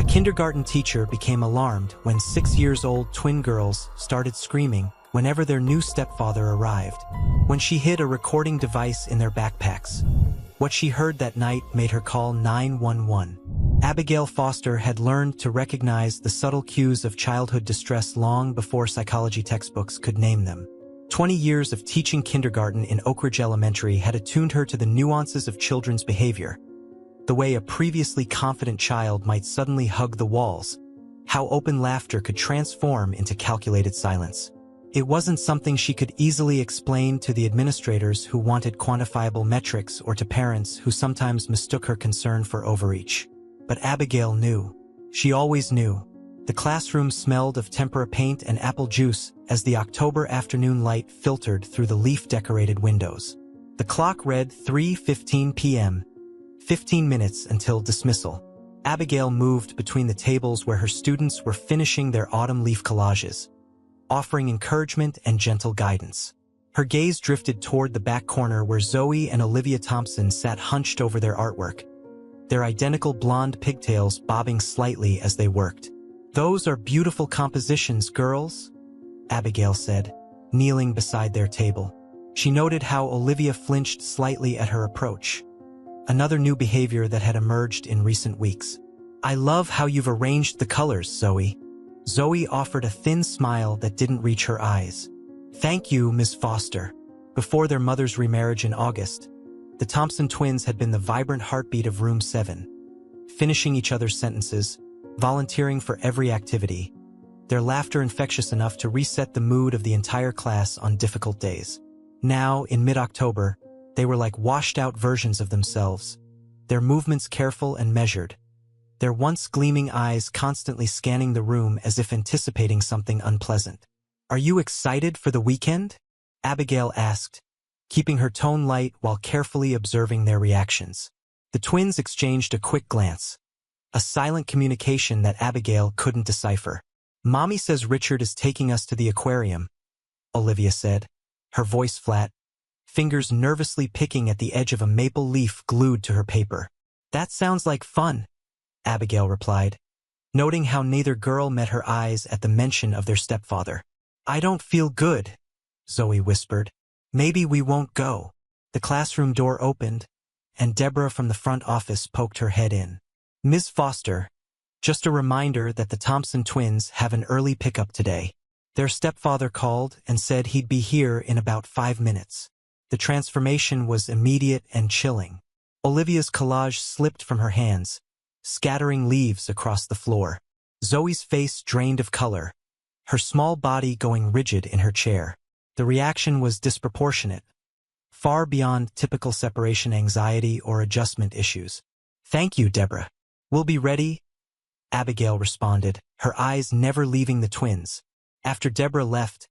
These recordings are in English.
kindergarten teacher became alarmed when 6-year-old twin girls started screaming whenever their new stepfather arrived, when she hid a recording device in their backpacks. What she heard that night made her call 911. Abigail Foster had learned to recognize the subtle cues of childhood distress long before psychology textbooks could name them. 20 years of teaching kindergarten in Oak Ridge Elementary had attuned her to the nuances of children's behavior, the way a previously confident child might suddenly hug the walls, how open laughter could transform into calculated silence. It wasn't something she could easily explain to the administrators who wanted quantifiable metrics or to parents who sometimes mistook her concern for overreach. But Abigail knew. She always knew. The classroom smelled of tempera paint and apple juice as the October afternoon light filtered through the leaf-decorated windows. The clock read 3:15 p.m., 15 minutes until dismissal. Abigail moved between the tables where her students were finishing their autumn leaf collages, offering encouragement and gentle guidance. Her gaze drifted toward the back corner where Zoe and Olivia Thompson sat hunched over their artwork, their identical blonde pigtails bobbing slightly as they worked. "Those are beautiful compositions, girls," Abigail said, kneeling beside their table. She noted how Olivia flinched slightly at her approach, another new behavior that had emerged in recent weeks. "I love how you've arranged the colors, Zoe." Zoe offered a thin smile that didn't reach her eyes. "Thank you, Miss Foster." Before their mother's remarriage in August, the Thompson twins had been the vibrant heartbeat of Room 7, finishing each other's sentences, volunteering for every activity, their laughter infectious enough to reset the mood of the entire class on difficult days. Now, in mid-October, they were like washed-out versions of themselves, their movements careful and measured, their once gleaming eyes constantly scanning the room as if anticipating something unpleasant. "Are you excited for the weekend?" Abigail asked, keeping her tone light while carefully observing their reactions. The twins exchanged a quick glance, a silent communication that Abigail couldn't decipher. "Mommy says Richard is taking us to the aquarium," Olivia said, her voice flat, fingers nervously picking at the edge of a maple leaf glued to her paper. "That sounds like fun," Abigail replied, noting how neither girl met her eyes at the mention of their stepfather. "I don't feel good," Zoe whispered. "Maybe we won't go." The classroom door opened, and Deborah from the front office poked her head in. "Ms. Foster, just a reminder that the Thompson twins have an early pickup today. Their stepfather called and said he'd be here in about 5 minutes." The transformation was immediate and chilling. Olivia's collage slipped from her hands, scattering leaves across the floor. Zoe's face drained of color, her small body going rigid in her chair. The reaction was disproportionate, far beyond typical separation anxiety or adjustment issues. "Thank you, Deborah. We'll be ready," Abigail responded, her eyes never leaving the twins. After Deborah left,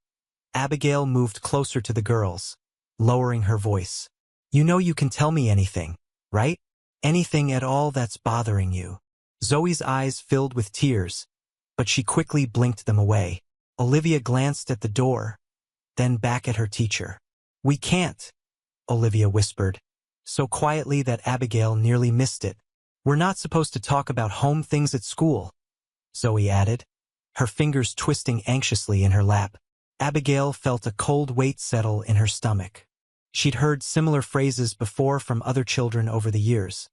Abigail moved closer to the girls, lowering her voice. "You know you can tell me anything, right? Anything at all that's bothering you." Zoe's eyes filled with tears, but she quickly blinked them away. Olivia glanced at the door, then back at her teacher. "We can't," Olivia whispered, so quietly that Abigail nearly missed it. "We're not supposed to talk about home things at school," Zoe added, her fingers twisting anxiously in her lap. Abigail felt a cold weight settle in her stomach. She'd heard similar phrases before from other children over the years,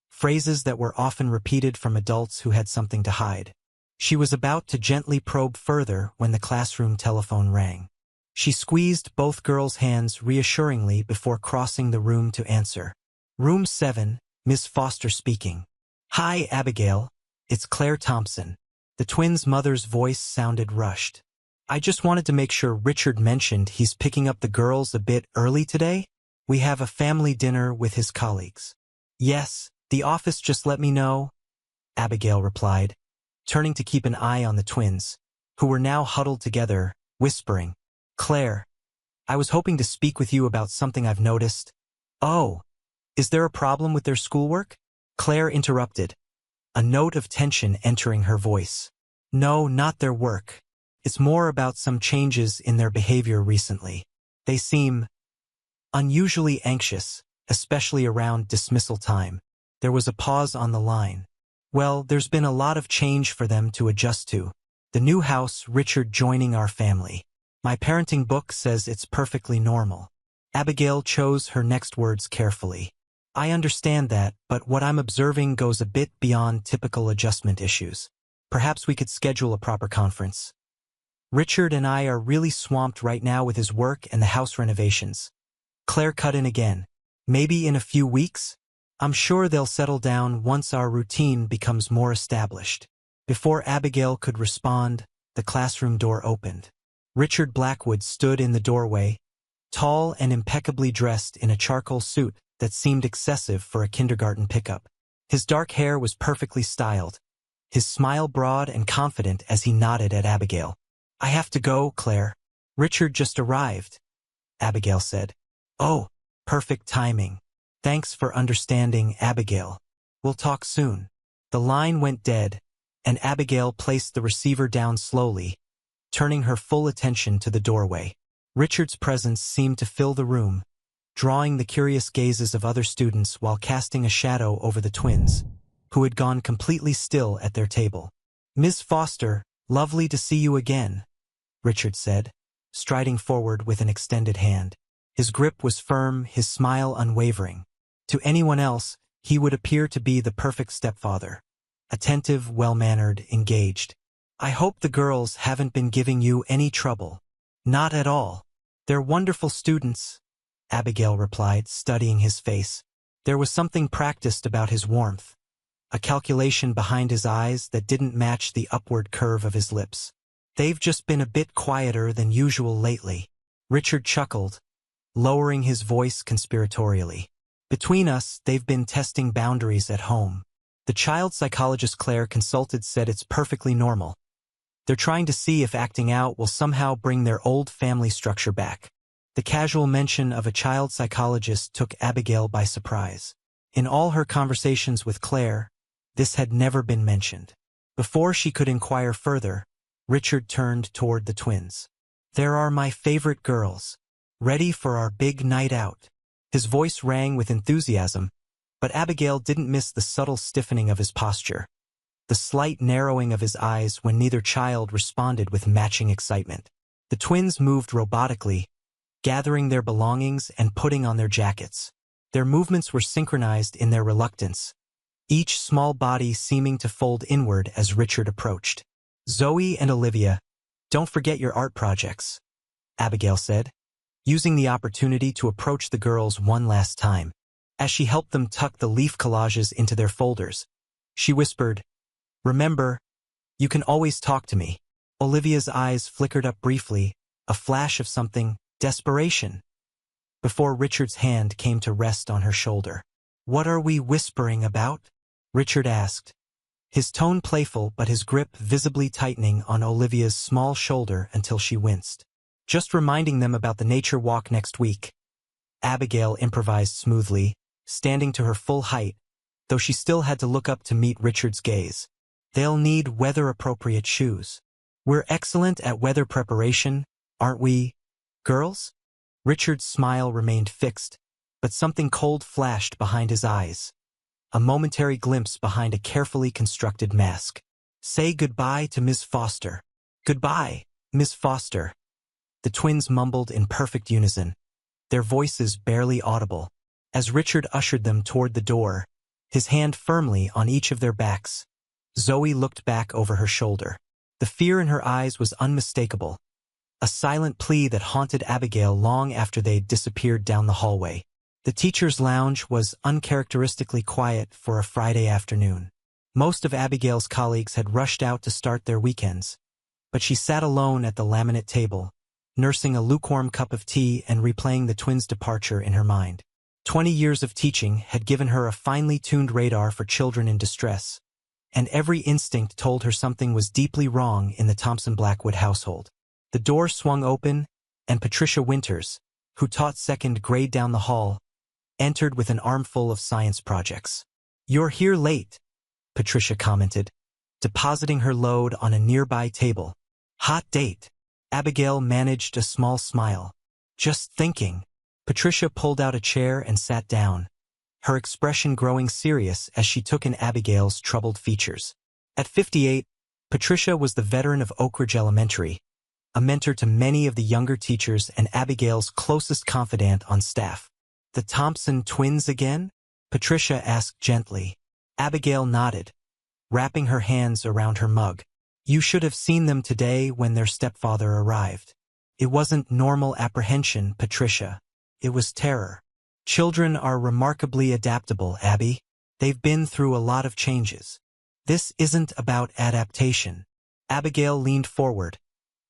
phrases that were often repeated from adults who had something to hide. She was about to gently probe further when the classroom telephone rang. She squeezed both girls' hands reassuringly before crossing the room to answer. "Room 7, Miss Foster speaking." "Hi, Abigail. It's Claire Thompson." The twins' mother's voice sounded rushed. "I just wanted to make sure Richard mentioned he's picking up the girls a bit early today. We have a family dinner with his colleagues." "Yes, the office just let me know," Abigail replied, turning to keep an eye on the twins, who were now huddled together, whispering. "Claire, I was hoping to speak with you about something I've noticed." "Oh, is there a problem with their schoolwork?" Claire interrupted, a note of tension entering her voice. "No, not their work. It's more about some changes in their behavior recently. They seem unusually anxious, especially around dismissal time." There was a pause on the line, Well, there's been a lot of change for them to adjust to. The new house, Richard joining our family. My parenting book says it's perfectly normal. Abigail chose her next words carefully. I understand that, but what I'm observing goes a bit beyond typical adjustment issues. Perhaps we could schedule a proper conference. Richard and I are really swamped right now with his work and the house renovations. Claire cut in again. Maybe in a few weeks? I'm sure they'll settle down once our routine becomes more established. Before Abigail could respond, the classroom door opened. Richard Blackwood stood in the doorway, tall and impeccably dressed in a charcoal suit that seemed excessive for a kindergarten pickup. His dark hair was perfectly styled, his smile broad and confident as he nodded at Abigail. I have to go, Claire. Richard just arrived, Abigail said. Oh, perfect timing. Thanks for understanding, Abigail. We'll talk soon. The line went dead, and Abigail placed the receiver down slowly, turning her full attention to the doorway. Richard's presence seemed to fill the room, drawing the curious gazes of other students while casting a shadow over the twins, who had gone completely still at their table. Ms. Foster, lovely to see you again, Richard said, striding forward with an extended hand. His grip was firm, his smile unwavering. To anyone else, he would appear to be the perfect stepfather. Attentive, well-mannered, engaged. I hope the girls haven't been giving you any trouble. Not at all. They're wonderful students, Abigail replied, studying his face. There was something practiced about his warmth, a calculation behind his eyes that didn't match the upward curve of his lips. They've just been a bit quieter than usual lately. Richard chuckled, lowering his voice conspiratorially. Between us, they've been testing boundaries at home. The child psychologist Claire consulted said it's perfectly normal. They're trying to see if acting out will somehow bring their old family structure back. The casual mention of a child psychologist took Abigail by surprise. In all her conversations with Claire, this had never been mentioned. Before she could inquire further, Richard turned toward the twins. There are my favorite girls, ready for our big night out. His voice rang with enthusiasm, but Abigail didn't miss the subtle stiffening of his posture, the slight narrowing of his eyes when neither child responded with matching excitement. The twins moved robotically, gathering their belongings and putting on their jackets. Their movements were synchronized in their reluctance, each small body seeming to fold inward as Richard approached. Zoe and Olivia, don't forget your art projects, Abigail said, using the opportunity to approach the girls one last time. As she helped them tuck the leaf collages into their folders, she whispered, Remember, you can always talk to me. Olivia's eyes flickered up briefly, a flash of something, desperation, before Richard's hand came to rest on her shoulder. What are we whispering about? Richard asked, his tone playful but his grip visibly tightening on Olivia's small shoulder until she winced. Just reminding them about the nature walk next week. Abigail improvised smoothly, standing to her full height, though she still had to look up to meet Richard's gaze. They'll need weather-appropriate shoes. We're excellent at weather preparation, aren't we, girls? Richard's smile remained fixed, but something cold flashed behind his eyes. A momentary glimpse behind a carefully constructed mask. Say goodbye to Ms. Foster. Goodbye, Ms. Foster. The twins mumbled in perfect unison, their voices barely audible, as Richard ushered them toward the door, his hand firmly on each of their backs. Zoe looked back over her shoulder. The fear in her eyes was unmistakable, a silent plea that haunted Abigail long after they'd disappeared down the hallway. The teacher's lounge was uncharacteristically quiet for a Friday afternoon. Most of Abigail's colleagues had rushed out to start their weekends, but she sat alone at the laminate table, nursing a lukewarm cup of tea and replaying the twins' departure in her mind. 20 years of teaching had given her a finely tuned radar for children in distress, and every instinct told her something was deeply wrong in the Thompson-Blackwood household. The door swung open, and Patricia Winters, who taught second grade down the hall, entered with an armful of science projects. You're here late, Patricia commented, depositing her load on a nearby table. Hot date. Abigail managed a small smile. Just thinking. Patricia pulled out a chair and sat down, her expression growing serious as she took in Abigail's troubled features. At 58, Patricia was the veteran of Oak Ridge Elementary, a mentor to many of the younger teachers and Abigail's closest confidant on staff. "The Thompson twins again?" Patricia asked gently. Abigail nodded, wrapping her hands around her mug. "You should have seen them today when their stepfather arrived. It wasn't normal apprehension, Patricia. It was terror. Children are remarkably adaptable, Abby. They've been through a lot of changes. This isn't about adaptation." Abigail leaned forward,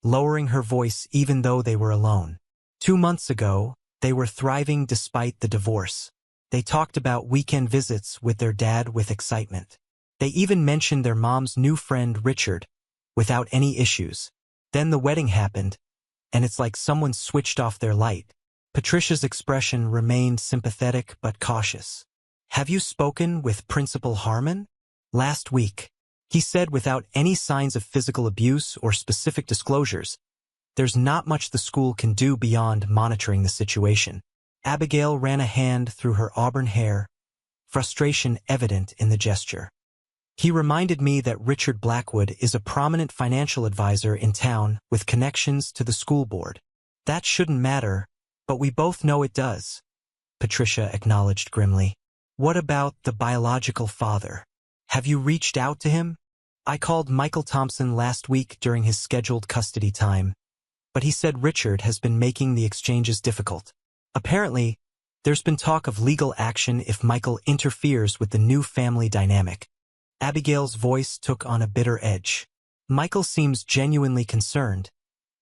lowering her voice even though they were alone. 2 months ago, they were thriving despite the divorce. They talked about weekend visits with their dad with excitement. They even mentioned their mom's new friend Richard, without any issues. Then the wedding happened, and it's like someone switched off their light. Patricia's expression remained sympathetic but cautious. "Have you spoken with Principal Harmon?" "Last week," he said without any signs of physical abuse or specific disclosures. "There's not much the school can do beyond monitoring the situation." Abigail ran a hand through her auburn hair, frustration evident in the gesture. "He reminded me that Richard Blackwood is a prominent financial advisor in town with connections to the school board. That shouldn't matter, but we both know it does," Patricia acknowledged grimly. "What about the biological father? Have you reached out to him?" "I called Michael Thompson last week during his scheduled custody time, but he said Richard has been making the exchanges difficult. Apparently, there's been talk of legal action if Michael interferes with the new family dynamic." Abigail's voice took on a bitter edge. "Michael seems genuinely concerned,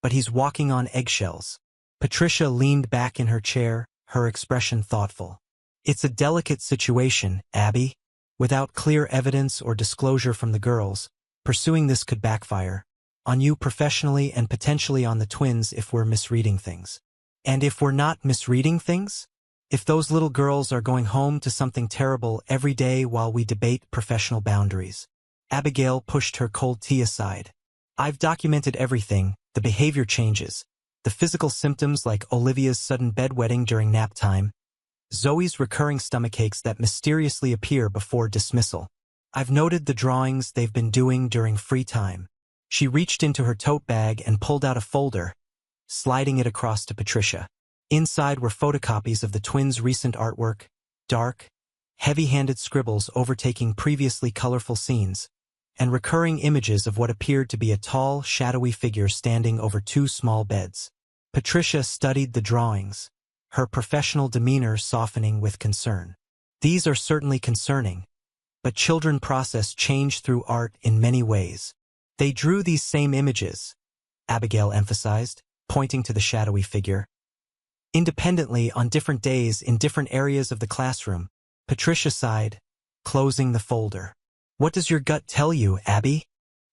but he's walking on eggshells." Patricia leaned back in her chair, her expression thoughtful. "It's a delicate situation, Abby. Without clear evidence or disclosure from the girls, pursuing this could backfire. On you professionally and potentially on the twins if we're misreading things." "And if we're not misreading things? If those little girls are going home to something terrible every day while we debate professional boundaries?" Abigail pushed her cold tea aside. "I've documented everything, the behavior changes, the physical symptoms like Olivia's sudden bedwetting during nap time, Zoe's recurring stomachaches that mysteriously appear before dismissal. I've noted the drawings they've been doing during free time." She reached into her tote bag and pulled out a folder, sliding it across to Patricia. Inside were photocopies of the twins' recent artwork, dark, heavy-handed scribbles overtaking previously colorful scenes, and recurring images of what appeared to be a tall, shadowy figure standing over 2 small beds. Patricia studied the drawings, her professional demeanor softening with concern. "These are certainly concerning, but children process change through art in many ways. They drew these same images," Abigail emphasized, pointing to the shadowy figure, "independently on different days in different areas of the classroom." Patricia sighed, closing the folder. "What does your gut tell you, Abby?"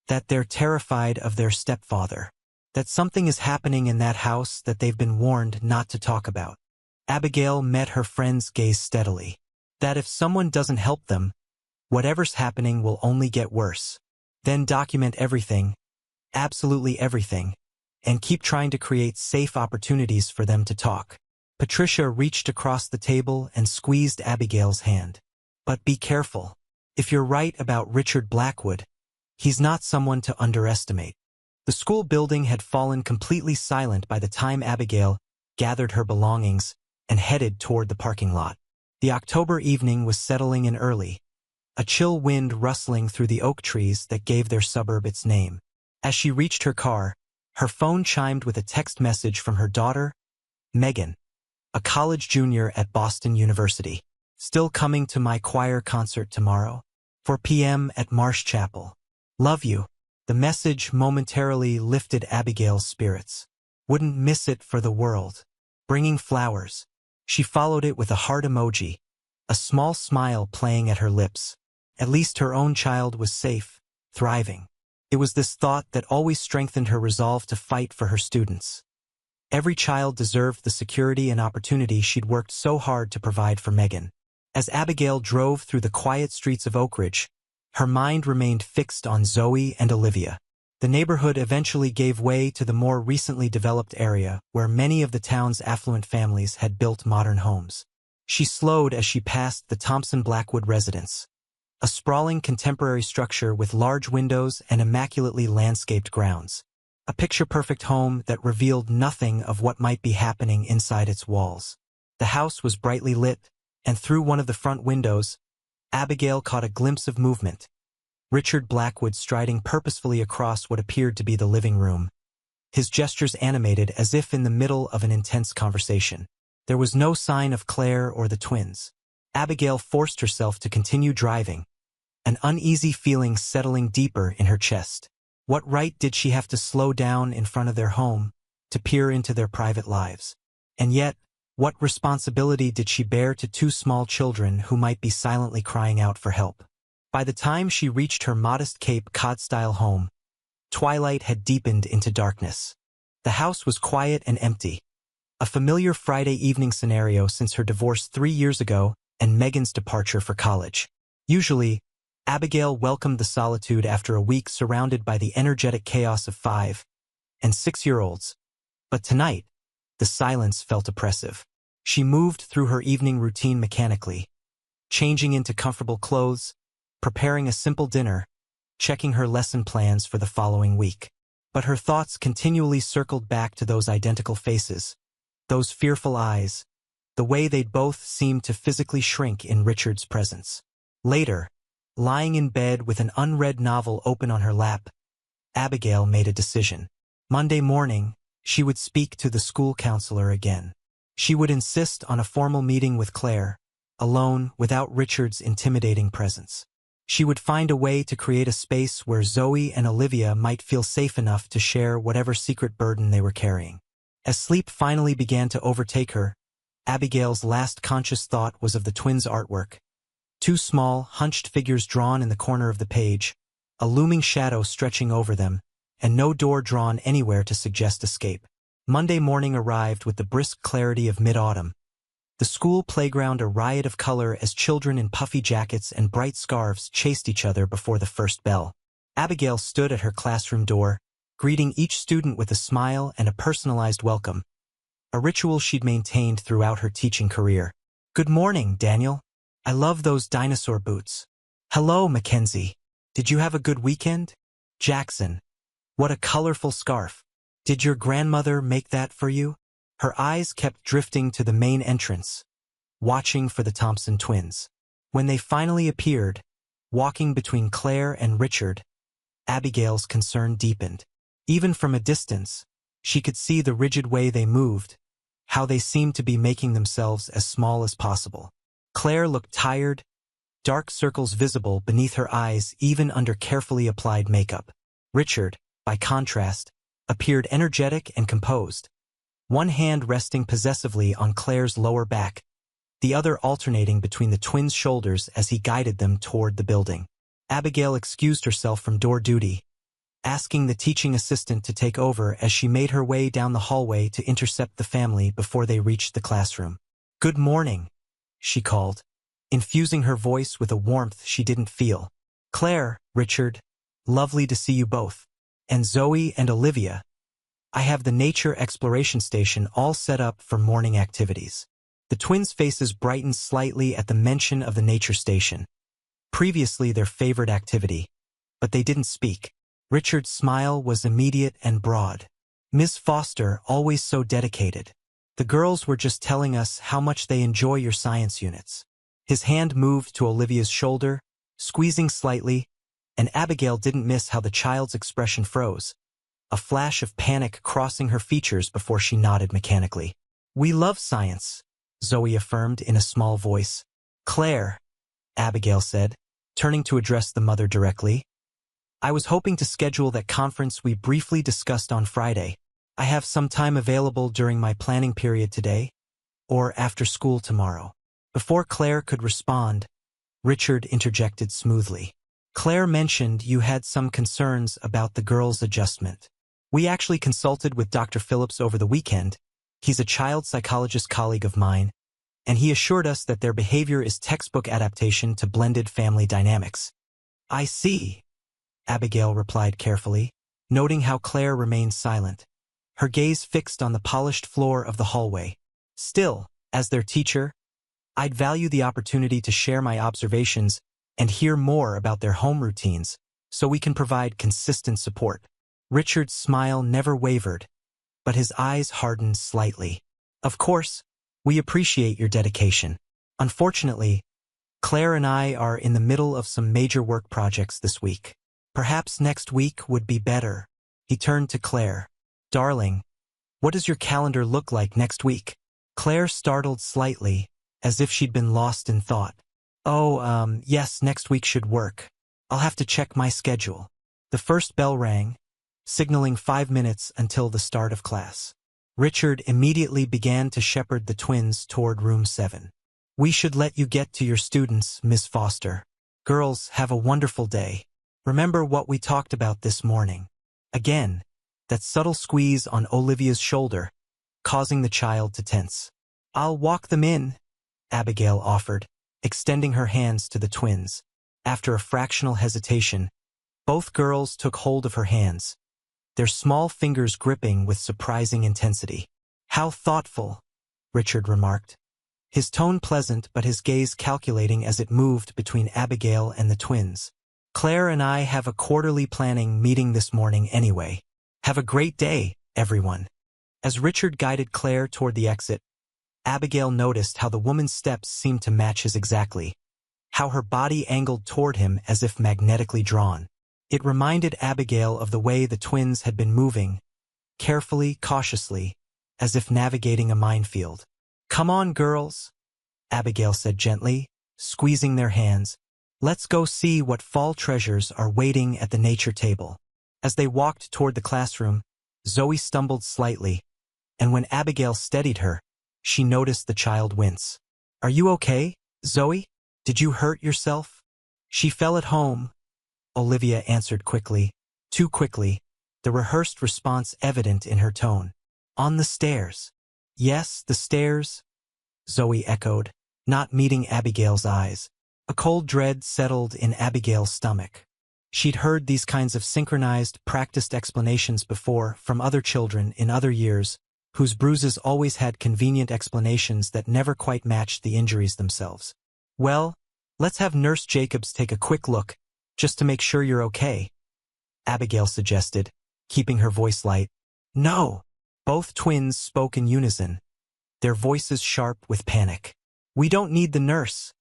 "That they're terrified of their stepfather. That something is happening in that house that they've been warned not to talk about." Abigail met her friend's gaze steadily. "That if someone doesn't help them, whatever's happening will only get worse. Then document everything, absolutely everything, and keep trying to create safe opportunities for them to talk." Patricia reached across the table and squeezed Abigail's hand. "But be careful. If you're right about Richard Blackwood, he's not someone to underestimate." The school building had fallen completely silent by the time Abigail gathered her belongings and headed toward the parking lot. The October evening was settling in early, a chill wind rustling through the oak trees that gave their suburb its name. As she reached her car, her phone chimed with a text message from her daughter, Megan, a college junior at Boston University. "Still coming to my choir concert tomorrow? 4 p.m. at Marsh Chapel. Love you." The message momentarily lifted Abigail's spirits. "Wouldn't miss it for the world. Bringing flowers." She followed it with a heart emoji, a small smile playing at her lips. At least her own child was safe, thriving. It was this thought that always strengthened her resolve to fight for her students. Every child deserved the security and opportunity she'd worked so hard to provide for Megan. As Abigail drove through the quiet streets of Oak Ridge, her mind remained fixed on Zoe and Olivia. The neighborhood eventually gave way to the more recently developed area where many of the town's affluent families had built modern homes. She slowed as she passed the Thompson Blackwood residence, a sprawling contemporary structure with large windows and immaculately landscaped grounds. A picture-perfect home that revealed nothing of what might be happening inside its walls. The house was brightly lit, and through one of the front windows, Abigail caught a glimpse of movement. Richard Blackwood striding purposefully across what appeared to be the living room, his gestures animated as if in the middle of an intense conversation. There was no sign of Claire or the twins. Abigail forced herself to continue driving, an uneasy feeling settling deeper in her chest. What right did she have to slow down in front of their home, to peer into their private lives? And yet, what responsibility did she bear to two small children who might be silently crying out for help? By the time she reached her modest Cape Cod-style home, twilight had deepened into darkness. The house was quiet and empty, a familiar Friday evening scenario since her divorce 3 years ago and Megan's departure for college. Usually, Abigail welcomed the solitude after a week surrounded by the energetic chaos of 5- and 6-year-olds. But tonight, the silence felt oppressive. She moved through her evening routine mechanically, changing into comfortable clothes, preparing a simple dinner, checking her lesson plans for the following week. But her thoughts continually circled back to those identical faces, those fearful eyes, the way they'd both seemed to physically shrink in Richard's presence. Later, lying in bed with an unread novel open on her lap, Abigail made a decision. Monday morning, she would speak to the school counselor again. She would insist on a formal meeting with Claire, alone without Richard's intimidating presence. She would find a way to create a space where Zoe and Olivia might feel safe enough to share whatever secret burden they were carrying. As sleep finally began to overtake her, Abigail's last conscious thought was of the twins' artwork. 2 small, hunched figures drawn in the corner of the page, a looming shadow stretching over them, and no door drawn anywhere to suggest escape. Monday morning arrived with the brisk clarity of mid-autumn. The school playground a riot of color as children in puffy jackets and bright scarves chased each other before the first bell. Abigail stood at her classroom door, greeting each student with a smile and a personalized welcome, a ritual she'd maintained throughout her teaching career. "Good morning, Daniel. I love those dinosaur boots." "Hello, Mackenzie. Did you have a good weekend?" "Jackson. What a colorful scarf. Did your grandmother make that for you?" Her eyes kept drifting to the main entrance, watching for the Thompson twins. When they finally appeared, walking between Claire and Richard, Abigail's concern deepened. Even from a distance, she could see the rigid way they moved, how they seemed to be making themselves as small as possible. Claire looked tired, dark circles visible beneath her eyes even under carefully applied makeup. Richard, by contrast, appeared energetic and composed, one hand resting possessively on Claire's lower back, the other alternating between the twins' shoulders as he guided them toward the building. Abigail excused herself from door duty, asking the teaching assistant to take over as she made her way down the hallway to intercept the family before they reached the classroom. "Good morning," she called, infusing her voice with a warmth she didn't feel. "Claire, Richard, lovely to see you both. And Zoe and Olivia, I have the nature exploration station all set up for morning activities." The twins' faces brightened slightly at the mention of the nature station, previously their favorite activity, but they didn't speak. Richard's smile was immediate and broad. "Miss Foster, always so dedicated. The girls were just telling us how much they enjoy your science units." His hand moved to Olivia's shoulder, squeezing slightly, and Abigail didn't miss how the child's expression froze, a flash of panic crossing her features before she nodded mechanically. "We love science," Zoe affirmed in a small voice. "Claire," Abigail said, turning to address the mother directly, "I was hoping to schedule that conference we briefly discussed on Friday. I have some time available during my planning period today, or after school tomorrow." Before Claire could respond, Richard interjected smoothly. "Claire mentioned you had some concerns about the girls' adjustment. We actually consulted with Dr. Phillips over the weekend. He's a child psychologist colleague of mine, and he assured us that their behavior is textbook adaptation to blended family dynamics." "I see," Abigail replied carefully, noting how Claire remained silent, her gaze fixed on the polished floor of the hallway. Still, as their teacher, I'd value the opportunity to share my observations and hear more about their home routines so we can provide consistent support. Richard's smile never wavered, but his eyes hardened slightly. Of course, we appreciate your dedication. Unfortunately, Claire and I are in the middle of some major work projects this week. Perhaps next week would be better. He turned to Claire. Darling, what does your calendar look like next week? Claire startled slightly, as if she'd been lost in thought. Oh, yes, next week should work. I'll have to check my schedule. The first bell rang, signaling 5 minutes until the start of class. Richard immediately began to shepherd the twins toward room 7. We should let you get to your students, Miss Foster. Girls, have a wonderful day. Remember what we talked about this morning. Again, that subtle squeeze on Olivia's shoulder, causing the child to tense. I'll walk them in, Abigail offered, extending her hands to the twins. After a fractional hesitation, both girls took hold of her hands, their small fingers gripping with surprising intensity. How thoughtful, Richard remarked, his tone pleasant but his gaze calculating as it moved between Abigail and the twins. Claire and I have a quarterly planning meeting this morning anyway. Have a great day, everyone. As Richard guided Claire toward the exit, Abigail noticed how the woman's steps seemed to match his exactly, how her body angled toward him as if magnetically drawn. It reminded Abigail of the way the twins had been moving, carefully, cautiously, as if navigating a minefield. Come on, girls, Abigail said gently, squeezing their hands. Let's go see what fall treasures are waiting at the nature table. As they walked toward the classroom, Zoe stumbled slightly, and when Abigail steadied her, she noticed the child wince. Are you okay, Zoe? Did you hurt yourself? She fell at home, Olivia answered quickly, too quickly, the rehearsed response evident in her tone. On the stairs. Yes, the stairs, Zoe echoed, not meeting Abigail's eyes. A cold dread settled in Abigail's stomach. She'd heard these kinds of synchronized, practiced explanations before from other children in other years, whose bruises always had convenient explanations that never quite matched the injuries themselves. Well, let's have Nurse Jacobs take a quick look, just to make sure you're okay, Abigail suggested, keeping her voice light. No! Both twins spoke in unison, their voices sharp with panic. We don't need the nurse,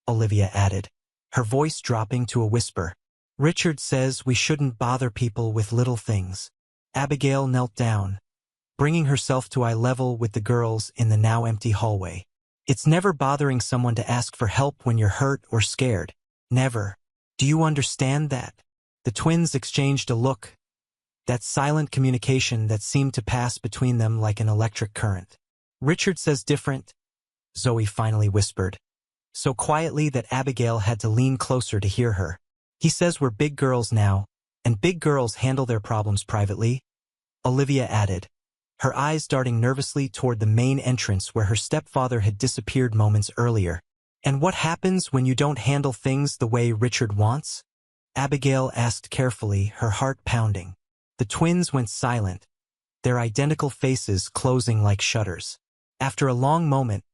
Olivia added, her voice dropping to a whisper. Richard says we shouldn't bother people with little things. Abigail knelt down, bringing herself to eye level with the girls in the now empty hallway. It's never bothering someone to ask for help when you're hurt or scared. Never. Do you understand that? The twins exchanged a look, that silent communication that seemed to pass between them like an electric current. Richard says different, Zoe finally whispered, so quietly that Abigail had to lean closer to hear her. He says we're big girls now, and big girls handle their problems privately, Olivia added, her eyes darting nervously toward the main entrance where her stepfather had disappeared moments earlier. And what happens when you don't handle things the way Richard wants? Abigail asked carefully, her heart pounding. The twins went silent, their identical faces closing like shutters. After a long moment,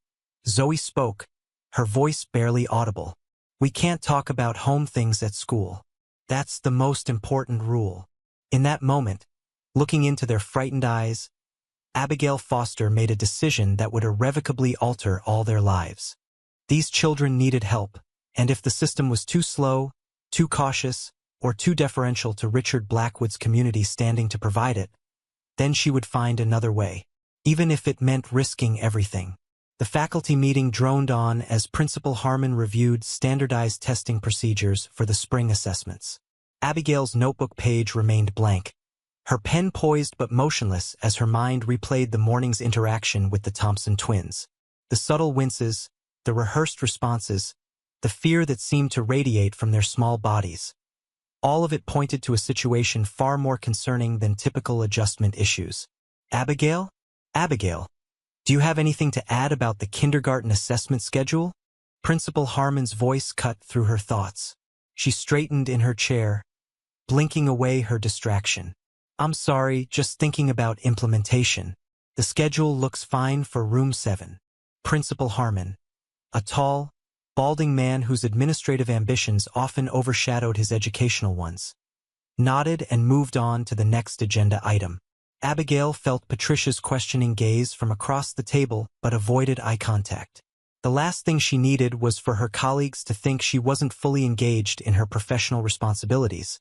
Zoe spoke, her voice barely audible. We can't talk about home things at school. That's the most important rule. In that moment, looking into their frightened eyes, Abigail Foster made a decision that would irrevocably alter all their lives. These children needed help, and if the system was too slow, too cautious, or too deferential to Richard Blackwood's community standing to provide it, then she would find another way, even if it meant risking everything. The faculty meeting droned on as Principal Harmon reviewed standardized testing procedures for the spring assessments. Abigail's notebook page remained blank, her pen poised but motionless as her mind replayed the morning's interaction with the Thompson twins. The subtle winces, the rehearsed responses, the fear that seemed to radiate from their small bodies. All of it pointed to a situation far more concerning than typical adjustment issues. Abigail? Abigail, do you have anything to add about the kindergarten assessment schedule? Principal Harmon's voice cut through her thoughts. She straightened in her chair, blinking away her distraction. I'm sorry, just thinking about implementation. The schedule looks fine for room 7. Principal Harmon, a tall, balding man whose administrative ambitions often overshadowed his educational ones, nodded and moved on to the next agenda item. Abigail felt Patricia's questioning gaze from across the table but avoided eye contact. The last thing she needed was for her colleagues to think she wasn't fully engaged in her professional responsibilities,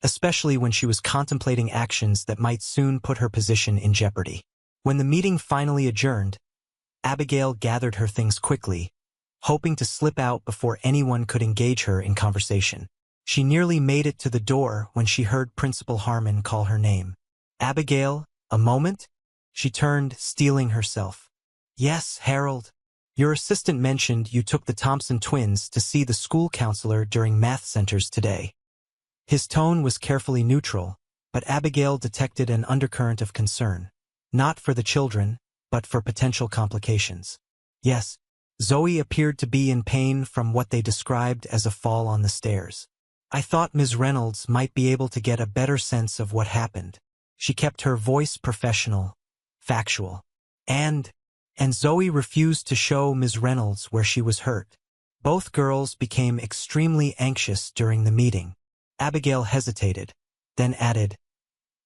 especially when she was contemplating actions that might soon put her position in jeopardy. When the meeting finally adjourned, Abigail gathered her things quickly, hoping to slip out before anyone could engage her in conversation. She nearly made it to the door when she heard Principal Harmon call her name. "Abigail, a moment?" She turned, steeling herself. "Yes, Harold. Your assistant mentioned you took the Thompson twins to see the school counselor during math centers today." His tone was carefully neutral, but Abigail detected an undercurrent of concern. Not for the children, but for potential complications. Yes, Zoe appeared to be in pain from what they described as a fall on the stairs. "I thought Ms. Reynolds might be able to get a better sense of what happened." She kept her voice professional, factual. And Zoe refused to show Ms. Reynolds where she was hurt. Both girls became extremely anxious during the meeting. Abigail hesitated, then added,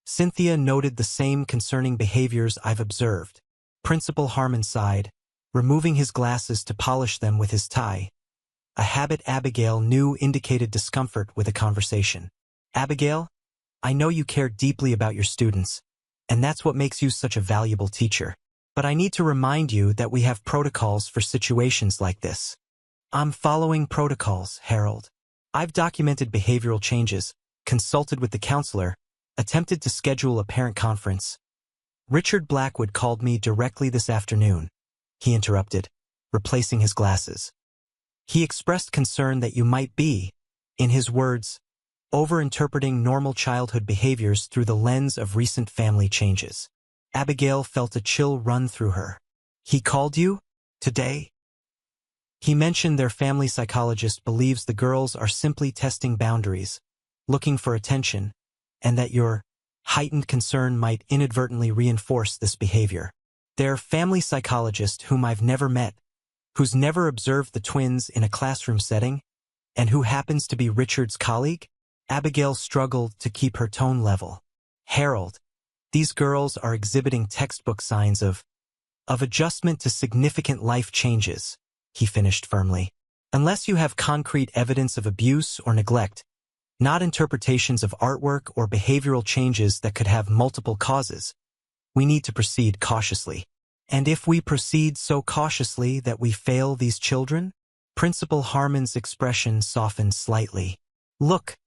"Cynthia noted the same concerning behaviors I've observed." Principal Harmon sighed, removing his glasses to polish them with his tie, a habit Abigail knew indicated discomfort with a conversation. "Abigail, I know you care deeply about your students, and that's what makes you such a valuable teacher. But I need to remind you that we have protocols for situations like this." "I'm following protocols, Harold. I've documented behavioral changes, consulted with the counselor, attempted to schedule a parent conference." "Richard Blackwood called me directly this afternoon," he interrupted, replacing his glasses. "He expressed concern that you might be, in his words, over-interpreting normal childhood behaviors through the lens of recent family changes." Abigail felt a chill run through her. "He called you? Today?" "He mentioned their family psychologist believes the girls are simply testing boundaries, looking for attention, and that your heightened concern might inadvertently reinforce this behavior." "Their family psychologist, whom I've never met, who's never observed the twins in a classroom setting, and who happens to be Richard's colleague?" Abigail struggled to keep her tone level. "Harold, these girls are exhibiting textbook signs of adjustment to significant life changes," he finished firmly. "Unless you have concrete evidence of abuse or neglect, not interpretations of artwork or behavioral changes that could have multiple causes, we need to proceed cautiously." "And if we proceed so cautiously that we fail these children?" Principal Harmon's expression softened slightly. "Look,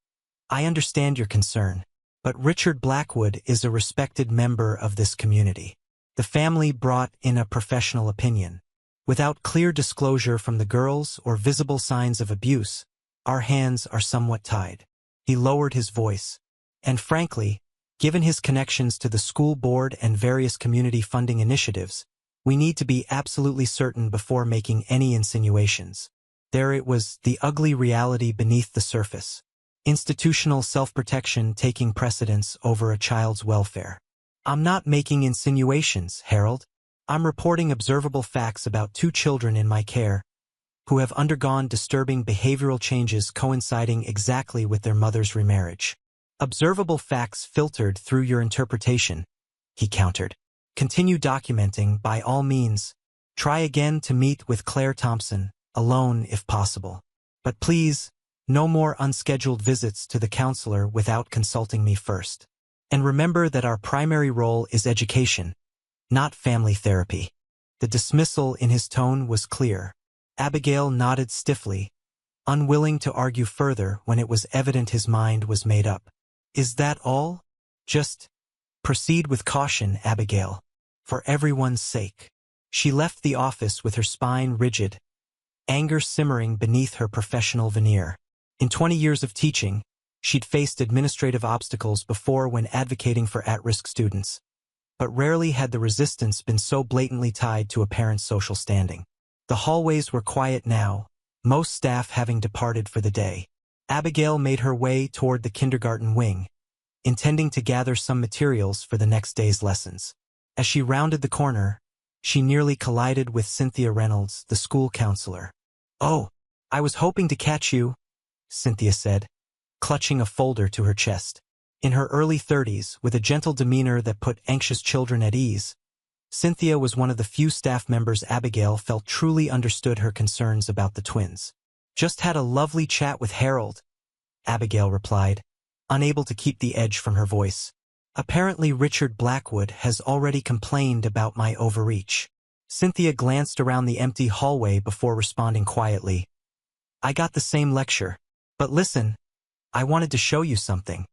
I understand your concern, but Richard Blackwood is a respected member of this community. The family brought in a professional opinion. Without clear disclosure from the girls or visible signs of abuse, our hands are somewhat tied." He lowered his voice. "And frankly, given his connections to the school board and various community funding initiatives, we need to be absolutely certain before making any insinuations." There it was, the ugly reality beneath the surface. Institutional self-protection taking precedence over a child's welfare. "I'm not making insinuations, Harold. I'm reporting observable facts about 2 children in my care who have undergone disturbing behavioral changes coinciding exactly with their mother's remarriage." "Observable facts filtered through your interpretation," he countered. "Continue documenting by all means. Try again to meet with Claire Thompson, alone if possible. But please, no more unscheduled visits to the counselor without consulting me first. And remember that our primary role is education, not family therapy." The dismissal in his tone was clear. Abigail nodded stiffly, unwilling to argue further when it was evident his mind was made up. "Is that all? Just proceed with caution, Abigail, for everyone's sake." She left the office with her spine rigid, anger simmering beneath her professional veneer. In 20 years of teaching, she'd faced administrative obstacles before when advocating for at-risk students, but rarely had the resistance been so blatantly tied to a parent's social standing. The hallways were quiet now, most staff having departed for the day. Abigail made her way toward the kindergarten wing, intending to gather some materials for the next day's lessons. As she rounded the corner, she nearly collided with Cynthia Reynolds, the school counselor. "Oh, I was hoping to catch you," Cynthia said, clutching a folder to her chest. In her early 30s, with a gentle demeanor that put anxious children at ease, Cynthia was one of the few staff members Abigail felt truly understood her concerns about the twins. "Just had a lovely chat with Harold," Abigail replied, unable to keep the edge from her voice. "Apparently Richard Blackwood has already complained about my overreach." Cynthia glanced around the empty hallway before responding quietly. "I got the same lecture. But listen, I wanted to show you something."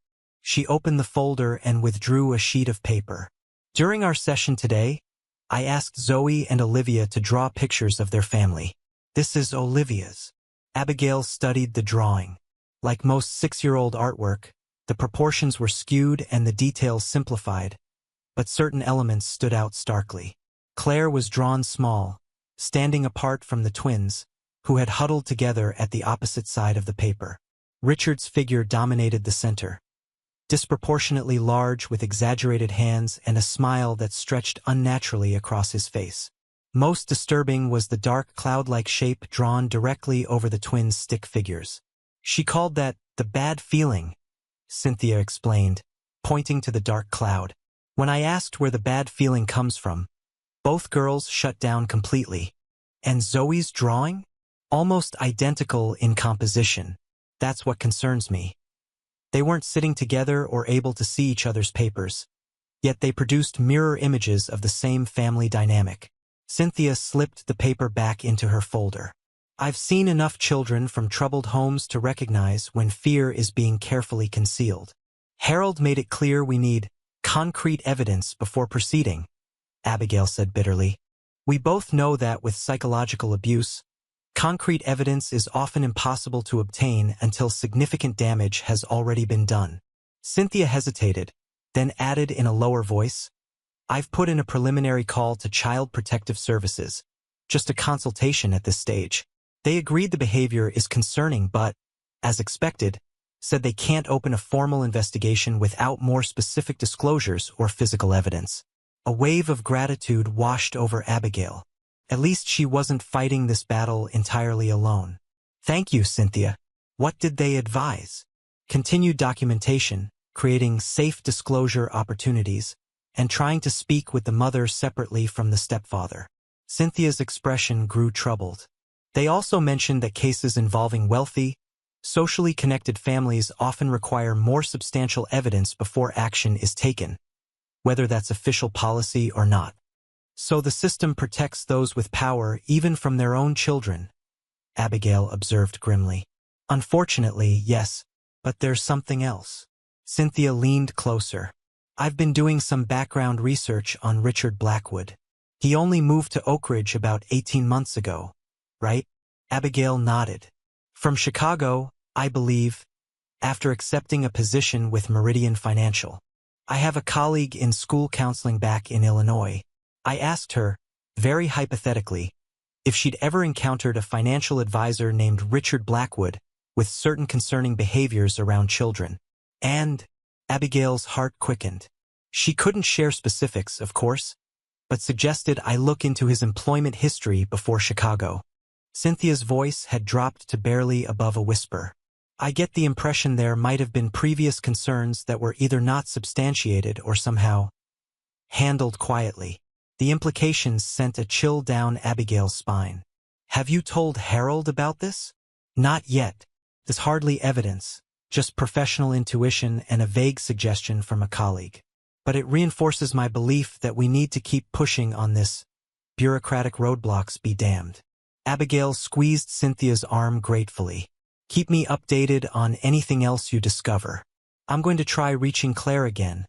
She opened the folder and withdrew a sheet of paper. "During our session today, I asked Zoe and Olivia to draw pictures of their family. This is Olivia's." Abigail studied the drawing. Like most 6-year-old artwork, the proportions were skewed and the details simplified, but certain elements stood out starkly. Claire was drawn small, standing apart from the twins, who had huddled together at the opposite side of the paper. Richard's figure dominated the center, disproportionately large with exaggerated hands and a smile that stretched unnaturally across his face. Most disturbing was the dark cloud-like shape drawn directly over the twins' stick figures. "She called that the bad feeling," Cynthia explained, pointing to the dark cloud. "When I asked where the bad feeling comes from, both girls shut down completely. And Zoe's drawing? Almost identical in composition. That's what concerns me." They weren't sitting together or able to see each other's papers, yet they produced mirror images of the same family dynamic. Cynthia slipped the paper back into her folder. "I've seen enough children from troubled homes to recognize when fear is being carefully concealed. Harold made it clear we need concrete evidence before proceeding," Abigail said bitterly. "We both know that with psychological abuse, concrete evidence is often impossible to obtain until significant damage has already been done." Cynthia hesitated, then added in a lower voice, "I've put in a preliminary call to Child Protective Services, just a consultation at this stage. They agreed the behavior is concerning but, as expected, said they can't open a formal investigation without more specific disclosures or physical evidence." A wave of gratitude washed over Abigail. At least she wasn't fighting this battle entirely alone. "Thank you, Cynthia. What did they advise?" "Continued documentation, creating safe disclosure opportunities, and trying to speak with the mother separately from the stepfather." Cynthia's expression grew troubled. "They also mentioned that cases involving wealthy, socially connected families often require more substantial evidence before action is taken, whether that's official policy or not. So the system protects those with power even from their own children," Abigail observed grimly. "Unfortunately, yes, but there's something else." Cynthia leaned closer. "I've been doing some background research on Richard Blackwood. He only moved to Oak Ridge about 18 months ago, right?" Abigail nodded. "From Chicago, I believe, after accepting a position with Meridian Financial. I have a colleague in school counseling back in Illinois. I asked her, very hypothetically, if she'd ever encountered a financial advisor named Richard Blackwood with certain concerning behaviors around children. And Abigail's heart quickened. She couldn't share specifics, of course, but suggested I look into his employment history before Chicago. Cynthia's voice had dropped to barely above a whisper. "I get the impression there might have been previous concerns that were either not substantiated or somehow handled quietly." The implications sent a chill down Abigail's spine. "Have you told Harold about this?" "Not yet. There's hardly evidence, just professional intuition and a vague suggestion from a colleague. But it reinforces my belief that we need to keep pushing on this. Bureaucratic roadblocks be damned." Abigail squeezed Cynthia's arm gratefully. "Keep me updated on anything else you discover. I'm going to try reaching Claire again.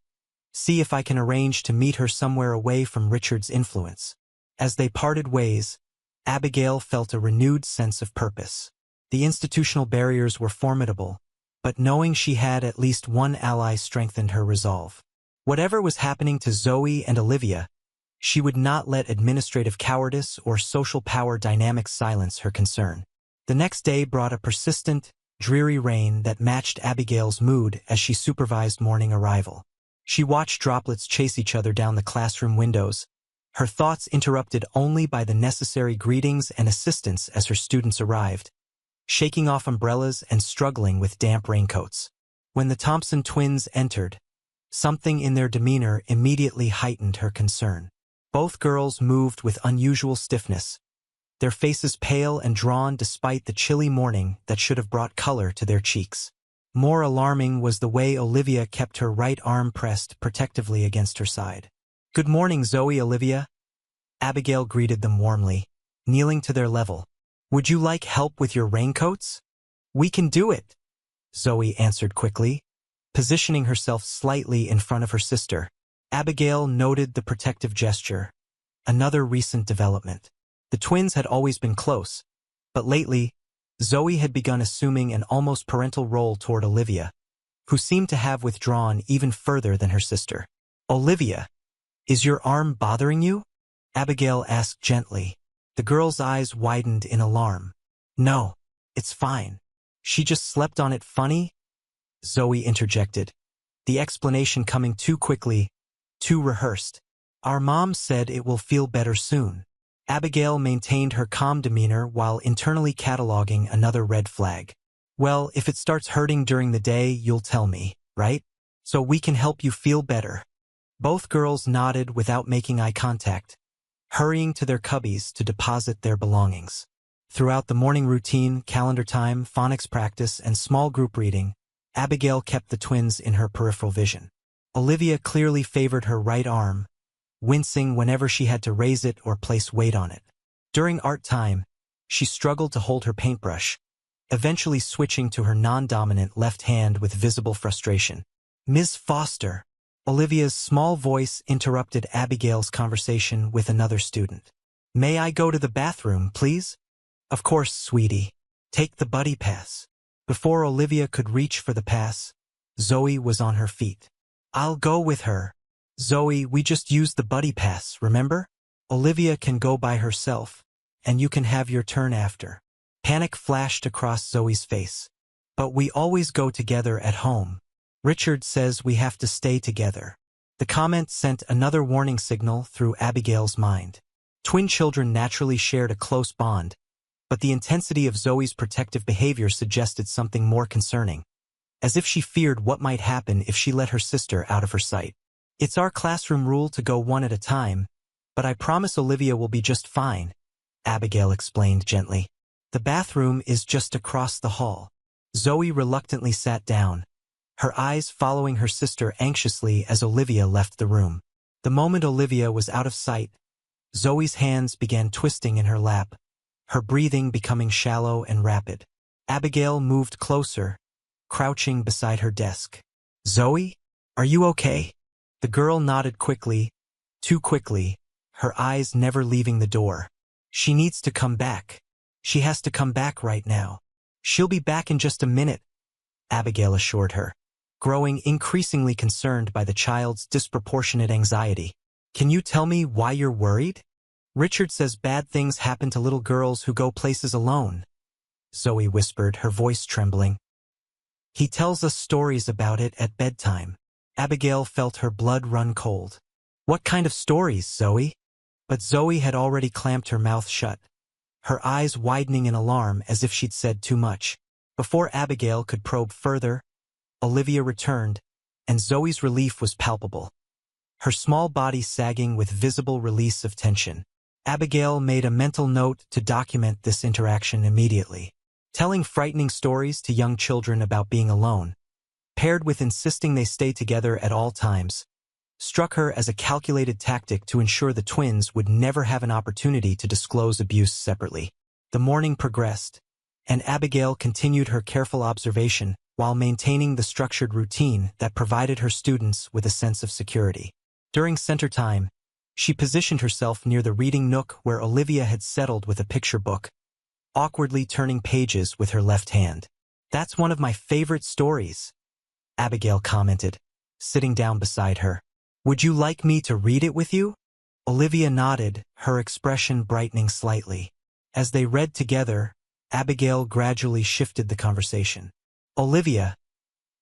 See if I can arrange to meet her somewhere away from Richard's influence." As they parted ways, Abigail felt a renewed sense of purpose. The institutional barriers were formidable, but knowing she had at least one ally strengthened her resolve. Whatever was happening to Zoe and Olivia, she would not let administrative cowardice or social power dynamics silence her concern. The next day brought a persistent, dreary rain that matched Abigail's mood as she supervised morning arrival. She watched droplets chase each other down the classroom windows, her thoughts interrupted only by the necessary greetings and assistance as her students arrived, shaking off umbrellas and struggling with damp raincoats. When the Thompson twins entered, something in their demeanor immediately heightened her concern. Both girls moved with unusual stiffness, their faces pale and drawn despite the chilly morning that should have brought color to their cheeks. More alarming was the way Olivia kept her right arm pressed protectively against her side. "Good morning, Zoe, Olivia." Abigail greeted them warmly, kneeling to their level. "Would you like help with your raincoats?" "We can do it," Zoe answered quickly, positioning herself slightly in front of her sister. Abigail noted the protective gesture, another recent development. The twins had always been close, but lately, Zoe had begun assuming an almost parental role toward Olivia, who seemed to have withdrawn even further than her sister. "Olivia, is your arm bothering you?" Abigail asked gently. The girl's eyes widened in alarm. "No, it's fine. She just slept on it funny," Zoe interjected, the explanation coming too quickly, too rehearsed. "Our mom said it will feel better soon." Abigail maintained her calm demeanor while internally cataloging another red flag. "Well, if it starts hurting during the day, you'll tell me, right? So we can help you feel better." Both girls nodded without making eye contact, hurrying to their cubbies to deposit their belongings. Throughout the morning routine, calendar time, phonics practice, and small group reading, Abigail kept the twins in her peripheral vision. Olivia clearly favored her right arm, wincing whenever she had to raise it or place weight on it. During art time, she struggled to hold her paintbrush, eventually switching to her non-dominant left hand with visible frustration. "Ms. Foster," Olivia's small voice interrupted Abigail's conversation with another student. "May I go to the bathroom, please?" "Of course, sweetie. Take the buddy pass." Before Olivia could reach for the pass, Zoe was on her feet. "I'll go with her." "Zoe, we just used the buddy pass, remember? Olivia can go by herself, and you can have your turn after." Panic flashed across Zoe's face. "But we always go together at home. Richard says we have to stay together." The comment sent another warning signal through Abigail's mind. Twin children naturally shared a close bond, but the intensity of Zoe's protective behavior suggested something more concerning, as if she feared what might happen if she let her sister out of her sight. "It's our classroom rule to go one at a time, but I promise Olivia will be just fine," Abigail explained gently. "The bathroom is just across the hall." Zoe reluctantly sat down, her eyes following her sister anxiously as Olivia left the room. The moment Olivia was out of sight, Zoe's hands began twisting in her lap, her breathing becoming shallow and rapid. Abigail moved closer, crouching beside her desk. "Zoe, are you okay?" The girl nodded quickly, too quickly, her eyes never leaving the door. "She needs to come back. She has to come back right now. She'll be back in just a minute," Abigail assured her, growing increasingly concerned by the child's disproportionate anxiety. "Can you tell me why you're worried?" "Richard says bad things happen to little girls who go places alone," Zoe whispered, her voice trembling. "He tells us stories about it at bedtime." Abigail felt her blood run cold. "What kind of stories, Zoe?" But Zoe had already clamped her mouth shut, her eyes widening in alarm as if she'd said too much. Before Abigail could probe further, Olivia returned, and Zoe's relief was palpable, her small body sagging with visible release of tension. Abigail made a mental note to document this interaction immediately. Telling frightening stories to young children about being alone, paired with insisting they stay together at all times, struck her as a calculated tactic to ensure the twins would never have an opportunity to disclose abuse separately. The morning progressed, and Abigail continued her careful observation while maintaining the structured routine that provided her students with a sense of security. During center time, she positioned herself near the reading nook where Olivia had settled with a picture book, awkwardly turning pages with her left hand. "That's one of my favorite stories," Abigail commented, sitting down beside her. "Would you like me to read it with you?" Olivia nodded, her expression brightening slightly. As they read together, Abigail gradually shifted the conversation. "Olivia,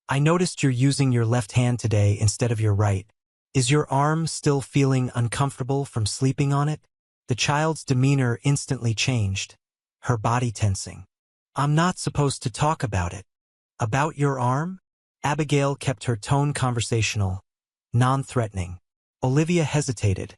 I noticed you're using your left hand today instead of your right. Is your arm still feeling uncomfortable from sleeping on it? The child's demeanor instantly changed, her body tensing. I'm not supposed to talk about it. About your arm? Abigail kept her tone conversational, non-threatening. Olivia hesitated,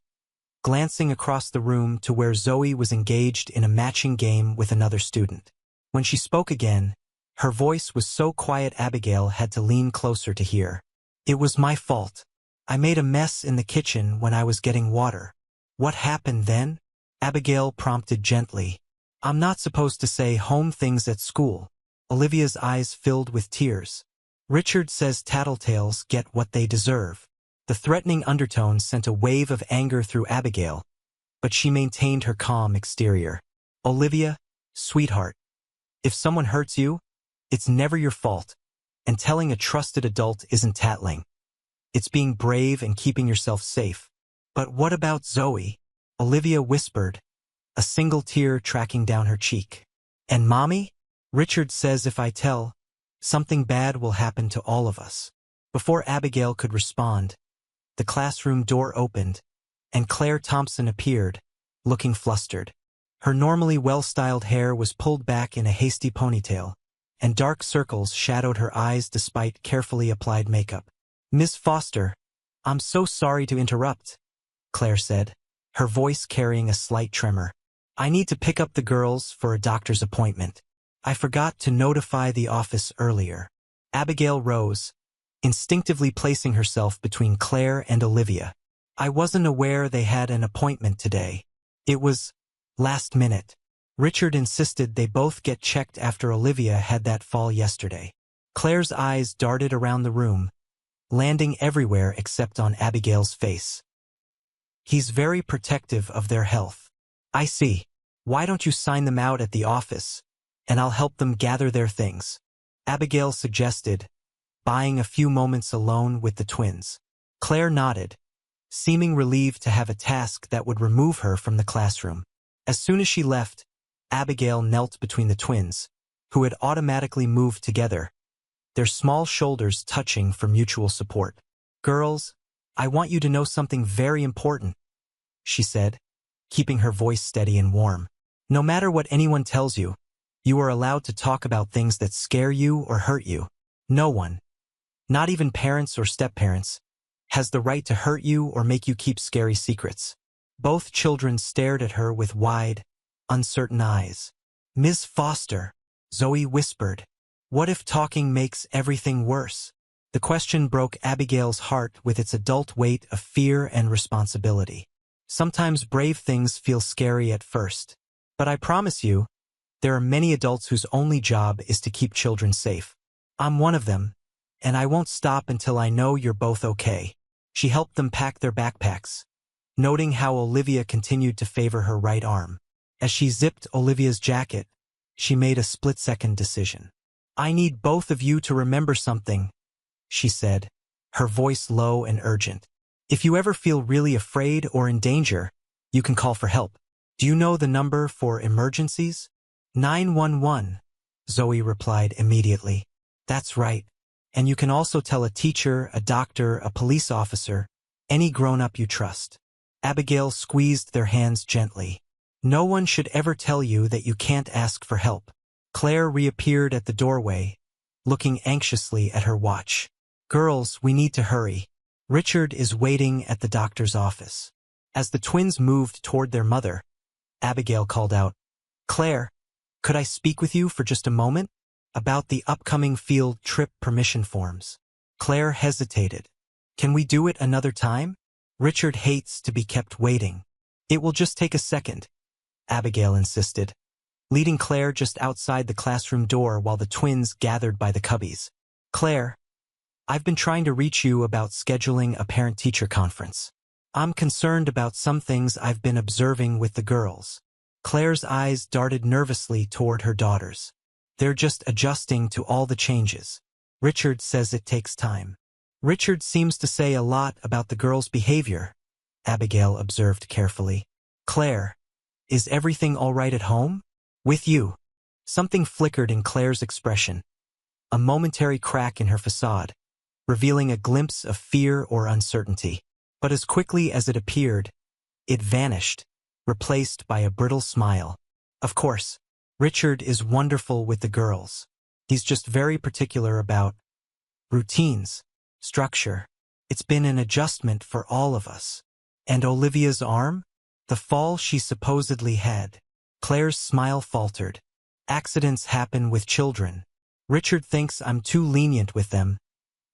glancing across the room to where Zoe was engaged in a matching game with another student. When she spoke again, her voice was so quiet Abigail had to lean closer to hear. It was my fault. I made a mess in the kitchen when I was getting water. What happened then? Abigail prompted gently. I'm not supposed to say home things at school. Olivia's eyes filled with tears. Richard says tattletales get what they deserve. The threatening undertone sent a wave of anger through Abigail, but she maintained her calm exterior. Olivia, sweetheart, if someone hurts you, it's never your fault, and telling a trusted adult isn't tattling. It's being brave and keeping yourself safe. But what about Zoe? Olivia whispered, a single tear tracking down her cheek. And Mommy? Richard says if I tell, something bad will happen to all of us. Before Abigail could respond, the classroom door opened, and Claire Thompson appeared, looking flustered. Her normally well-styled hair was pulled back in a hasty ponytail, and dark circles shadowed her eyes despite carefully applied makeup. Miss Foster, I'm so sorry to interrupt, Claire said, her voice carrying a slight tremor. I need to pick up the girls for a doctor's appointment. I forgot to notify the office earlier. Abigail rose, instinctively placing herself between Claire and Olivia. I wasn't aware they had an appointment today. It was last minute. Richard insisted they both get checked after Olivia had that fall yesterday. Claire's eyes darted around the room, landing everywhere except on Abigail's face. He's very protective of their health. I see. Why don't you sign them out at the office, and I'll help them gather their things, Abigail suggested, buying a few moments alone with the twins. Claire nodded, seeming relieved to have a task that would remove her from the classroom. As soon as she left, Abigail knelt between the twins, who had automatically moved together, their small shoulders touching for mutual support. Girls, I want you to know something very important, she said, keeping her voice steady and warm. No matter what anyone tells you, you are allowed to talk about things that scare you or hurt you. No one, not even parents or step-parents, has the right to hurt you or make you keep scary secrets. Both children stared at her with wide, uncertain eyes. Ms. Foster, Zoe whispered, what if talking makes everything worse? The question broke Abigail's heart with its adult weight of fear and responsibility. Sometimes brave things feel scary at first, but I promise you, there are many adults whose only job is to keep children safe. I'm one of them, and I won't stop until I know you're both okay. She helped them pack their backpacks, noting how Olivia continued to favor her right arm. As she zipped Olivia's jacket, she made a split-second decision. I need both of you to remember something, she said, her voice low and urgent. If you ever feel really afraid or in danger, you can call for help. Do you know the number for emergencies? 911, Zoe replied immediately. That's right. And you can also tell a teacher, a doctor, a police officer, any grown-up you trust. Abigail squeezed their hands gently. No one should ever tell you that you can't ask for help. Claire reappeared at the doorway, looking anxiously at her watch. Girls, we need to hurry. Richard is waiting at the doctor's office. As the twins moved toward their mother, Abigail called out, Claire, could I speak with you for just a moment? About the upcoming field trip permission forms. Claire hesitated. Can we do it another time? Richard hates to be kept waiting. It will just take a second, Abigail insisted, leading Claire just outside the classroom door while the twins gathered by the cubbies. Claire, I've been trying to reach you about scheduling a parent-teacher conference. I'm concerned about some things I've been observing with the girls. Claire's eyes darted nervously toward her daughters. They're just adjusting to all the changes. Richard says it takes time. Richard seems to say a lot about the girls' behavior, Abigail observed carefully. Claire, is everything all right at home? With you? Something flickered in Claire's expression, a momentary crack in her facade, revealing a glimpse of fear or uncertainty. But as quickly as it appeared, it vanished, replaced by a brittle smile. Of course, Richard is wonderful with the girls. He's just very particular about routines, structure. It's been an adjustment for all of us. And Olivia's arm? The fall she supposedly had. Claire's smile faltered. Accidents happen with children. Richard thinks I'm too lenient with them,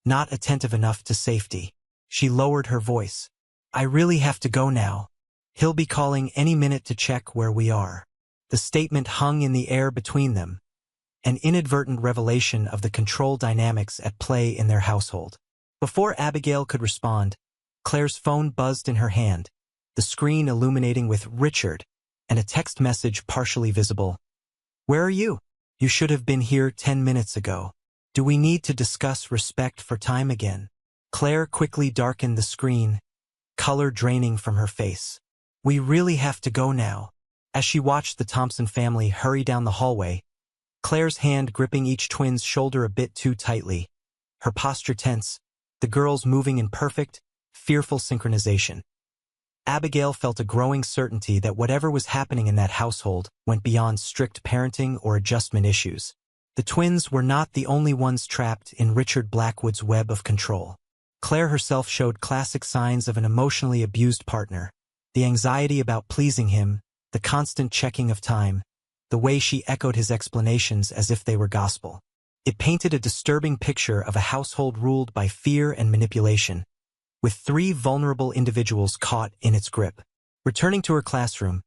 not attentive enough to safety. She lowered her voice. I really have to go now. He'll be calling any minute to check where we are. The statement hung in the air between them, an inadvertent revelation of the control dynamics at play in their household. Before Abigail could respond, Claire's phone buzzed in her hand, the screen illuminating with Richard, and a text message partially visible. Where are you? You should have been here 10 minutes ago. Do we need to discuss respect for time again? Claire quickly darkened the screen, color draining from her face. We really have to go now. As she watched the Thompson family hurry down the hallway, Claire's hand gripping each twin's shoulder a bit too tightly, her posture tense, the girls moving in perfect, fearful synchronization. Abigail felt a growing certainty that whatever was happening in that household went beyond strict parenting or adjustment issues. The twins were not the only ones trapped in Richard Blackwood's web of control. Claire herself showed classic signs of an emotionally abused partner, the anxiety about pleasing him, the constant checking of time, the way she echoed his explanations as if they were gospel. It painted a disturbing picture of a household ruled by fear and manipulation, with 3 vulnerable individuals caught in its grip. Returning to her classroom,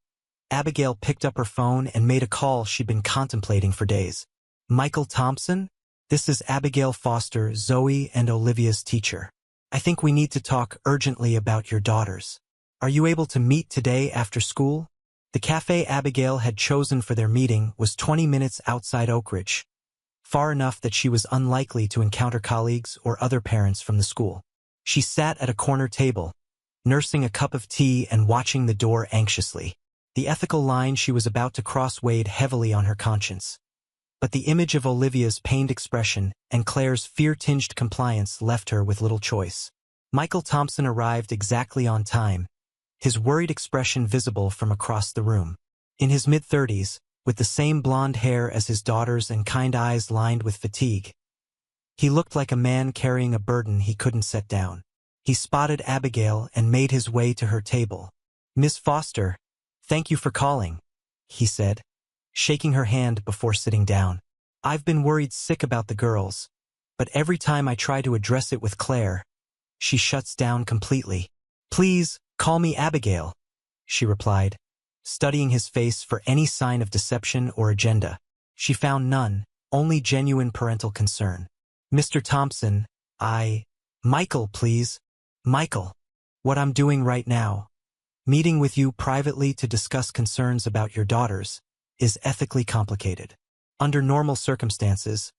Abigail picked up her phone and made a call she'd been contemplating for days. Michael Thompson? This is Abigail Foster, Zoe and Olivia's teacher. I think we need to talk urgently about your daughters. Are you able to meet today after school? The cafe Abigail had chosen for their meeting was 20 minutes outside Oak Ridge, far enough that she was unlikely to encounter colleagues or other parents from the school. She sat at a corner table, nursing a cup of tea and watching the door anxiously. The ethical line she was about to cross weighed heavily on her conscience. But the image of Olivia's pained expression and Claire's fear-tinged compliance left her with little choice. Michael Thompson arrived exactly on time, his worried expression visible from across the room. In his mid-30s, with the same blonde hair as his daughters and kind eyes lined with fatigue, he looked like a man carrying a burden he couldn't set down. He spotted Abigail and made his way to her table. Miss Foster, thank you for calling, he said, shaking her hand before sitting down. I've been worried sick about the girls, but every time I try to address it with Claire, she shuts down completely. Please, call me Abigail, she replied, studying his face for any sign of deception or agenda. She found none, only genuine parental concern. Mr. Thompson, Michael, please. Michael, what I'm doing right now, meeting with you privately to discuss concerns about your daughters, is ethically complicated. Under normal circumstances,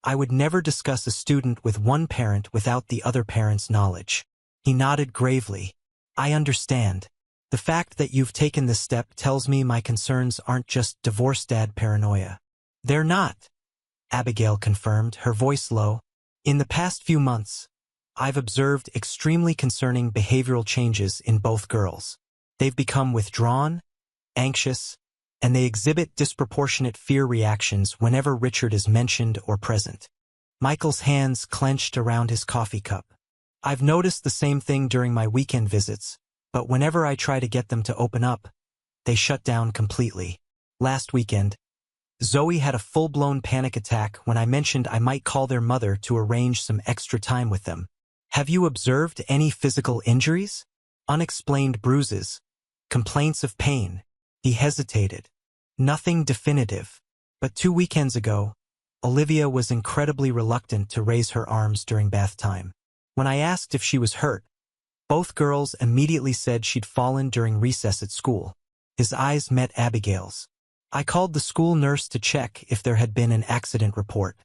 I would never discuss a student with one parent without the other parent's knowledge. He nodded gravely. I understand. The fact that you've taken this step tells me my concerns aren't just divorced dad paranoia. They're not, Abigail confirmed, her voice low. In the past few months, I've observed extremely concerning behavioral changes in both girls. They've become withdrawn, anxious, and they exhibit disproportionate fear reactions whenever Richard is mentioned or present. Michael's hands clenched around his coffee cup. I've noticed the same thing during my weekend visits, but whenever I try to get them to open up, they shut down completely. Last weekend, Zoe had a full-blown panic attack when I mentioned I might call their mother to arrange some extra time with them. Have you observed any physical injuries? Unexplained bruises? Complaints of pain? He hesitated. Nothing definitive. But 2 weekends ago, Olivia was incredibly reluctant to raise her arms during bath time. When I asked if she was hurt, both girls immediately said she'd fallen during recess at school. His eyes met Abigail's. I called the school nurse to check if there had been an accident report.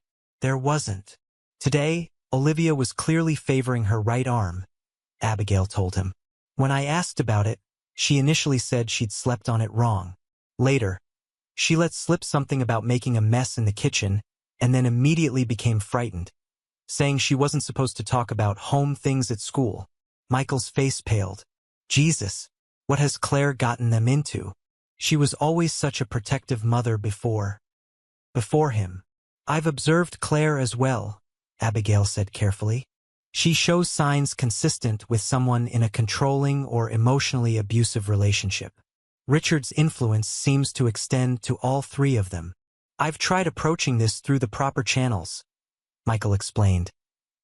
There wasn't. Today, Olivia was clearly favoring her right arm, Abigail told him. When I asked about it, she initially said she'd slept on it wrong. Later, she let slip something about making a mess in the kitchen and then immediately became frightened, saying she wasn't supposed to talk about home things at school. Michael's face paled. Jesus, what has Claire gotten them into? She was always such a protective mother before him. I've observed Claire as well, Abigail said carefully. She shows signs consistent with someone in a controlling or emotionally abusive relationship. Richard's influence seems to extend to all three of them. I've tried approaching this through the proper channels, Michael explained,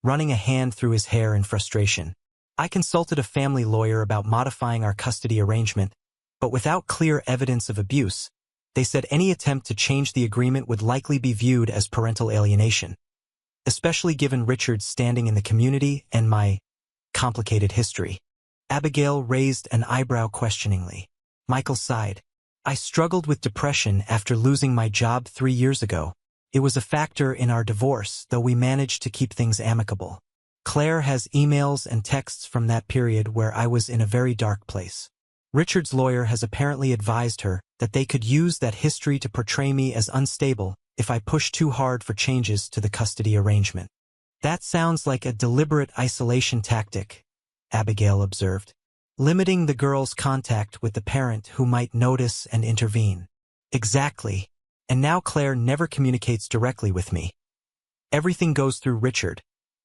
running a hand through his hair in frustration. I consulted a family lawyer about modifying our custody arrangement, but without clear evidence of abuse, they said any attempt to change the agreement would likely be viewed as parental alienation, especially given Richard's standing in the community and my complicated history. Abigail raised an eyebrow questioningly. Michael sighed. I struggled with depression after losing my job 3 years ago. It was a factor in our divorce, though we managed to keep things amicable. Claire has emails and texts from that period where I was in a very dark place. Richard's lawyer has apparently advised her that they could use that history to portray me as unstable if I push too hard for changes to the custody arrangement. That sounds like a deliberate isolation tactic, Abigail observed, limiting the girl's contact with the parent who might notice and intervene. Exactly. And now Claire never communicates directly with me. Everything goes through Richard,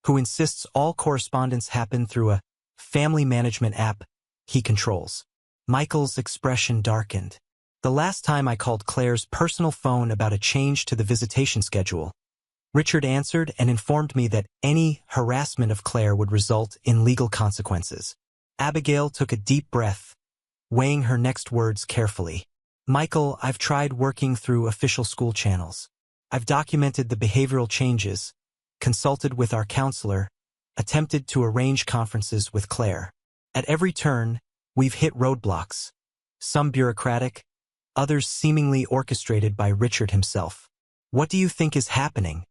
who insists all correspondence happen through a family management app he controls. Michael's expression darkened. The last time I called Claire's personal phone about a change to the visitation schedule, Richard answered and informed me that any harassment of Claire would result in legal consequences. Abigail took a deep breath, weighing her next words carefully. Michael, I've tried working through official school channels. I've documented the behavioral changes, consulted with our counselor, attempted to arrange conferences with Claire. At every turn, we've hit roadblocks, some bureaucratic, others seemingly orchestrated by Richard himself. What do you think is happening?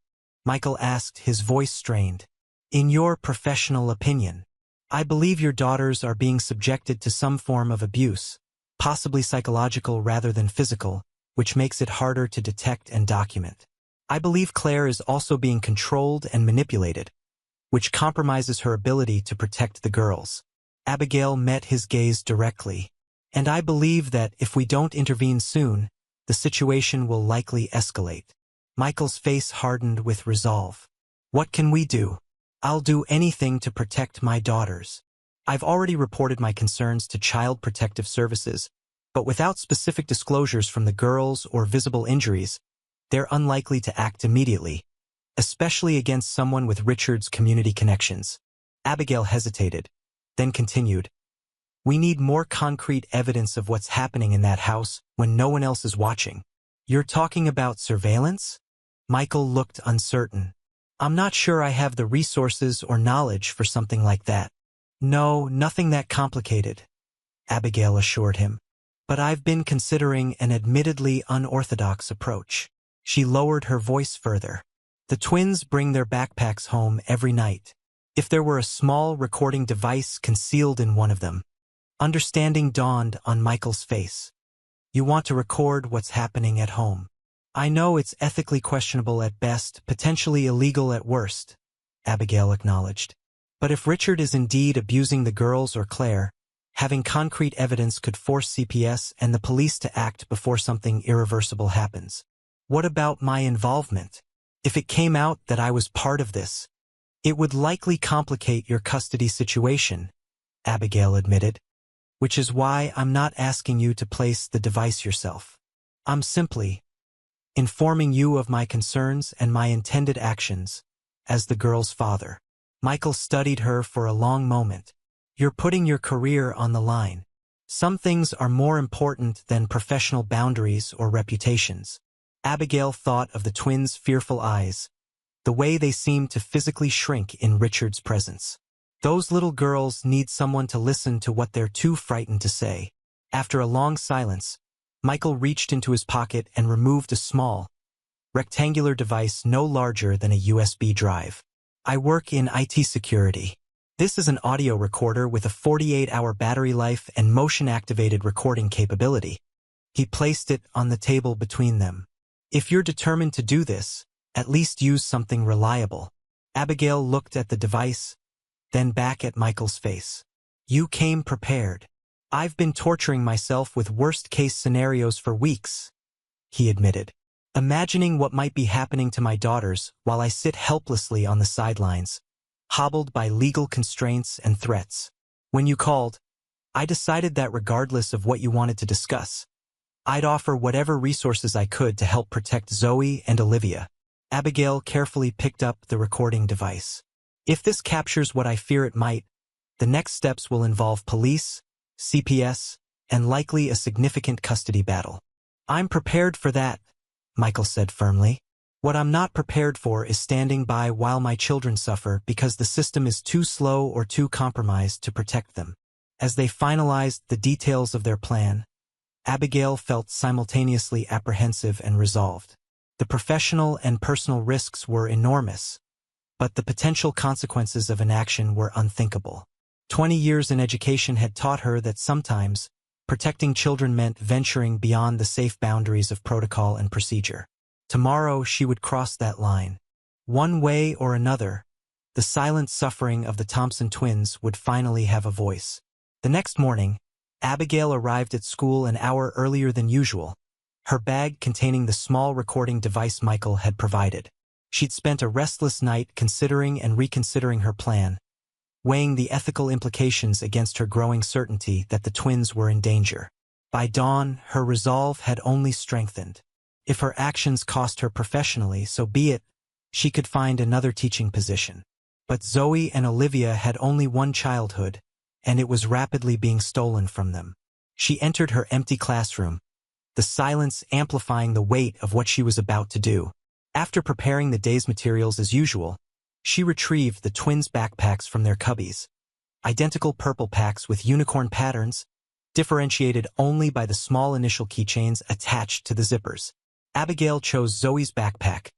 Michael asked, his voice strained. In your professional opinion, I believe your daughters are being subjected to some form of abuse, possibly psychological rather than physical, which makes it harder to detect and document. I believe Claire is also being controlled and manipulated, which compromises her ability to protect the girls. Abigail met his gaze directly. And I believe that if we don't intervene soon, the situation will likely escalate. Michael's face hardened with resolve. What can we do? I'll do anything to protect my daughters. I've already reported my concerns to Child Protective Services, but without specific disclosures from the girls or visible injuries, they're unlikely to act immediately, especially against someone with Richard's community connections. Abigail hesitated, then continued. We need more concrete evidence of what's happening in that house when no one else is watching. You're talking about surveillance? Michael looked uncertain. I'm not sure I have the resources or knowledge for something like that. No, nothing that complicated, Abigail assured him. But I've been considering an admittedly unorthodox approach. She lowered her voice further. The twins bring their backpacks home every night. If there were a small recording device concealed in one of them, understanding dawned on Michael's face. You want to record what's happening at home. I know it's ethically questionable at best, potentially illegal at worst, Abigail acknowledged. But if Richard is indeed abusing the girls or Claire, having concrete evidence could force CPS and the police to act before something irreversible happens. What about my involvement? If it came out that I was part of this, it would likely complicate your custody situation, Abigail admitted. Which is why I'm not asking you to place the device yourself. I'm simply informing you of my concerns and my intended actions as the girl's father. Michael studied her for a long moment. You're putting your career on the line. Some things are more important than professional boundaries or reputations. Abigail thought of the twins' fearful eyes, the way they seemed to physically shrink in Richard's presence. Those little girls need someone to listen to what they're too frightened to say. After a long silence, Michael reached into his pocket and removed a small, rectangular device no larger than a USB drive. I work in IT security. This is an audio recorder with a 48-hour battery life and motion-activated recording capability. He placed it on the table between them. If you're determined to do this, at least use something reliable. Abigail looked at the device, then back at Michael's face. You came prepared. I've been torturing myself with worst-case scenarios for weeks, he admitted, imagining what might be happening to my daughters while I sit helplessly on the sidelines, hobbled by legal constraints and threats. When you called, I decided that regardless of what you wanted to discuss, I'd offer whatever resources I could to help protect Zoe and Olivia. Abigail carefully picked up the recording device. If this captures what I fear it might, the next steps will involve police, CPS, and likely a significant custody battle. I'm prepared for that, Michael said firmly. What I'm not prepared for is standing by while my children suffer because the system is too slow or too compromised to protect them. As they finalized the details of their plan, Abigail felt simultaneously apprehensive and resolved. The professional and personal risks were enormous, but the potential consequences of inaction were unthinkable. 20 years in education had taught her that sometimes protecting children meant venturing beyond the safe boundaries of protocol and procedure. Tomorrow she would cross that line. One way or another, the silent suffering of the Thompson twins would finally have a voice. The next morning, Abigail arrived at school an hour earlier than usual, her bag containing the small recording device Michael had provided. She'd spent a restless night considering and reconsidering her plan, weighing the ethical implications against her growing certainty that the twins were in danger. By dawn, her resolve had only strengthened. If her actions cost her professionally, so be it. She could find another teaching position. But Zoe and Olivia had only one childhood, and it was rapidly being stolen from them. She entered her empty classroom, the silence amplifying the weight of what she was about to do. After preparing the day's materials as usual, she retrieved the twins' backpacks from their cubbies. Identical purple packs with unicorn patterns, differentiated only by the small initial keychains attached to the zippers. Abigail chose Zoe's backpack,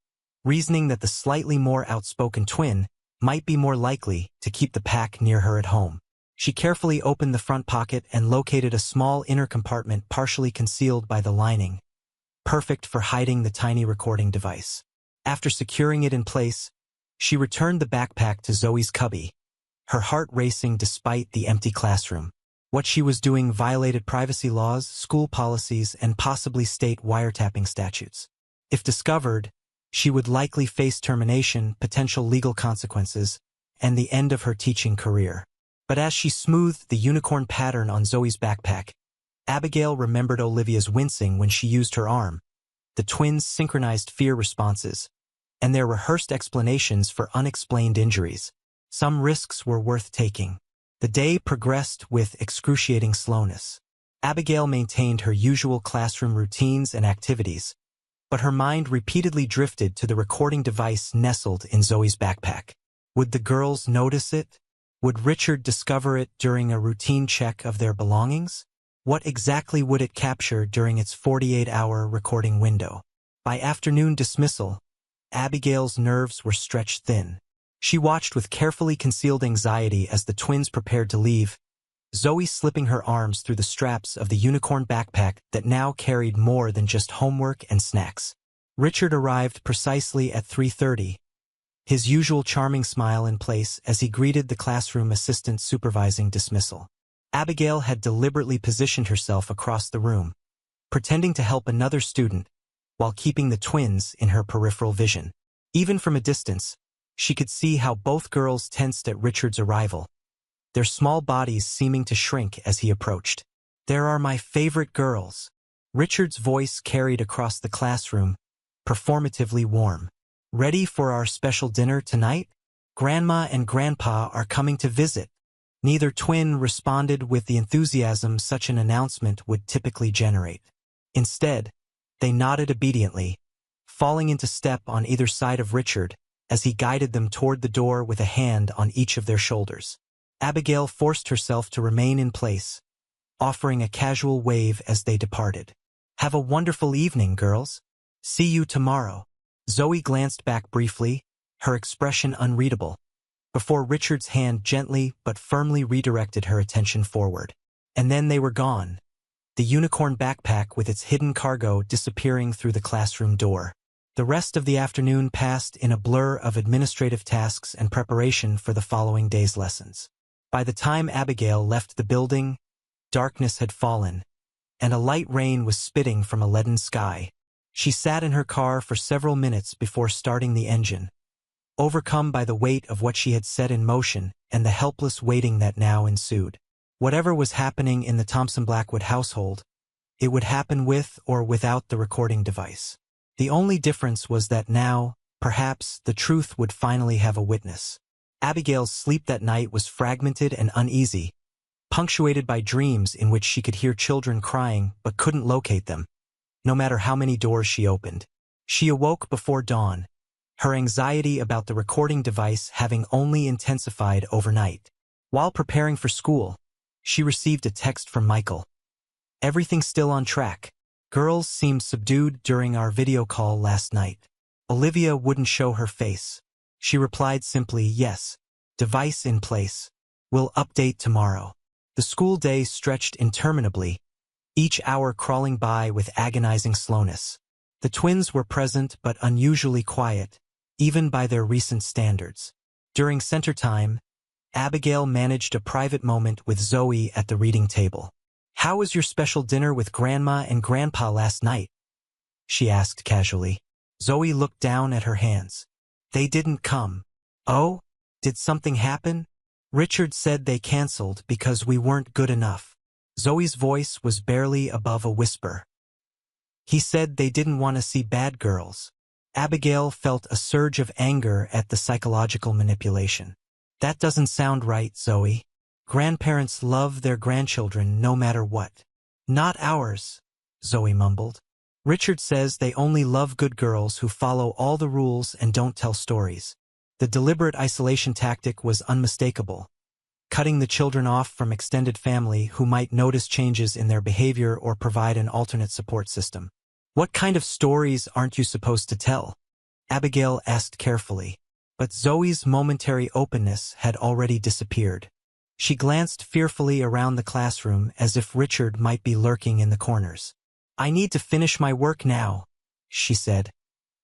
reasoning that the slightly more outspoken twin might be more likely to keep the pack near her at home. She carefully opened the front pocket and located a small inner compartment partially concealed by the lining, perfect for hiding the tiny recording device. After securing it in place, she returned the backpack to Zoe's cubby, her heart racing despite the empty classroom. What she was doing violated privacy laws, school policies, and possibly state wiretapping statutes. If discovered, she would likely face termination, potential legal consequences, and the end of her teaching career. But as she smoothed the unicorn pattern on Zoe's backpack, Abigail remembered Olivia's wincing when she used her arm, the twins' synchronized fear responses, and their rehearsed explanations for unexplained injuries. Some risks were worth taking. The day progressed with excruciating slowness. Abigail maintained her usual classroom routines and activities, but her mind repeatedly drifted to the recording device nestled in Zoe's backpack. Would the girls notice it? Would Richard discover it during a routine check of their belongings? What exactly would it capture during its 48-hour recording window? By afternoon dismissal, Abigail's nerves were stretched thin. She watched with carefully concealed anxiety as the twins prepared to leave, Zoe slipping her arms through the straps of the unicorn backpack that now carried more than just homework and snacks. Richard arrived precisely at 3:30, his usual charming smile in place as he greeted the classroom assistant supervising dismissal. Abigail had deliberately positioned herself across the room, pretending to help another student while keeping the twins in her peripheral vision. Even from a distance, she could see how both girls tensed at Richard's arrival, their small bodies seeming to shrink as he approached. "There are my favorite girls." Richard's voice carried across the classroom, performatively warm. "Ready for our special dinner tonight? Grandma and Grandpa are coming to visit." Neither twin responded with the enthusiasm such an announcement would typically generate. Instead, they nodded obediently, falling into step on either side of Richard as he guided them toward the door with a hand on each of their shoulders. Abigail forced herself to remain in place, offering a casual wave as they departed. "Have a wonderful evening, girls. See you tomorrow." Zoe glanced back briefly, her expression unreadable, before Richard's hand gently but firmly redirected her attention forward. And then they were gone, the unicorn backpack with its hidden cargo disappearing through the classroom door. The rest of the afternoon passed in a blur of administrative tasks and preparation for the following day's lessons. By the time Abigail left the building, darkness had fallen, and a light rain was spitting from a leaden sky. She sat in her car for several minutes before starting the engine, overcome by the weight of what she had set in motion and the helpless waiting that now ensued. Whatever was happening in the Thompson-Blackwood household, it would happen with or without the recording device. The only difference was that now, perhaps, the truth would finally have a witness. Abigail's sleep that night was fragmented and uneasy, punctuated by dreams in which she could hear children crying but couldn't locate them, no matter how many doors she opened. She awoke before dawn, her anxiety about the recording device having only intensified overnight. While preparing for school, she received a text from Michael. "Everything still on track. Girls seemed subdued during our video call last night. Olivia wouldn't show her face. She replied simply, yes. Device in place. We'll update tomorrow." The school day stretched interminably, each hour crawling by with agonizing slowness. The twins were present but unusually quiet, even by their recent standards. During center time, Abigail managed a private moment with Zoe at the reading table. "How was your special dinner with Grandma and Grandpa last night?" she asked casually. Zoe looked down at her hands. "They didn't come." "Oh? Did something happen?" "Richard said they canceled because we weren't good enough." Zoe's voice was barely above a whisper. "He said they didn't want to see bad girls." Abigail felt a surge of anger at the psychological manipulation. "That doesn't sound right, Zoe. Grandparents love their grandchildren no matter what." "Not ours," Zoe mumbled. "Richard says they only love good girls who follow all the rules and don't tell stories." The deliberate isolation tactic was unmistakable, cutting the children off from extended family who might notice changes in their behavior or provide an alternate support system. "What kind of stories aren't you supposed to tell?" Abigail asked carefully. But Zoe's momentary openness had already disappeared. She glanced fearfully around the classroom as if Richard might be lurking in the corners. "I need to finish my work now," she said,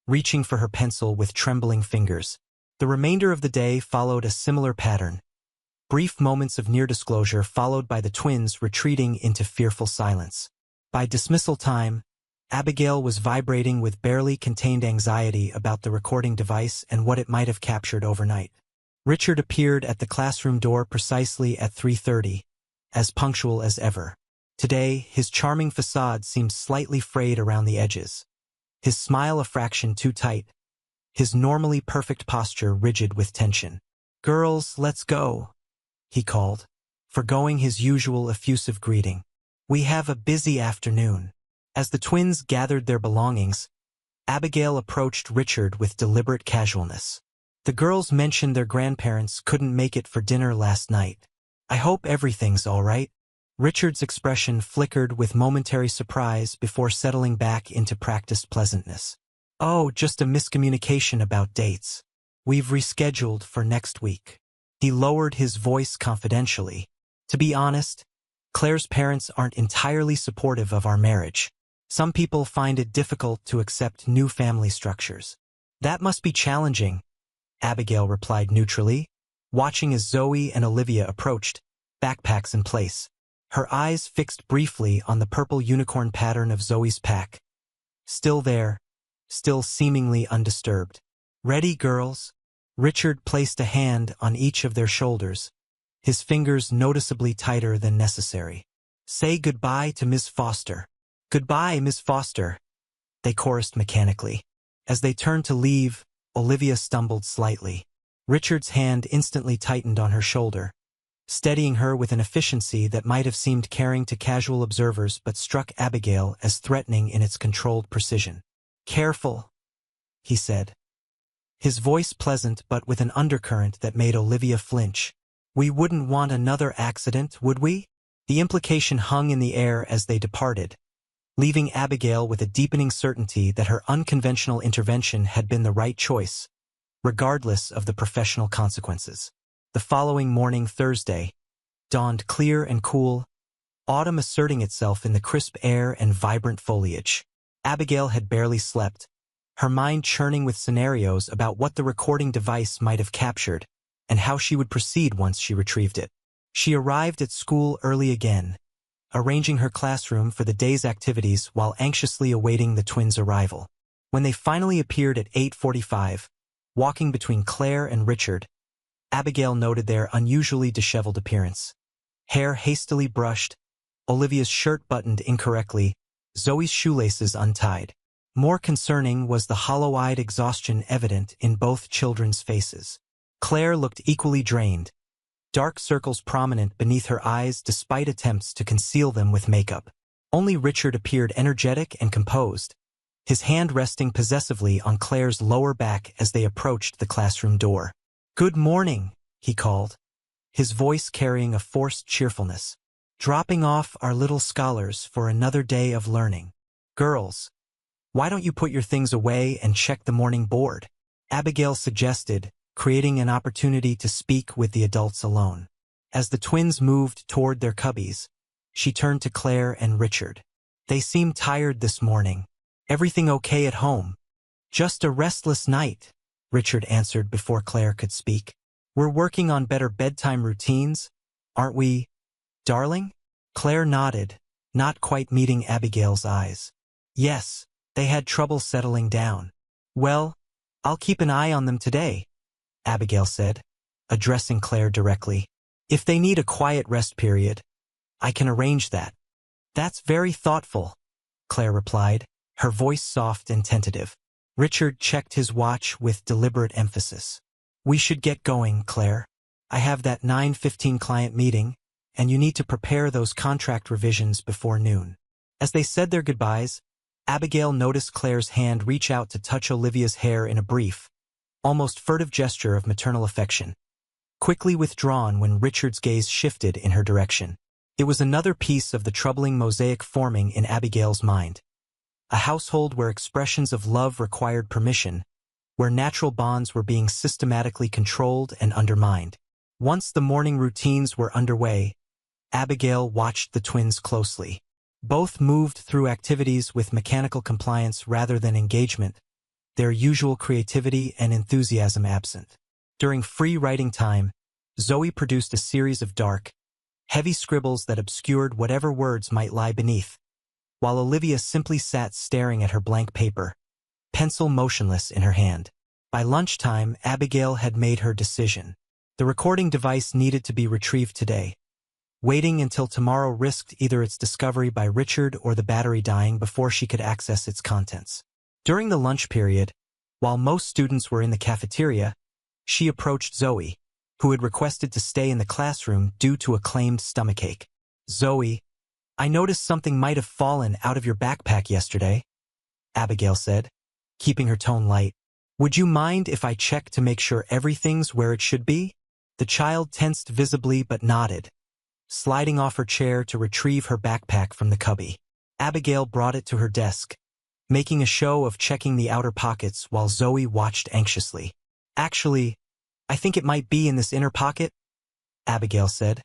reaching for her pencil with trembling fingers. The remainder of the day followed a similar pattern. Brief moments of near disclosure followed by the twins retreating into fearful silence. By dismissal time, Abigail was vibrating with barely contained anxiety about the recording device and what it might have captured overnight. Richard appeared at the classroom door precisely at 3:30, as punctual as ever. Today, his charming facade seemed slightly frayed around the edges, his smile a fraction too tight, his normally perfect posture rigid with tension. "Girls, let's go," he called, forgoing his usual effusive greeting. "We have a busy afternoon." As the twins gathered their belongings, Abigail approached Richard with deliberate casualness. "The girls mentioned their grandparents couldn't make it for dinner last night. I hope everything's all right." Richard's expression flickered with momentary surprise before settling back into practiced pleasantness. "Oh, just a miscommunication about dates. We've rescheduled for next week." He lowered his voice confidentially. "To be honest, Claire's parents aren't entirely supportive of our marriage. Some people find it difficult to accept new family structures." "That must be challenging," Abigail replied neutrally, watching as Zoe and Olivia approached, backpacks in place. Her eyes fixed briefly on the purple unicorn pattern of Zoe's pack. Still there, still seemingly undisturbed. "Ready, girls?" Richard placed a hand on each of their shoulders, his fingers noticeably tighter than necessary. "Say goodbye to Ms. Foster." "Goodbye, Miss Foster," they chorused mechanically. As they turned to leave, Olivia stumbled slightly. Richard's hand instantly tightened on her shoulder, steadying her with an efficiency that might have seemed caring to casual observers but struck Abigail as threatening in its controlled precision. "Careful," he said, his voice pleasant but with an undercurrent that made Olivia flinch. "We wouldn't want another accident, would we?" The implication hung in the air as they departed, leaving Abigail with a deepening certainty that her unconventional intervention had been the right choice, regardless of the professional consequences. The following morning, Thursday, dawned clear and cool, autumn asserting itself in the crisp air and vibrant foliage. Abigail had barely slept, her mind churning with scenarios about what the recording device might have captured and how she would proceed once she retrieved it. She arrived at school early again, arranging her classroom for the day's activities while anxiously awaiting the twins' arrival. When they finally appeared at 8:45, walking between Claire and Richard, Abigail noted their unusually disheveled appearance. Hair hastily brushed, Olivia's shirt buttoned incorrectly, Zoe's shoelaces untied. More concerning was the hollow-eyed exhaustion evident in both children's faces. Claire looked equally drained, dark circles prominent beneath her eyes despite attempts to conceal them with makeup. Only Richard appeared energetic and composed, his hand resting possessively on Claire's lower back as they approached the classroom door. "Good morning," he called, his voice carrying a forced cheerfulness. "Dropping off our little scholars for another day of learning. Girls, why don't you put your things away and check the morning board?" Abigail suggested, creating an opportunity to speak with the adults alone. As the twins moved toward their cubbies, she turned to Claire and Richard. "They seem tired this morning. Everything okay at home?" "Just a restless night," Richard answered before Claire could speak. "We're working on better bedtime routines, aren't we, darling?" Claire nodded, not quite meeting Abigail's eyes. "Yes, they had trouble settling down." "Well, I'll keep an eye on them today," Abigail said, addressing Claire directly. "If they need a quiet rest period, I can arrange that." "That's very thoughtful," Claire replied, her voice soft and tentative. Richard checked his watch with deliberate emphasis. "We should get going, Claire. I have that 9:15 client meeting, and you need to prepare those contract revisions before noon." As they said their goodbyes, Abigail noticed Claire's hand reach out to touch Olivia's hair in a brief, almost furtive gesture of maternal affection, quickly withdrawn when Richard's gaze shifted in her direction. It was another piece of the troubling mosaic forming in Abigail's mind. A household where expressions of love required permission, where natural bonds were being systematically controlled and undermined. Once the morning routines were underway, Abigail watched the twins closely. Both moved through activities with mechanical compliance rather than engagement, their usual creativity and enthusiasm absent. During free writing time, Zoe produced a series of dark, heavy scribbles that obscured whatever words might lie beneath, while Olivia simply sat staring at her blank paper, pencil motionless in her hand. By lunchtime, Abigail had made her decision. The recording device needed to be retrieved today. Waiting until tomorrow risked either its discovery by Richard or the battery dying before she could access its contents. During the lunch period, while most students were in the cafeteria, she approached Zoe, who had requested to stay in the classroom due to a claimed stomachache. "Zoe, I noticed something might have fallen out of your backpack yesterday," Abigail said, keeping her tone light. "Would you mind if I check to make sure everything's where it should be?" The child tensed visibly but nodded, sliding off her chair to retrieve her backpack from the cubby. Abigail brought it to her desk, making a show of checking the outer pockets while Zoe watched anxiously. "Actually, I think it might be in this inner pocket," Abigail said,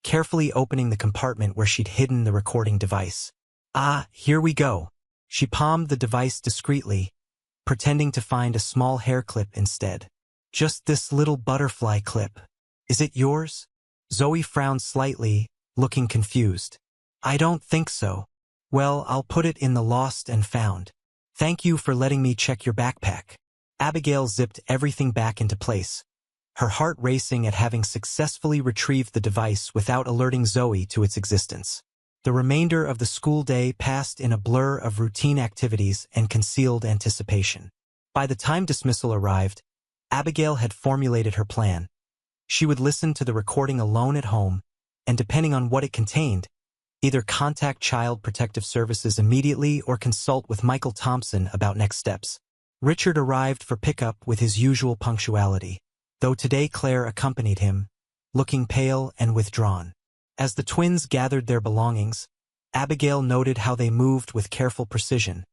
carefully opening the compartment where she'd hidden the recording device. "Ah, here we go." She palmed the device discreetly, pretending to find a small hair clip instead. "Just this little butterfly clip. Is it yours?" Zoe frowned slightly, looking confused. "I don't think so." "Well, I'll put it in the lost and found. Thank you for letting me check your backpack." Abigail zipped everything back into place, her heart racing at having successfully retrieved the device without alerting Zoe to its existence. The remainder of the school day passed in a blur of routine activities and concealed anticipation. By the time dismissal arrived, Abigail had formulated her plan. She would listen to the recording alone at home, and depending on what it contained, either contact Child Protective Services immediately or consult with Michael Thompson about next steps. Richard arrived for pickup with his usual punctuality, though today Claire accompanied him, looking pale and withdrawn. As the twins gathered their belongings, Abigail noted how they moved with careful precision,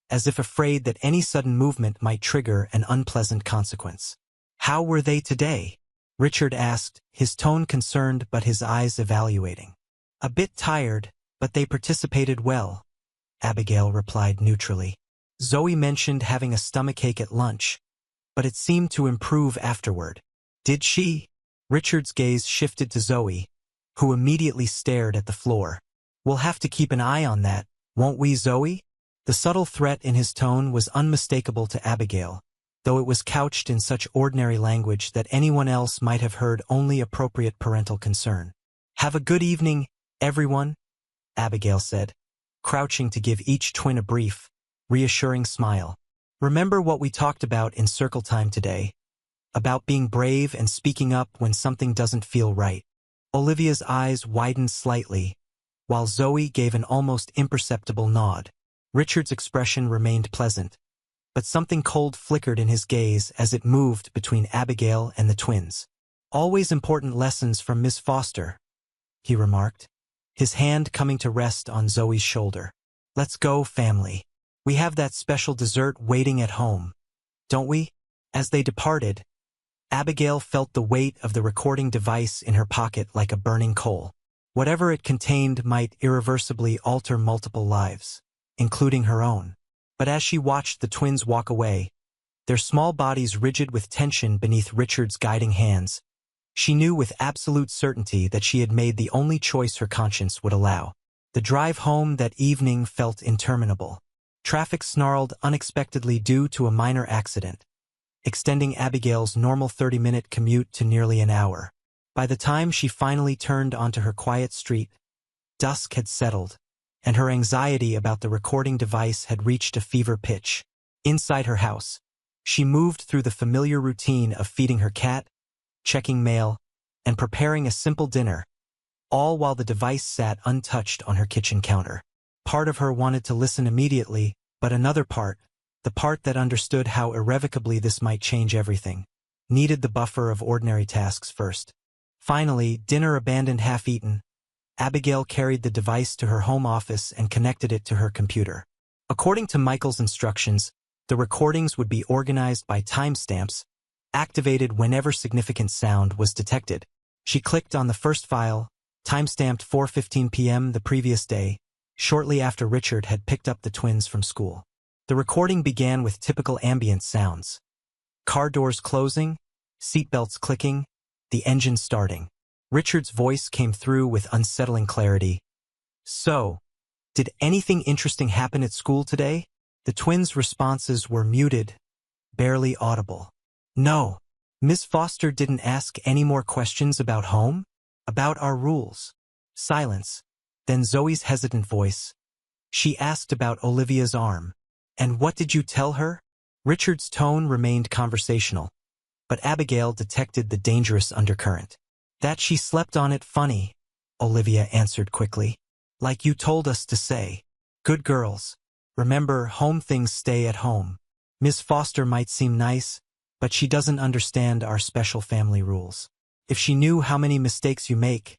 as if afraid that any sudden movement might trigger an unpleasant consequence. "How were they today?" Richard asked, his tone concerned but his eyes evaluating. "A bit tired, but they participated well," Abigail replied neutrally. "Zoe mentioned having a stomachache at lunch, but it seemed to improve afterward." "Did she?" Richard's gaze shifted to Zoe, who immediately stared at the floor. "We'll have to keep an eye on that, won't we, Zoe?" The subtle threat in his tone was unmistakable to Abigail, though it was couched in such ordinary language that anyone else might have heard only appropriate parental concern. "Have a good evening, everyone," Abigail said, crouching to give each twin a brief, reassuring smile. "Remember what we talked about in circle time today, about being brave and speaking up when something doesn't feel right." Olivia's eyes widened slightly, while Zoe gave an almost imperceptible nod. Richard's expression remained pleasant, but something cold flickered in his gaze as it moved between Abigail and the twins. "Always important lessons from Miss Foster," he remarked, his hand coming to rest on Zoe's shoulder. "Let's go, family. We have that special dessert waiting at home, don't we?" As they departed, Abigail felt the weight of the recording device in her pocket like a burning coal. Whatever it contained might irreversibly alter multiple lives, including her own. But as she watched the twins walk away, their small bodies rigid with tension beneath Richard's guiding hands, she knew with absolute certainty that she had made the only choice her conscience would allow. The drive home that evening felt interminable. Traffic snarled unexpectedly due to a minor accident, extending Abigail's normal 30-minute commute to nearly an hour. By the time she finally turned onto her quiet street, dusk had settled, and her anxiety about the recording device had reached a fever pitch. Inside her house, she moved through the familiar routine of feeding her cat, checking mail, and preparing a simple dinner, all while the device sat untouched on her kitchen counter. Part of her wanted to listen immediately, but another part, the part that understood how irrevocably this might change everything, needed the buffer of ordinary tasks first. Finally, dinner abandoned half-eaten, Abigail carried the device to her home office and connected it to her computer. According to Michael's instructions, the recordings would be organized by timestamps, activated whenever significant sound was detected. She clicked on the first file, timestamped 4:15 p.m. the previous day, shortly after Richard had picked up the twins from school. The recording began with typical ambient sounds: car doors closing, seatbelts clicking, the engine starting. Richard's voice came through with unsettling clarity. "So, did anything interesting happen at school today?" The twins' responses were muted, barely audible. "No. Miss Foster didn't ask any more questions about home? About our rules?" Silence. Then Zoe's hesitant voice. "She asked about Olivia's arm. And what did you tell her?" Richard's tone remained conversational, but Abigail detected the dangerous undercurrent. "That she slept on it funny," Olivia answered quickly. "Like you told us to say. Good girls. Remember, home things stay at home. Miss Foster might seem nice, but she doesn't understand our special family rules. If she knew how many mistakes you make,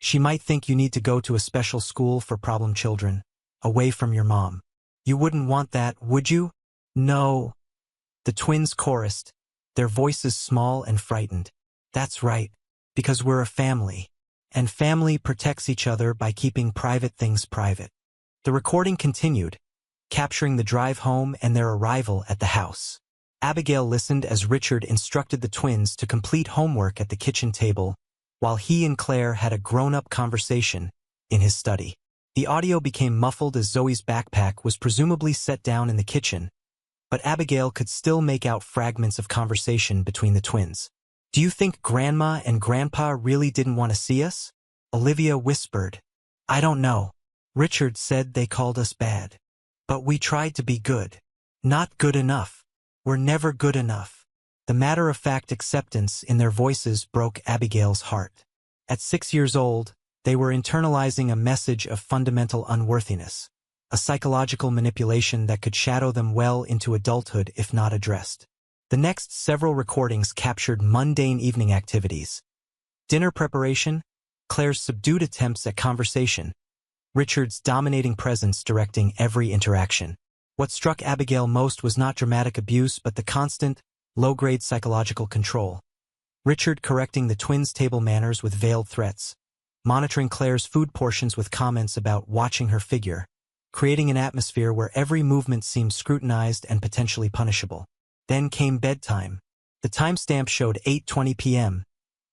she might think you need to go to a special school for problem children, away from your mom. You wouldn't want that, would you?" "No." The twins chorused, their voices small and frightened. "That's right. Because we're a family, and family protects each other by keeping private things private." The recording continued, capturing the drive home and their arrival at the house. Abigail listened as Richard instructed the twins to complete homework at the kitchen table, while he and Claire had a grown-up conversation in his study. The audio became muffled as Zoe's backpack was presumably set down in the kitchen, but Abigail could still make out fragments of conversation between the twins. "Do you think Grandma and Grandpa really didn't want to see us?" Olivia whispered. "I don't know. Richard said they called us bad. But we tried to be good. Not good enough. We're never good enough." The matter-of-fact acceptance in their voices broke Abigail's heart. At 6 years old, they were internalizing a message of fundamental unworthiness, a psychological manipulation that could shadow them well into adulthood if not addressed. The next several recordings captured mundane evening activities: dinner preparation, Claire's subdued attempts at conversation, Richard's dominating presence directing every interaction. What struck Abigail most was not dramatic abuse but the constant, low-grade psychological control. Richard correcting the twins' table manners with veiled threats, monitoring Claire's food portions with comments about watching her figure, creating an atmosphere where every movement seemed scrutinized and potentially punishable. Then came bedtime. The timestamp showed 8:20 p.m.,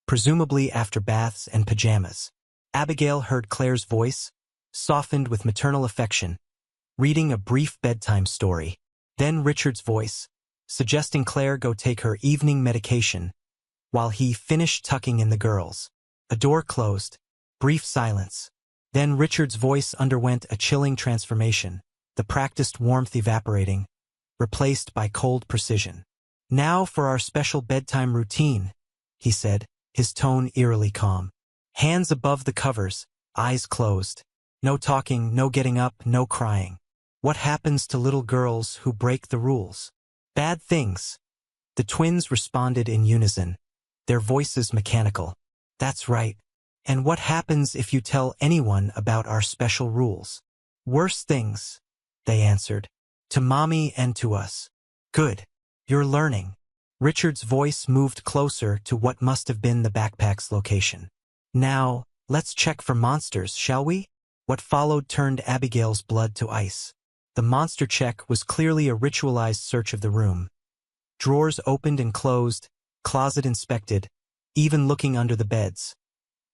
presumably after baths and pajamas. Abigail heard Claire's voice, softened with maternal affection, reading a brief bedtime story. Then Richard's voice, suggesting Claire go take her evening medication, while he finished tucking in the girls. A door closed. Brief silence. Then Richard's voice underwent a chilling transformation, the practiced warmth evaporating, replaced by cold precision. "Now for our special bedtime routine," he said, his tone eerily calm. Hands above the covers, eyes closed. No talking, no getting up, no crying. What happens to little girls who break the rules? Bad things. The twins responded in unison, their voices mechanical. That's right. And what happens if you tell anyone about our special rules? Worse things, they answered. To Mommy and to us. Good. You're learning. Richard's voice moved closer to what must have been the backpack's location. Now, let's check for monsters, shall we? What followed turned Abigail's blood to ice. The monster check was clearly a ritualized search of the room. Drawers opened and closed, closet inspected, even looking under the beds.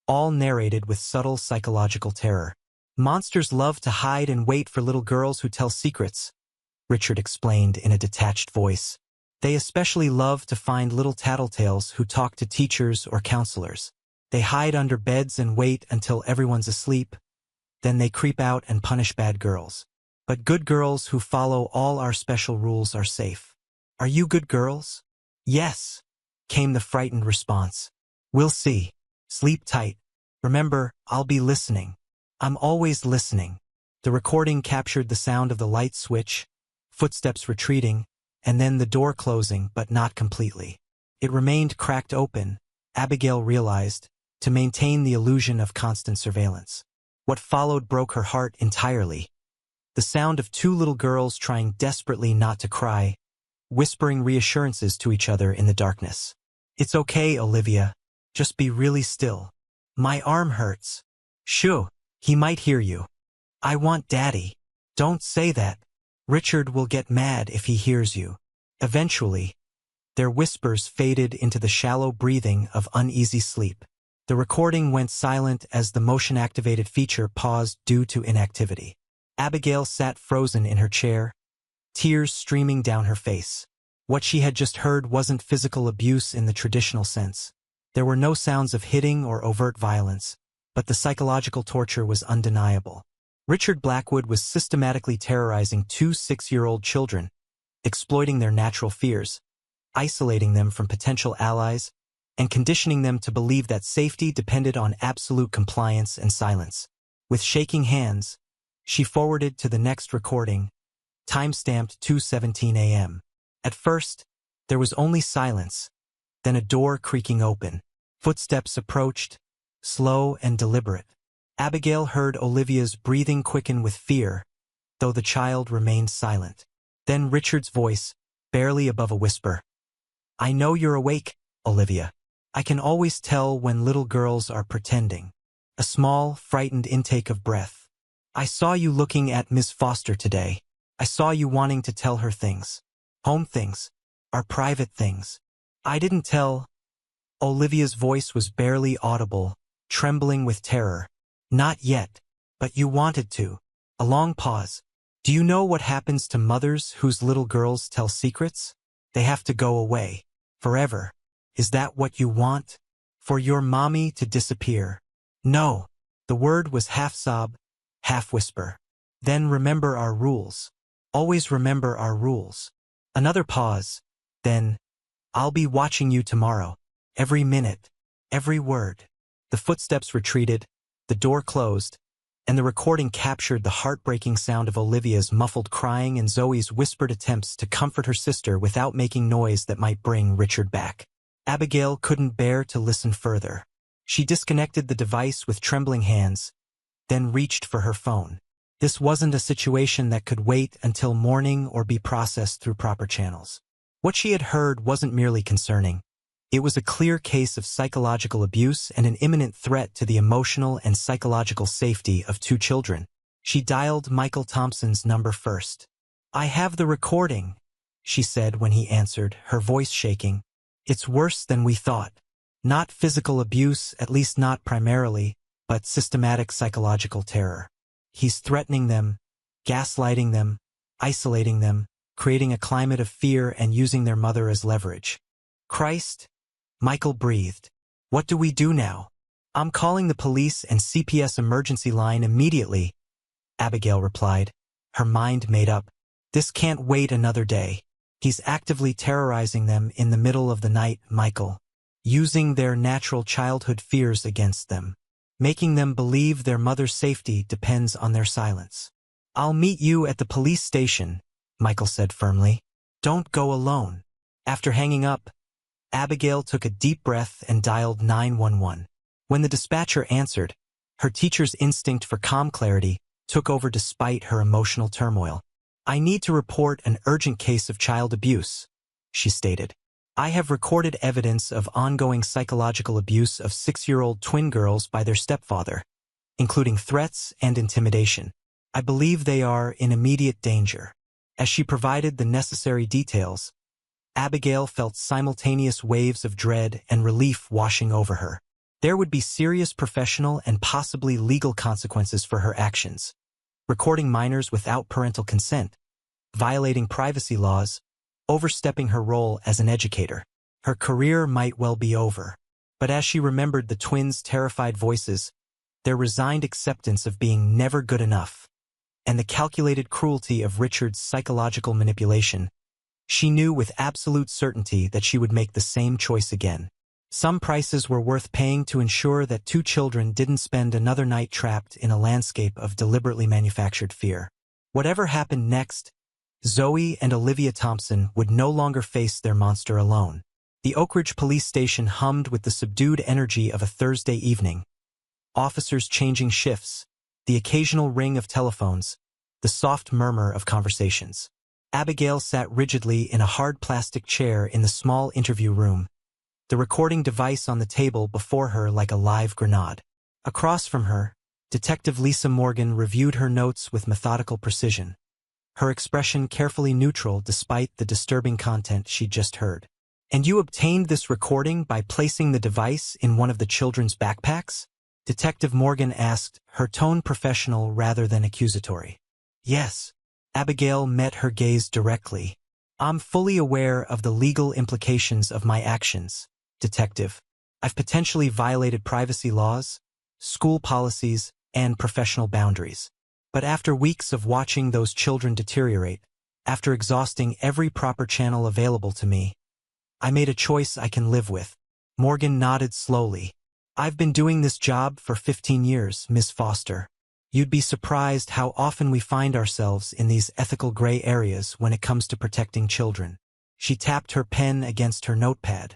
All narrated with subtle psychological terror. Monsters love to hide and wait for little girls who tell secrets, Richard explained in a detached voice. They especially love to find little tattletales who talk to teachers or counselors. They hide under beds and wait until everyone's asleep. Then they creep out and punish bad girls. But good girls who follow all our special rules are safe. Are you good girls? Yes, came the frightened response. We'll see. Sleep tight. Remember, I'll be listening. I'm always listening. The recording captured the sound of the light switch, footsteps retreating, and then the door closing, but not completely. It remained cracked open, Abigail realized, to maintain the illusion of constant surveillance. What followed broke her heart entirely. The sound of two little girls trying desperately not to cry, whispering reassurances to each other in the darkness. It's okay, Olivia. Just be really still. My arm hurts. Shoo, he might hear you. I want Daddy. Don't say that. Richard will get mad if he hears you. Eventually, their whispers faded into the shallow breathing of uneasy sleep. The recording went silent as the motion-activated feature paused due to inactivity. Abigail sat frozen in her chair, tears streaming down her face. What she had just heard wasn't physical abuse in the traditional sense. There were no sounds of hitting or overt violence, but the psychological torture was undeniable. Richard Blackwood was systematically terrorizing two 6-year-old children, exploiting their natural fears, isolating them from potential allies, and conditioning them to believe that safety depended on absolute compliance and silence. With shaking hands, she forwarded to the next recording, time-stamped 2:17 a.m. At first, there was only silence, then a door creaking open. Footsteps approached, slow and deliberate. Abigail heard Olivia's breathing quicken with fear, though the child remained silent. Then Richard's voice, barely above a whisper. I know you're awake, Olivia. I can always tell when little girls are pretending. A small, frightened intake of breath. I saw you looking at Miss Foster today. I saw you wanting to tell her things. Home things. Our private things. I didn't tell. Olivia's voice was barely audible, trembling with terror. Not yet, but you wanted to. A long pause. Do you know what happens to mothers whose little girls tell secrets? They have to go away. Forever. Is that what you want? For your mommy to disappear? No. The word was half sob, half whisper. Then remember our rules. Always remember our rules. Another pause. Then, I'll be watching you tomorrow. Every minute. Every word. The footsteps retreated, the door closed, and the recording captured the heartbreaking sound of Olivia's muffled crying and Zoe's whispered attempts to comfort her sister without making noise that might bring Richard back. Abigail couldn't bear to listen further. She disconnected the device with trembling hands, then reached for her phone. This wasn't a situation that could wait until morning or be processed through proper channels. What she had heard wasn't merely concerning. It was a clear case of psychological abuse and an imminent threat to the emotional and psychological safety of two children. She dialed Michael Thompson's number first. I have the recording, she said when he answered, her voice shaking. It's worse than we thought. Not physical abuse, at least not primarily, but systematic psychological terror. He's threatening them, gaslighting them, isolating them, creating a climate of fear and using their mother as leverage. Christ, Michael breathed. What do we do now? I'm calling the police and CPS emergency line immediately, Abigail replied, her mind made up. This can't wait another day. He's actively terrorizing them in the middle of the night, Michael, using their natural childhood fears against them, making them believe their mother's safety depends on their silence. I'll meet you at the police station, Michael said firmly. Don't go alone. After hanging up, Abigail took a deep breath and dialed 911. When the dispatcher answered, her teacher's instinct for calm clarity took over despite her emotional turmoil. I need to report an urgent case of child abuse, she stated. I have recorded evidence of ongoing psychological abuse of 6-year-old twin girls by their stepfather, including threats and intimidation. I believe they are in immediate danger. As she provided the necessary details, Abigail felt simultaneous waves of dread and relief washing over her. There would be serious professional and possibly legal consequences for her actions. Recording minors without parental consent, violating privacy laws, overstepping her role as an educator. Her career might well be over. But as she remembered the twins' terrified voices, their resigned acceptance of being never good enough, and the calculated cruelty of Richard's psychological manipulation, she knew with absolute certainty that she would make the same choice again. Some prices were worth paying to ensure that 2 children didn't spend another night trapped in a landscape of deliberately manufactured fear. Whatever happened next, Zoe and Olivia Thompson would no longer face their monster alone. The Oak Ridge police station hummed with the subdued energy of a Thursday evening. Officers changing shifts, the occasional ring of telephones, the soft murmur of conversations. Abigail sat rigidly in a hard plastic chair in the small interview room, the recording device on the table before her like a live grenade. Across from her, Detective Lisa Morgan reviewed her notes with methodical precision, her expression carefully neutral despite the disturbing content she'd just heard. And you obtained this recording by placing the device in one of the children's backpacks? Detective Morgan asked, her tone professional rather than accusatory. Yes. Abigail met her gaze directly. I'm fully aware of the legal implications of my actions, Detective. I've potentially violated privacy laws, school policies, and professional boundaries. But after weeks of watching those children deteriorate, after exhausting every proper channel available to me, I made a choice I can live with. Morgan nodded slowly. I've been doing this job for 15 years, Miss Foster. You'd be surprised how often we find ourselves in these ethical gray areas when it comes to protecting children. She tapped her pen against her notepad.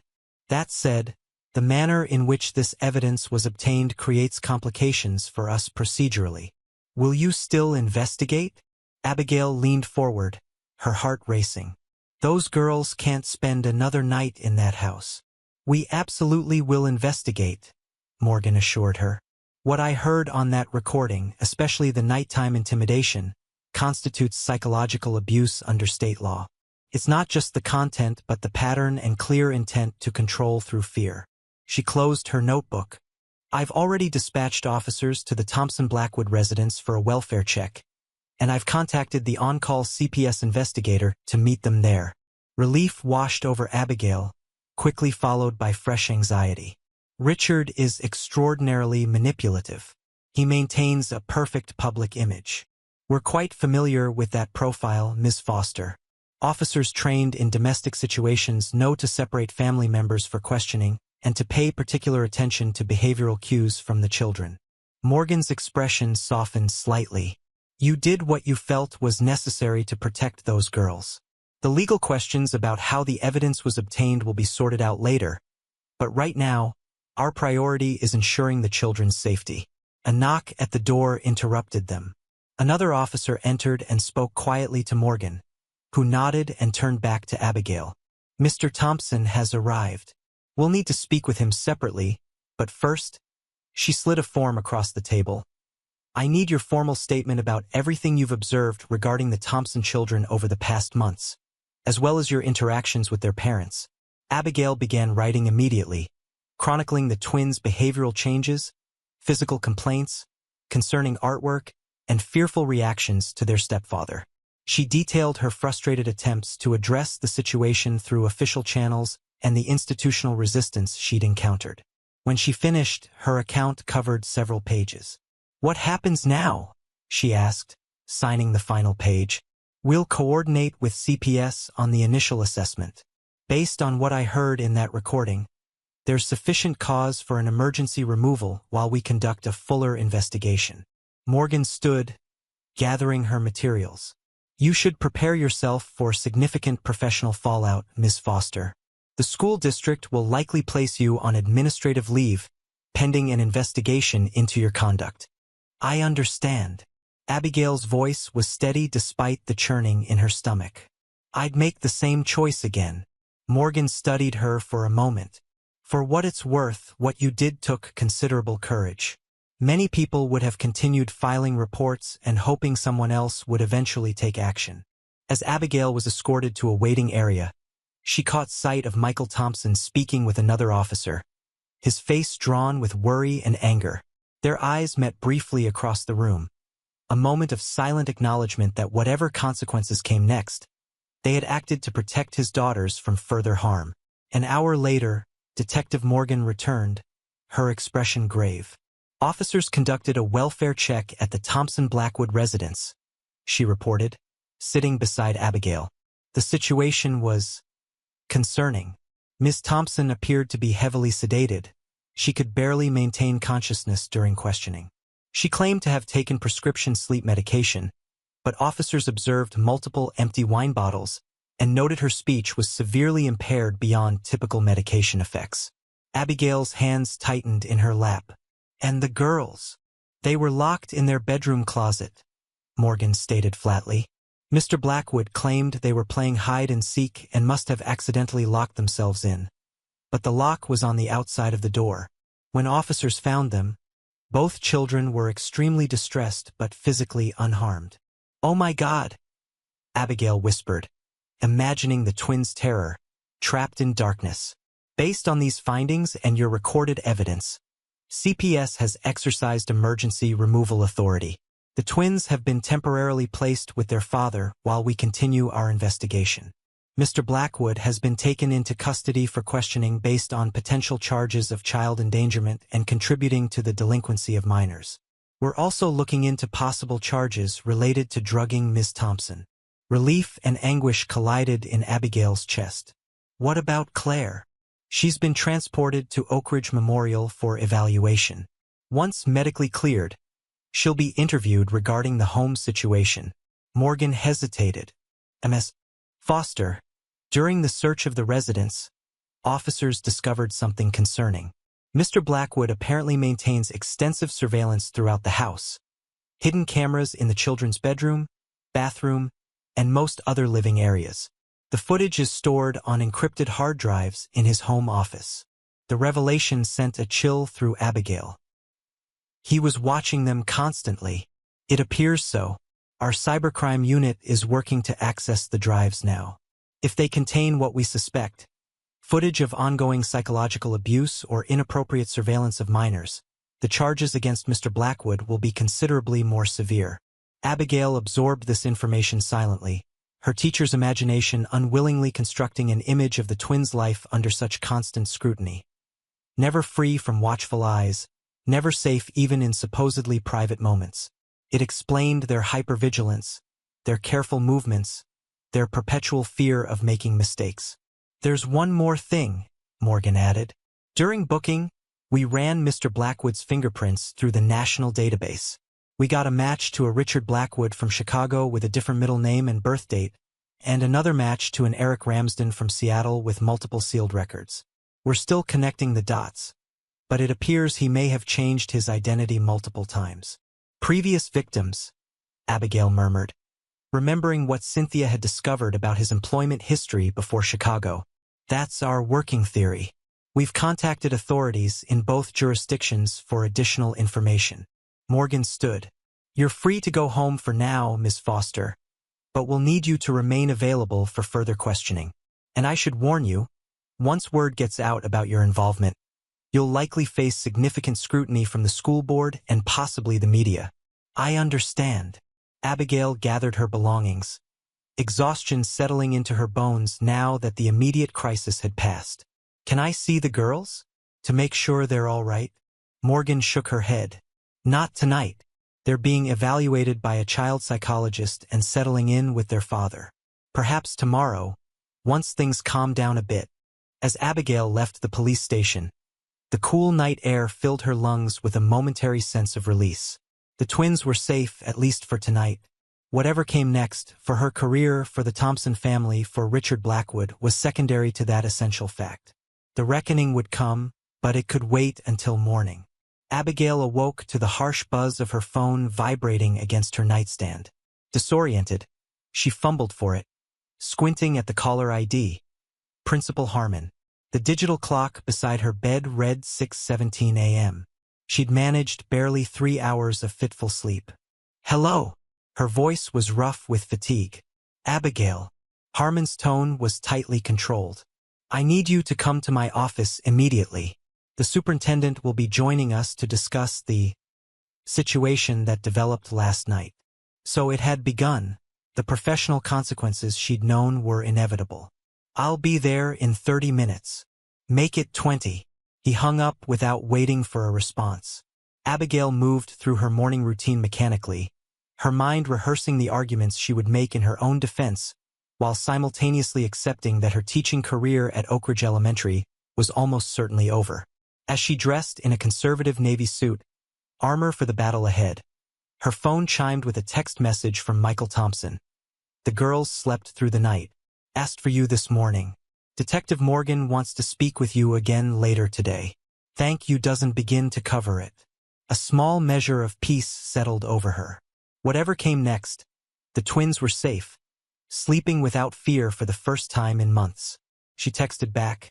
That said, the manner in which this evidence was obtained creates complications for us procedurally. Will you still investigate? Abigail leaned forward, her heart racing. Those girls can't spend another night in that house. We absolutely will investigate, Morgan assured her. What I heard on that recording, especially the nighttime intimidation, constitutes psychological abuse under state law. It's not just the content but the pattern and clear intent to control through fear. She closed her notebook. I've already dispatched officers to the Thompson-Blackwood residence for a welfare check, and I've contacted the on-call CPS investigator to meet them there. Relief washed over Abigail, quickly followed by fresh anxiety. Richard is extraordinarily manipulative. He maintains a perfect public image. We're quite familiar with that profile, Ms. Foster. Officers trained in domestic situations know to separate family members for questioning and to pay particular attention to behavioral cues from the children. Morgan's expression softened slightly. You did what you felt was necessary to protect those girls. The legal questions about how the evidence was obtained will be sorted out later, but right now, our priority is ensuring the children's safety. A knock at the door interrupted them. Another officer entered and spoke quietly to Morgan, who nodded and turned back to Abigail. Mr. Thompson has arrived. We'll need to speak with him separately, but first, she slid a form across the table. I need your formal statement about everything you've observed regarding the Thompson children over the past months, as well as your interactions with their parents. Abigail began writing immediately, chronicling the twins' behavioral changes, physical complaints, concerning artwork, and fearful reactions to their stepfather. She detailed her frustrated attempts to address the situation through official channels and the institutional resistance she'd encountered. When she finished, her account covered several pages. "What happens now?" she asked, signing the final page. "We'll coordinate with CPS on the initial assessment. Based on what I heard in that recording, there's sufficient cause for an emergency removal while we conduct a fuller investigation." Morgan stood, gathering her materials. "You should prepare yourself for significant professional fallout, Ms. Foster. The school district will likely place you on administrative leave, pending an investigation into your conduct." "I understand." Abigail's voice was steady despite the churning in her stomach. "I'd make the same choice again." Morgan studied her for a moment. "For what it's worth, what you did took considerable courage. Many people would have continued filing reports and hoping someone else would eventually take action." As Abigail was escorted to a waiting area, she caught sight of Michael Thompson speaking with another officer, his face drawn with worry and anger. Their eyes met briefly across the room, a moment of silent acknowledgement that whatever consequences came next, they had acted to protect his daughters from further harm. An hour later, Detective Morgan returned, her expression grave. "Officers conducted a welfare check at the Thompson-Blackwood residence," she reported, sitting beside Abigail. The situation was concerning. Miss Thompson appeared to be heavily sedated. She could barely maintain consciousness during questioning. She claimed to have taken prescription sleep medication, but officers observed multiple empty wine bottles and noted her speech was severely impaired beyond typical medication effects. Abigail's hands tightened in her lap. "And the girls? They were locked in their bedroom closet," Morgan stated flatly. "Mr. Blackwood claimed they were playing hide and seek and must have accidentally locked themselves in. But the lock was on the outside of the door. When officers found them, both children were extremely distressed but physically unharmed." "Oh my God," Abigail whispered, imagining the twins' terror, trapped in darkness. "Based on these findings and your recorded evidence, CPS has exercised emergency removal authority. The twins have been temporarily placed with their father while we continue our investigation. Mr. Blackwood has been taken into custody for questioning based on potential charges of child endangerment and contributing to the delinquency of minors. We're also looking into possible charges related to drugging Ms. Thompson." Relief and anguish collided in Abigail's chest. "What about Claire?" "She's been transported to Oak Ridge Memorial for evaluation. Once medically cleared, she'll be interviewed regarding the home situation." Morgan hesitated. "Ms. Foster, during the search of the residence, officers discovered something concerning. Mr. Blackwood apparently maintains extensive surveillance throughout the house. Hidden cameras in the children's bedroom, bathroom, and most other living areas. The footage is stored on encrypted hard drives in his home office." The revelation sent a chill through Abigail. "He was watching them constantly." "It appears so. Our cybercrime unit is working to access the drives now. If they contain what we suspect, footage of ongoing psychological abuse or inappropriate surveillance of minors, the charges against Mr. Blackwood will be considerably more severe." Abigail absorbed this information silently, her teacher's imagination unwillingly constructing an image of the twins' life under such constant scrutiny. Never free from watchful eyes, never safe even in supposedly private moments. It explained their hypervigilance, their careful movements, their perpetual fear of making mistakes. "There's one more thing," Morgan added. "During booking, we ran Mr. Blackwood's fingerprints through the national database. We got a match to a Richard Blackwood from Chicago with a different middle name and birth date, and another match to an Eric Ramsden from Seattle with multiple sealed records. We're still connecting the dots, but it appears he may have changed his identity multiple times." "Previous victims," Abigail murmured, remembering what Cynthia had discovered about his employment history before Chicago. "That's our working theory. We've contacted authorities in both jurisdictions for additional information." Morgan stood. "You're free to go home for now, Miss Foster, but we'll need you to remain available for further questioning. And I should warn you, once word gets out about your involvement, You'll likely face significant scrutiny from the school board and possibly the media. I understand. Abigail gathered her belongings, exhaustion settling into her bones now that the immediate crisis had passed. Can I see the girls? To make sure they're all right? Morgan shook her head. Not tonight. They're being evaluated by a child psychologist and settling in with their father. Perhaps tomorrow, once things calm down a bit. As Abigail left the police station, the cool night air filled her lungs with a momentary sense of release. The twins were safe, at least for tonight. Whatever came next, for her career, for the Thompson family, for Richard Blackwood, was secondary to that essential fact. The reckoning would come, but it could wait until morning. Abigail awoke to the harsh buzz of her phone vibrating against her nightstand. Disoriented, she fumbled for it, squinting at the caller ID. Principal Harmon. The digital clock beside her bed read 6:17 a.m. She'd managed barely 3 hours of fitful sleep. Hello. Her voice was rough with fatigue. Abigail. Harmon's tone was tightly controlled. I need you to come to my office immediately. The superintendent will be joining us to discuss the situation that developed last night. So it had begun. The professional consequences she'd known were inevitable. I'll be there in 30 minutes. Make it 20. He hung up without waiting for a response. Abigail moved through her morning routine mechanically, her mind rehearsing the arguments she would make in her own defense, while simultaneously accepting that her teaching career at Oak Ridge Elementary was almost certainly over. As she dressed in a conservative navy suit, armor for the battle ahead, her phone chimed with a text message from Michael Thompson. The girls slept through the night. Asked for you this morning. Detective Morgan wants to speak with you again later today. Thank you doesn't begin to cover it. A small measure of peace settled over her. Whatever came next, the twins were safe, sleeping without fear for the first time in months. She texted back.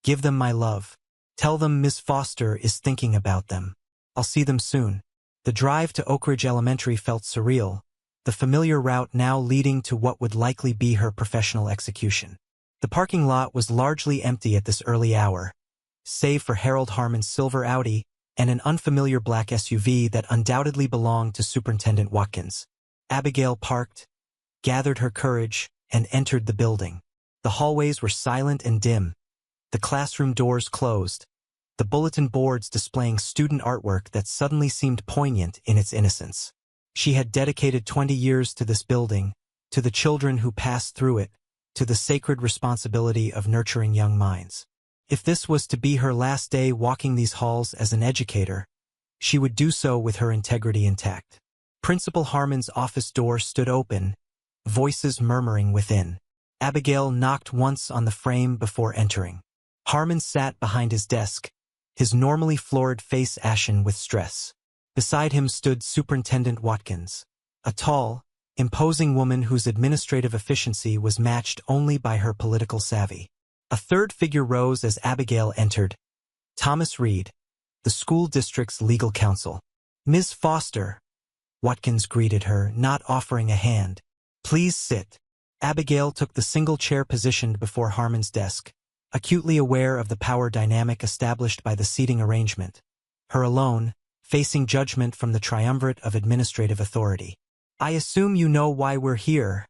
Give them my love. Tell them Miss Foster is thinking about them. I'll see them soon. The drive to Oak Ridge Elementary felt surreal, the familiar route now leading to what would likely be her professional execution. The parking lot was largely empty at this early hour, save for Harold Harmon's silver Audi and an unfamiliar black SUV that undoubtedly belonged to Superintendent Watkins. Abigail parked, gathered her courage, and entered the building. The hallways were silent and dim, the classroom doors closed, the bulletin boards displaying student artwork that suddenly seemed poignant in its innocence. She had dedicated 20 years to this building, to the children who passed through it, to the sacred responsibility of nurturing young minds. If this was to be her last day walking these halls as an educator, she would do so with her integrity intact. Principal Harmon's office door stood open, voices murmuring within. Abigail knocked once on the frame before entering. Harmon sat behind his desk, his normally florid face ashen with stress. Beside him stood Superintendent Watkins, a tall, imposing woman whose administrative efficiency was matched only by her political savvy. A third figure rose as Abigail entered. Thomas Reed, the school district's legal counsel. Ms. Foster, Watkins greeted her, not offering a hand. Please sit. Abigail took the single chair positioned before Harmon's desk, acutely aware of the power dynamic established by the seating arrangement. Her alone, facing judgment from the triumvirate of administrative authority. I assume you know why we're here,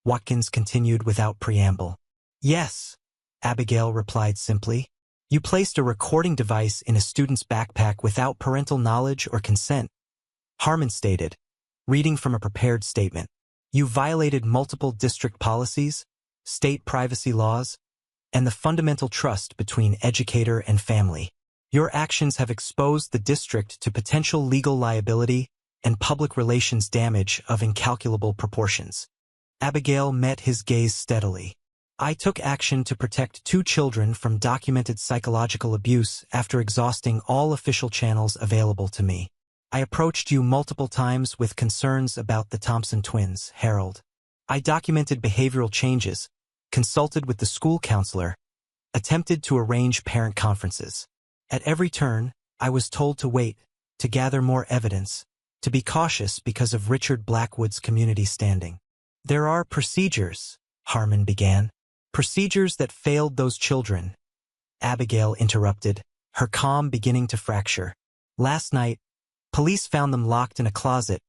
Watkins continued without preamble. Yes, Abigail replied simply. You placed a recording device in a student's backpack without parental knowledge or consent, Harmon stated, reading from a prepared statement. You violated multiple district policies, state privacy laws, and the fundamental trust between educator and family. Your actions have exposed the district to potential legal liability and public relations damage of incalculable proportions. Abigail met his gaze steadily. I took action to protect 2 children from documented psychological abuse after exhausting all official channels available to me. I approached you multiple times with concerns about the Thompson twins, Harold. I documented behavioral changes, consulted with the school counselor, attempted to arrange parent conferences. At every turn, I was told to wait, to gather more evidence, to be cautious because of Richard Blackwood's community standing. There are procedures, Harmon began. Procedures that failed those children, Abigail interrupted, her calm beginning to fracture. Last night, police found them locked in a closet,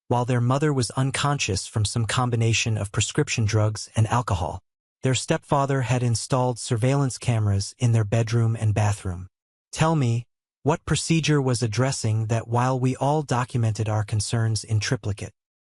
while their mother was unconscious from some combination of prescription drugs and alcohol. Their stepfather had installed surveillance cameras in their bedroom and bathroom. Tell me, what procedure was addressing that while we all documented our concerns in triplicate?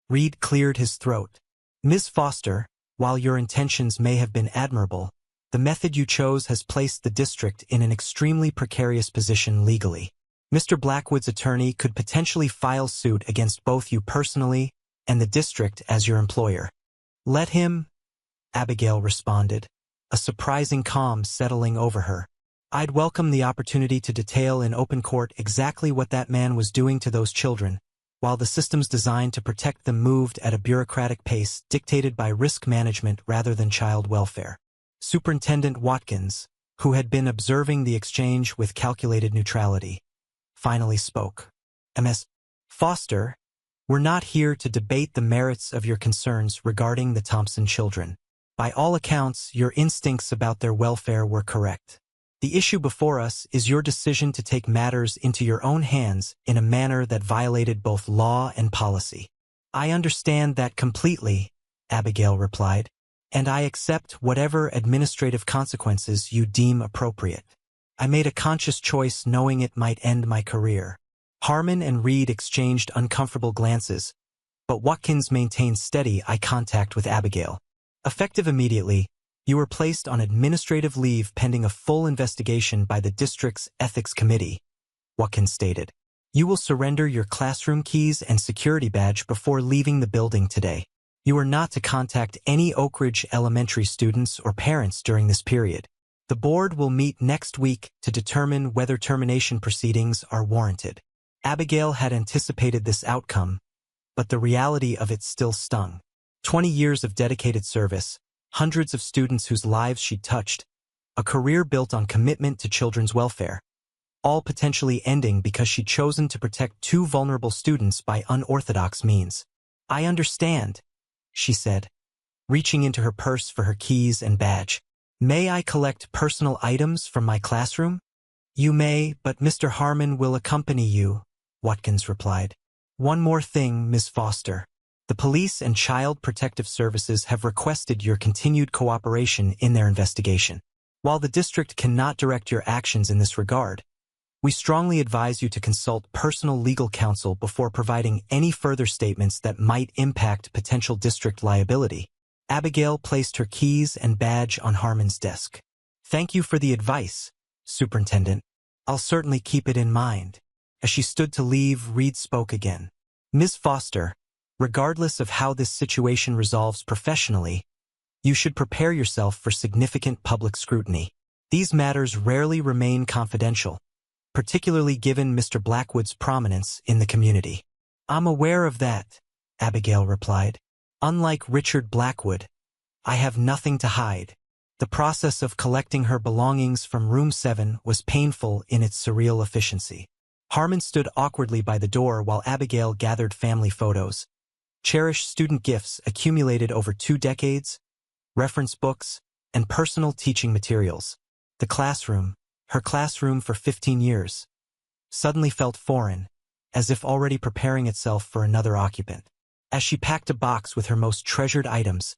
Reed cleared his throat. Ms. Foster, while your intentions may have been admirable, the method you chose has placed the district in an extremely precarious position legally. Mr. Blackwood's attorney could potentially file suit against both you personally and the district as your employer. Let him, Abigail responded, a surprising calm settling over her. I'd welcome the opportunity to detail in open court exactly what that man was doing to those children, while the systems designed to protect them moved at a bureaucratic pace dictated by risk management rather than child welfare. Superintendent Watkins, who had been observing the exchange with calculated neutrality, finally spoke. Ms. Foster, we're not here to debate the merits of your concerns regarding the Thompson children. By all accounts, your instincts about their welfare were correct. The issue before us is your decision to take matters into your own hands in a manner that violated both law and policy. I understand that completely, Abigail replied, and I accept whatever administrative consequences you deem appropriate. I made a conscious choice knowing it might end my career. Harmon and Reed exchanged uncomfortable glances, but Watkins maintained steady eye contact with Abigail. Effective immediately, you were placed on administrative leave pending a full investigation by the district's ethics committee, Watkins stated. You will surrender your classroom keys and security badge before leaving the building today. You are not to contact any Oak Ridge Elementary students or parents during this period. The board will meet next week to determine whether termination proceedings are warranted. Abigail had anticipated this outcome, but the reality of it still stung. 20 years of dedicated service, hundreds of students whose lives she'd touched, a career built on commitment to children's welfare, all potentially ending because she'd chosen to protect two vulnerable students by unorthodox means. I understand, she said, reaching into her purse for her keys and badge. May I collect personal items from my classroom? You may, but Mr. Harmon will accompany you, Watkins replied. One more thing, Ms. Foster. The police and child protective services have requested your continued cooperation in their investigation. While the district cannot direct your actions in this regard, we strongly advise you to consult personal legal counsel before providing any further statements that might impact potential district liability. Abigail placed her keys and badge on Harmon's desk. Thank you for the advice, Superintendent. I'll certainly keep it in mind. As she stood to leave, Reed spoke again. Ms. Foster, regardless of how this situation resolves professionally, you should prepare yourself for significant public scrutiny. These matters rarely remain confidential, particularly given Mr. Blackwood's prominence in the community. I'm aware of that, Abigail replied. Unlike Richard Blackwood, I have nothing to hide. The process of collecting her belongings from room 7 was painful in its surreal efficiency. Harmon stood awkwardly by the door while Abigail gathered family photos, cherished student gifts accumulated over 2 decades, reference books, and personal teaching materials. The classroom, her classroom for 15 years, suddenly felt foreign, as if already preparing itself for another occupant. As she packed a box with her most treasured items,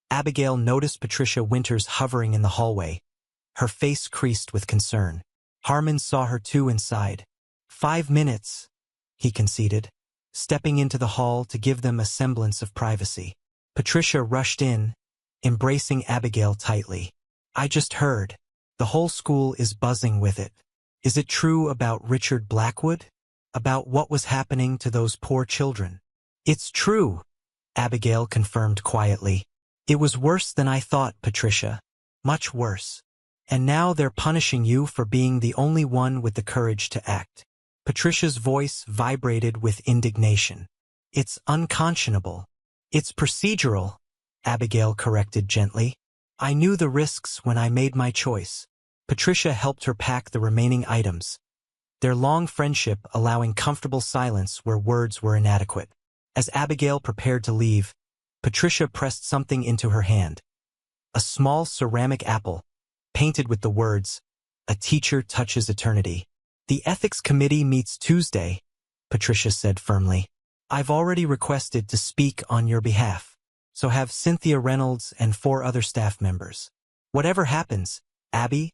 Abigail noticed Patricia Winters hovering in the hallway, her face creased with concern. Harmon saw her too inside. 5 minutes, he conceded, stepping into the hall to give them a semblance of privacy. Patricia rushed in, embracing Abigail tightly. I just heard. The whole school is buzzing with it. Is it true about Richard Blackwood? About what was happening to those poor children? It's true, Abigail confirmed quietly. It was worse than I thought, Patricia. Much worse. And now they're punishing you for being the only one with the courage to act. Patricia's voice vibrated with indignation. It's unconscionable. It's procedural, Abigail corrected gently. I knew the risks when I made my choice. Patricia helped her pack the remaining items, their long friendship allowing comfortable silence where words were inadequate. As Abigail prepared to leave, Patricia pressed something into her hand. A small ceramic apple, painted with the words, A teacher touches eternity. The ethics committee meets Tuesday, Patricia said firmly. I've already requested to speak on your behalf, so have Cynthia Reynolds and 4 other staff members. Whatever happens, Abby,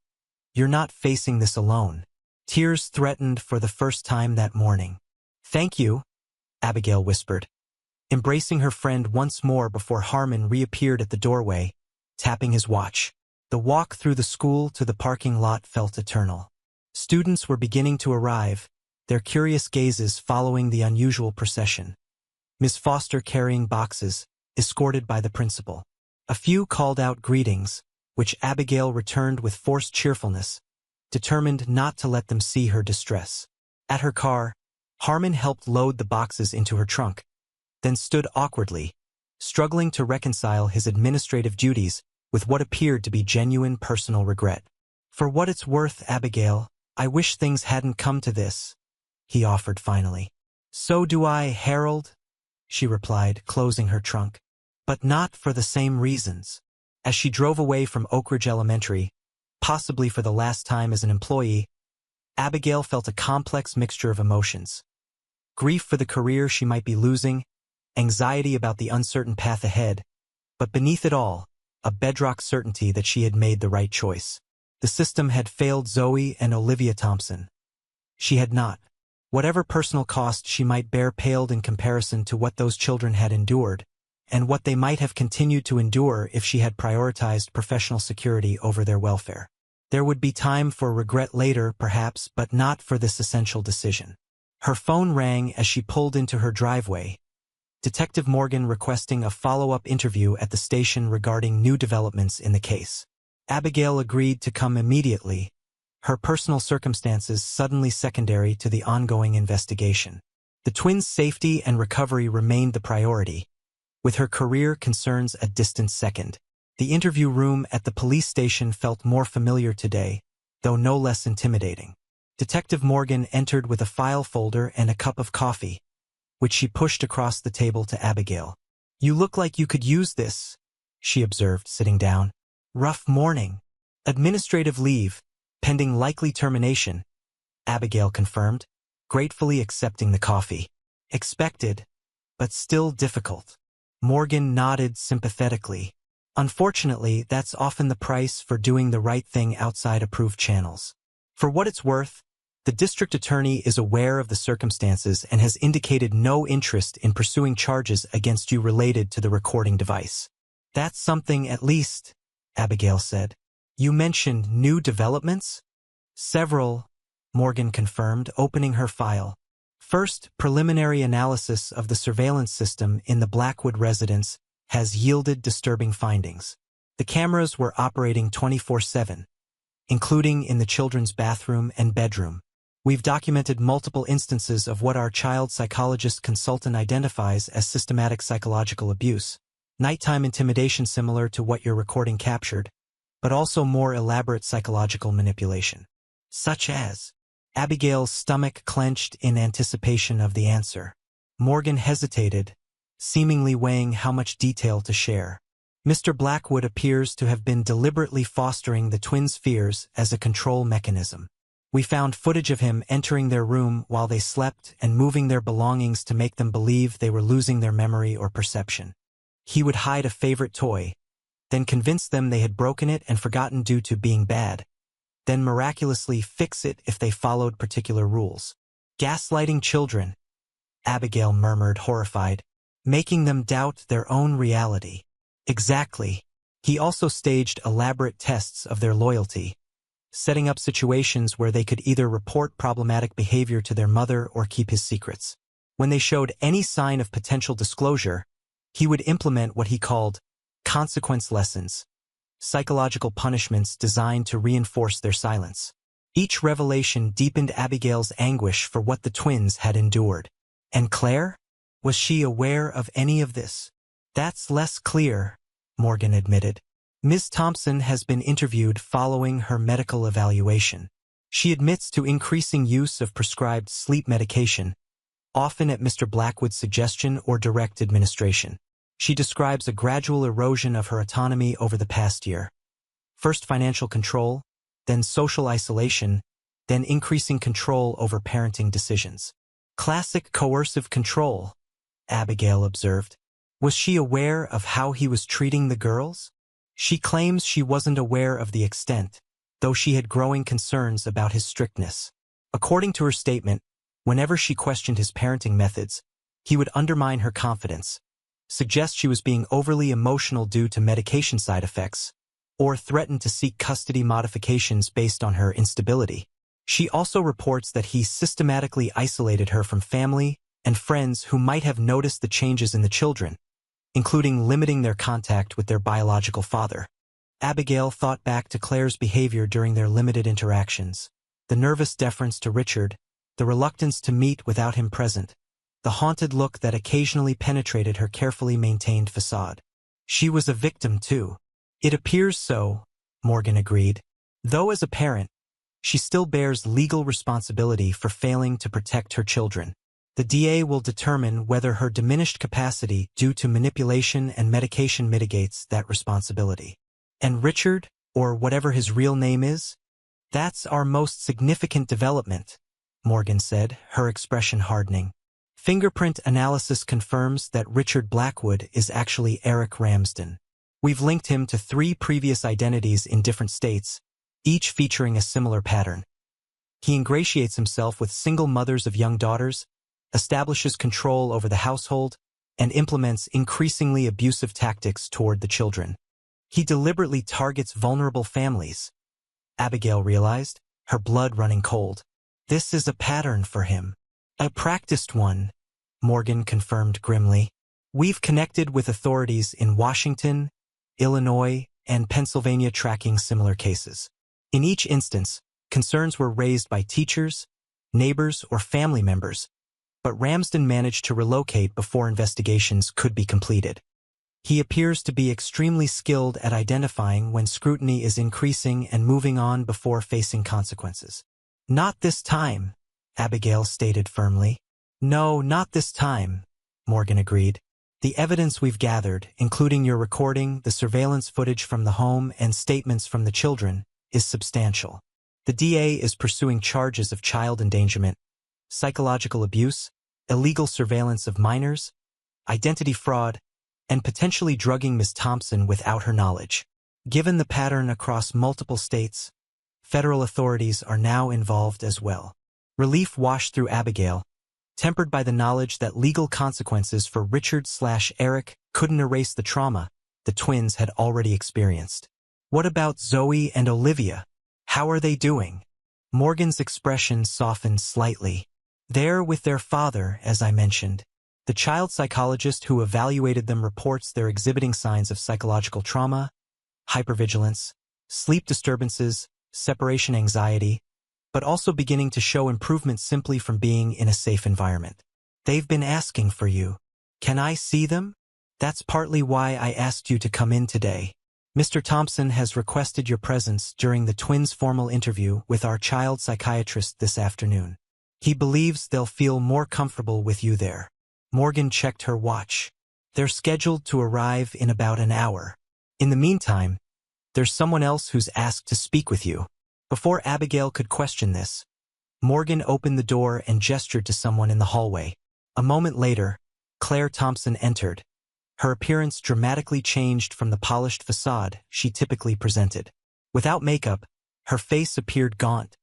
you're not facing this alone. Tears threatened for the first time that morning. Thank you, Abigail whispered, embracing her friend once more before Harmon reappeared at the doorway, tapping his watch. The walk through the school to the parking lot felt eternal. Students were beginning to arrive, their curious gazes following the unusual procession. Miss Foster carrying boxes, escorted by the principal. A few called out greetings, which Abigail returned with forced cheerfulness, determined not to let them see her distress. At her car, Harmon helped load the boxes into her trunk, then stood awkwardly, struggling to reconcile his administrative duties with what appeared to be genuine personal regret. For what it's worth, Abigail, I wish things hadn't come to this, he offered finally. So do I, Harold, she replied, closing her trunk. But not for the same reasons. As she drove away from Oak Ridge Elementary, possibly for the last time as an employee, Abigail felt a complex mixture of emotions. Grief for the career she might be losing, anxiety about the uncertain path ahead, but beneath it all, a bedrock certainty that she had made the right choice. The system had failed Zoe and Olivia Thompson. She had not. Whatever personal cost she might bear paled in comparison to what those children had endured, and what they might have continued to endure if she had prioritized professional security over their welfare. There would be time for regret later, perhaps, but not for this essential decision. Her phone rang as she pulled into her driveway. Detective Morgan requesting a follow-up interview at the station regarding new developments in the case. Abigail agreed to come immediately, her personal circumstances suddenly secondary to the ongoing investigation. The twins' safety and recovery remained the priority, with her career concerns a distant second. The interview room at the police station felt more familiar today, though no less intimidating. Detective Morgan entered with a file folder and a cup of coffee, which she pushed across the table to Abigail. You look like you could use this, she observed, sitting down. Rough morning. Administrative leave, pending likely termination, Abigail confirmed, gratefully accepting the coffee. Expected, but still difficult. Morgan nodded sympathetically. Unfortunately, that's often the price for doing the right thing outside approved channels. For what it's worth, the district attorney is aware of the circumstances and has indicated no interest in pursuing charges against you related to the recording device. That's something at least, Abigail said. You mentioned new developments? Several, Morgan confirmed, opening her file. First, preliminary analysis of the surveillance system in the Blackwood residence has yielded disturbing findings. The cameras were operating 24/7, including in the children's bathroom and bedroom. We've documented multiple instances of what our child psychologist consultant identifies as systematic psychological abuse. Nighttime intimidation similar to what your recording captured, but also more elaborate psychological manipulation. Such as, Abigail's stomach clenched in anticipation of the answer. Morgan hesitated, seemingly weighing how much detail to share. Mr. Blackwood appears to have been deliberately fostering the twins' fears as a control mechanism. We found footage of him entering their room while they slept and moving their belongings to make them believe they were losing their memory or perception. He would hide a favorite toy, then convince them they had broken it and forgotten due to being bad, then miraculously fix it if they followed particular rules. Gaslighting children, Abigail murmured, horrified, making them doubt their own reality. Exactly. He also staged elaborate tests of their loyalty, setting up situations where they could either report problematic behavior to their mother or keep his secrets. When they showed any sign of potential disclosure, he would implement what he called consequence lessons, psychological punishments designed to reinforce their silence. Each revelation deepened Abigail's anguish for what the twins had endured. And Claire? Was she aware of any of this? That's less clear, Morgan admitted. Ms. Thompson has been interviewed following her medical evaluation. She admits to increasing use of prescribed sleep medication, often at Mr. Blackwood's suggestion or direct administration. She describes a gradual erosion of her autonomy over the past year. First financial control, then social isolation, then increasing control over parenting decisions. Classic coercive control, Abigail observed. Was she aware of how he was treating the girls? She claims she wasn't aware of the extent, though she had growing concerns about his strictness. According to her statement, whenever she questioned his parenting methods, he would undermine her confidence, suggest she was being overly emotional due to medication side effects, or threaten to seek custody modifications based on her instability. She also reports that he systematically isolated her from family and friends who might have noticed the changes in the children, including limiting their contact with their biological father. Abigail thought back to Claire's behavior during their limited interactions. The nervous deference to Richard, the reluctance to meet without him present, the haunted look that occasionally penetrated her carefully maintained facade. She was a victim too. It appears so, Morgan agreed. Though as a parent, she still bears legal responsibility for failing to protect her children. The DA will determine whether her diminished capacity due to manipulation and medication mitigates that responsibility. And Richard, or whatever his real name is? That's our most significant development, Morgan said, her expression hardening. Fingerprint analysis confirms that Richard Blackwood is actually Eric Ramsden. We've linked him to 3 previous identities in different states, each featuring a similar pattern. He ingratiates himself with single mothers of young daughters, establishes control over the household, and implements increasingly abusive tactics toward the children. He deliberately targets vulnerable families. Abigail realized, her blood running cold. This is a pattern for him. A practiced one, Morgan confirmed grimly. We've connected with authorities in Washington, Illinois, and Pennsylvania tracking similar cases. In each instance, concerns were raised by teachers, neighbors, or family members, but Ramsden managed to relocate before investigations could be completed. He appears to be extremely skilled at identifying when scrutiny is increasing and moving on before facing consequences. Not this time, Abigail stated firmly. No, not this time, Morgan agreed. The evidence we've gathered, including your recording, the surveillance footage from the home, and statements from the children, is substantial. The DA is pursuing charges of child endangerment, psychological abuse, illegal surveillance of minors, identity fraud, and potentially drugging Ms. Thompson without her knowledge. Given the pattern across multiple states, federal authorities are now involved as well. Relief washed through Abigail, tempered by the knowledge that legal consequences for Richard/Eric couldn't erase the trauma the twins had already experienced. What about Zoe and Olivia? How are they doing? Morgan's expression softened slightly. They're with their father, as I mentioned. The child psychologist who evaluated them reports they're exhibiting signs of psychological trauma, hypervigilance, sleep disturbances, separation anxiety, but also beginning to show improvement simply from being in a safe environment. They've been asking for you. Can I see them? That's partly why I asked you to come in today. Mr. Thompson has requested your presence during the twins' formal interview with our child psychiatrist this afternoon. He believes they'll feel more comfortable with you there. Morgan checked her watch. They're scheduled to arrive in about an hour. In the meantime, there's someone else who's asked to speak with you. Before Abigail could question this, Morgan opened the door and gestured to someone in the hallway. A moment later, Claire Thompson entered. Her appearance dramatically changed from the polished facade she typically presented. Without makeup, her face appeared gaunt,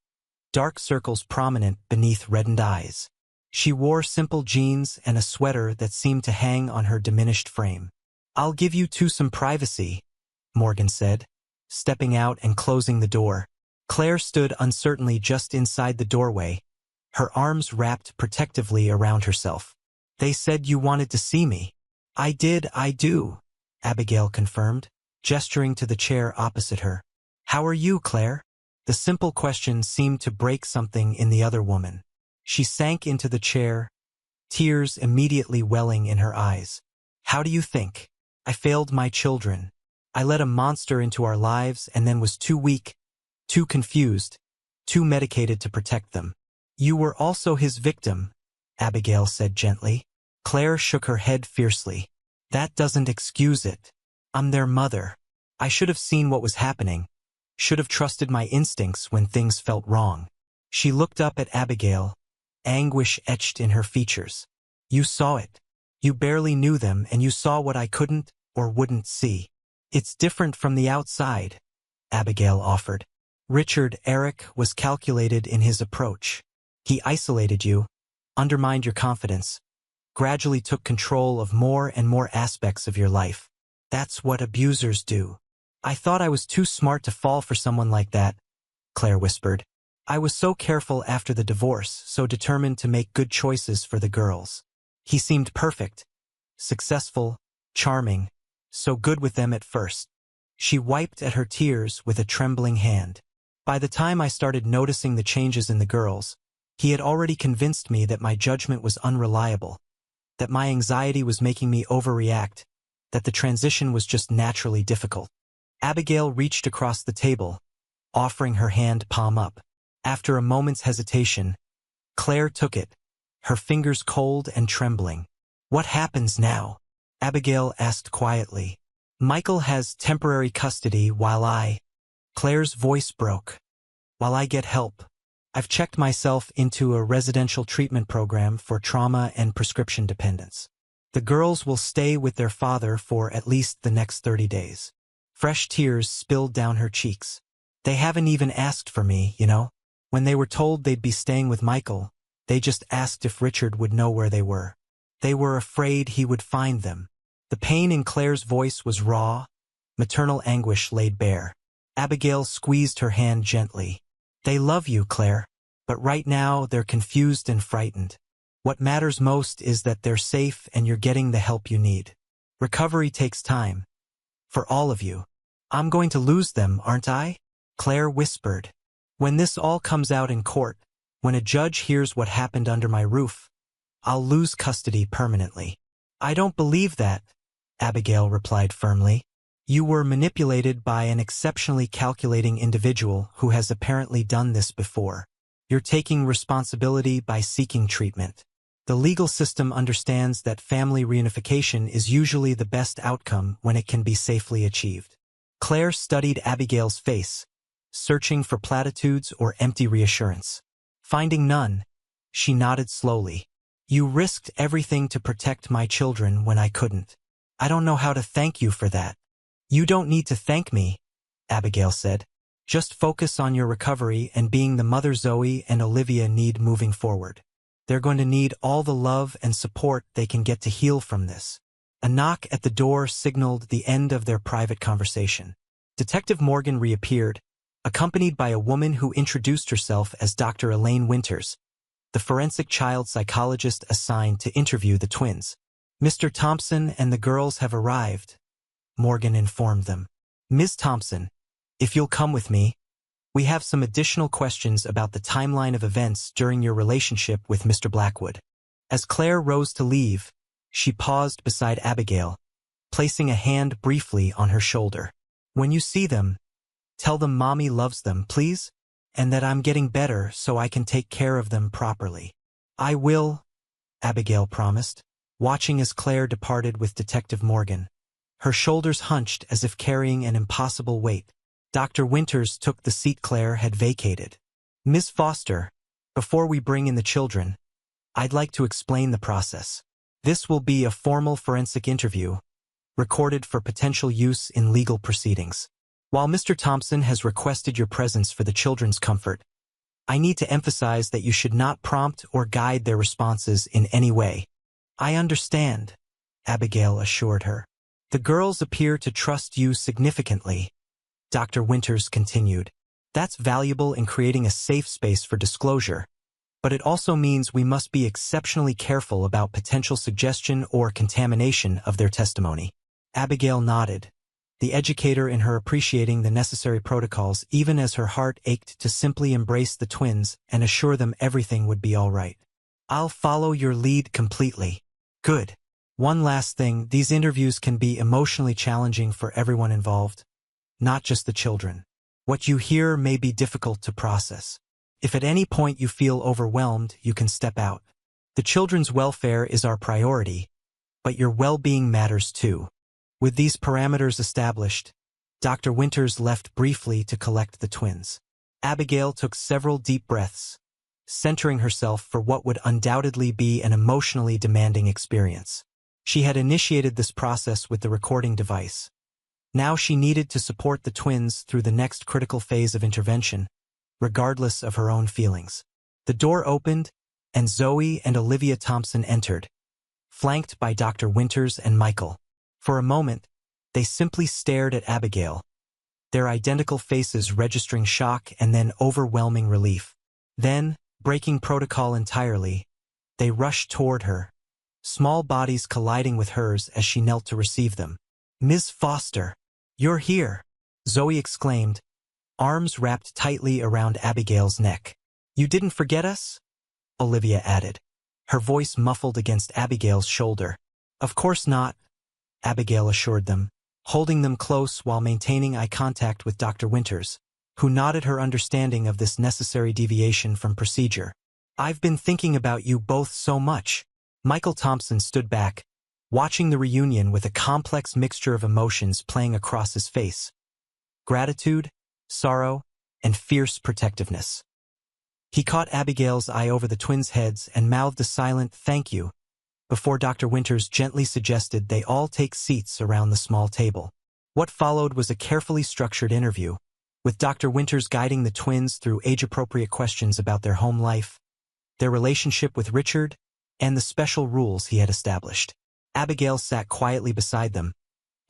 dark circles prominent beneath reddened eyes. She wore simple jeans and a sweater that seemed to hang on her diminished frame. I'll give you two some privacy, Morgan said, stepping out and closing the door. Claire stood uncertainly just inside the doorway, her arms wrapped protectively around herself. They said you wanted to see me. I do, Abigail confirmed, gesturing to the chair opposite her. How are you, Claire? The simple question seemed to break something in the other woman. She sank into the chair, tears immediately welling in her eyes. How do you think? I failed my children. I let a monster into our lives and then was too weak, too confused, too medicated to protect them. You were also his victim, Abigail said gently. Claire shook her head fiercely. That doesn't excuse it. I'm their mother. I should have seen what was happening, Should have trusted my instincts when things felt wrong. She looked up at Abigail, anguish etched in her features. You saw it. You barely knew them, and you saw what I couldn't or wouldn't see. It's different from the outside, Abigail offered. Eric was calculated in his approach. He isolated you, undermined your confidence, gradually took control of more and more aspects of your life. That's what abusers do. I thought I was too smart to fall for someone like that, Claire whispered. I was so careful after the divorce, so determined to make good choices for the girls. He seemed perfect, successful, charming, so good with them at first. She wiped at her tears with a trembling hand. By the time I started noticing the changes in the girls, he had already convinced me that my judgment was unreliable, that my anxiety was making me overreact, that the transition was just naturally difficult. Abigail reached across the table, offering her hand palm up. After a moment's hesitation, Claire took it, her fingers cold and trembling. What happens now? Abigail asked quietly. Michael has temporary custody while Claire's voice broke. While I get help. I've checked myself into a residential treatment program for trauma and prescription dependence. The girls will stay with their father for at least the next 30 days. Fresh tears spilled down her cheeks. They haven't even asked for me, you know? When they were told they'd be staying with Michael, they just asked if Richard would know where they were. They were afraid he would find them. The pain in Claire's voice was raw, maternal anguish laid bare. Abigail squeezed her hand gently. They love you, Claire, but right now they're confused and frightened. What matters most is that they're safe and you're getting the help you need. Recovery takes time. For all of you. I'm going to lose them, aren't I? Claire whispered. When this all comes out in court, when a judge hears what happened under my roof, I'll lose custody permanently. I don't believe that, Abigail replied firmly. You were manipulated by an exceptionally calculating individual who has apparently done this before. You're taking responsibility by seeking treatment. The legal system understands that family reunification is usually the best outcome when it can be safely achieved. Claire studied Abigail's face, searching for platitudes or empty reassurance. Finding none, she nodded slowly. You risked everything to protect my children when I couldn't. I don't know how to thank you for that. You don't need to thank me, Abigail said. Just focus on your recovery and being the mother Zoe and Olivia need moving forward. They're going to need all the love and support they can get to heal from this. A knock at the door signaled the end of their private conversation. Detective Morgan reappeared, accompanied by a woman who introduced herself as Dr. Elaine Winters, the forensic child psychologist assigned to interview the twins. Mr. Thompson and the girls have arrived, Morgan informed them. Ms. Thompson, if you'll come with me, we have some additional questions about the timeline of events during your relationship with Mr. Blackwood. As Claire rose to leave, she paused beside Abigail, placing a hand briefly on her shoulder. When you see them, tell them Mommy loves them, please, and that I'm getting better so I can take care of them properly. I will, Abigail promised, watching as Claire departed with Detective Morgan. Her shoulders hunched as if carrying an impossible weight. Dr. Winters took the seat Claire had vacated. Ms. Foster, before we bring in the children, I'd like to explain the process. This will be a formal forensic interview, recorded for potential use in legal proceedings. While Mr. Thompson has requested your presence for the children's comfort, I need to emphasize that you should not prompt or guide their responses in any way. I understand, Abigail assured her. The girls appear to trust you significantly, Dr. Winters continued. That's valuable in creating a safe space for disclosure, but it also means we must be exceptionally careful about potential suggestion or contamination of their testimony. Abigail nodded, the educator in her appreciating the necessary protocols even as her heart ached to simply embrace the twins and assure them everything would be all right. I'll follow your lead completely. Good. One last thing, these interviews can be emotionally challenging for everyone involved, not just the children. What you hear may be difficult to process. If at any point you feel overwhelmed, you can step out. The children's welfare is our priority, but your well-being matters too. With these parameters established, Dr. Winters left briefly to collect the twins. Abigail took several deep breaths, centering herself for what would undoubtedly be an emotionally demanding experience. She had initiated this process with the recording device. Now she needed to support the twins through the next critical phase of intervention, regardless of her own feelings. The door opened, and Zoe and Olivia Thompson entered, flanked by Dr. Winters and Michael. For a moment, they simply stared at Abigail, their identical faces registering shock and then overwhelming relief. Then, breaking protocol entirely, they rushed toward her, small bodies colliding with hers as she knelt to receive them. "Ms. Foster, you're here," Zoe exclaimed, arms wrapped tightly around Abigail's neck. "You didn't forget us?" Olivia added, her voice muffled against Abigail's shoulder. "Of course not," Abigail assured them, holding them close while maintaining eye contact with Dr. Winters, who nodded her understanding of this necessary deviation from procedure. "I've been thinking about you both so much." Michael Thompson stood back, watching the reunion with a complex mixture of emotions playing across his face: gratitude, sorrow, and fierce protectiveness. He caught Abigail's eye over the twins' heads and mouthed a silent "thank you" before Dr. Winters gently suggested they all take seats around the small table. What followed was a carefully structured interview, with Dr. Winters guiding the twins through age-appropriate questions about their home life, their relationship with Richard, and the special rules he had established. Abigail sat quietly beside them,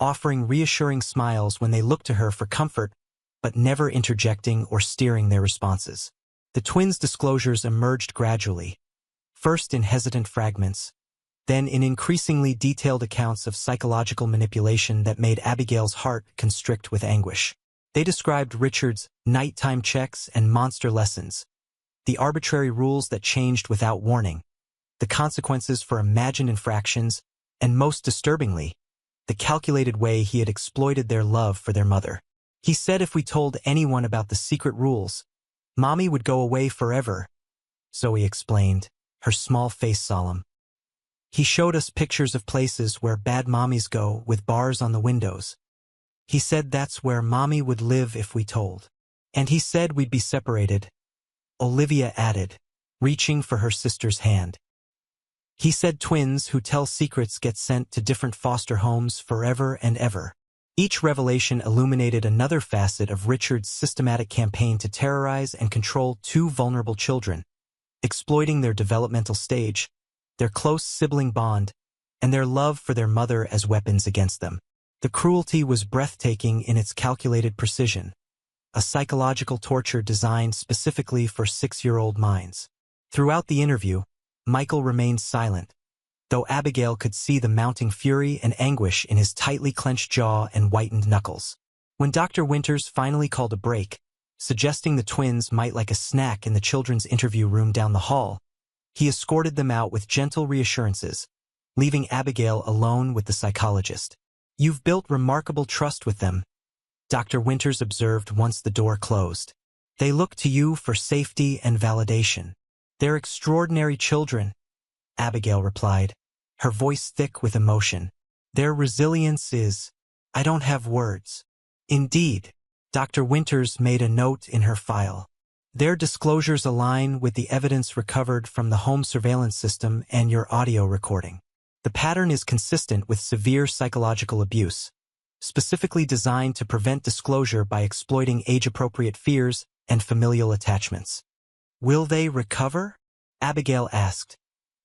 offering reassuring smiles when they looked to her for comfort, but never interjecting or steering their responses. The twins' disclosures emerged gradually, first in hesitant fragments, then in increasingly detailed accounts of psychological manipulation that made Abigail's heart constrict with anguish. They described Richard's nighttime checks and monster lessons, the arbitrary rules that changed without warning, the consequences for imagined infractions, and most disturbingly, the calculated way he had exploited their love for their mother. "He said if we told anyone about the secret rules, Mommy would go away forever," Zoe explained, her small face solemn. "He showed us pictures of places where bad mommies go with bars on the windows. He said that's where Mommy would live if we told. And he said we'd be separated," Olivia added, reaching for her sister's hand. "He said twins who tell secrets get sent to different foster homes forever and ever." Each revelation illuminated another facet of Richard's systematic campaign to terrorize and control two vulnerable children, exploiting their developmental stage, their close sibling bond, and their love for their mother as weapons against them. The cruelty was breathtaking in its calculated precision, a psychological torture designed specifically for 6-year-old minds. Throughout the interview, Michael remained silent, though Abigail could see the mounting fury and anguish in his tightly clenched jaw and whitened knuckles. When Dr. Winters finally called a break, suggesting the twins might like a snack in the children's interview room down the hall, he escorted them out with gentle reassurances, leaving Abigail alone with the psychologist. "You've built remarkable trust with them," Dr. Winters observed once the door closed. "They look to you for safety and validation." "They're extraordinary children," Abigail replied, her voice thick with emotion. "Their resilience is, I don't have words." "Indeed," Dr. Winters made a note in her file. "Their disclosures align with the evidence recovered from the home surveillance system and your audio recording. The pattern is consistent with severe psychological abuse, specifically designed to prevent disclosure by exploiting age-appropriate fears and familial attachments." "Will they recover?" Abigail asked,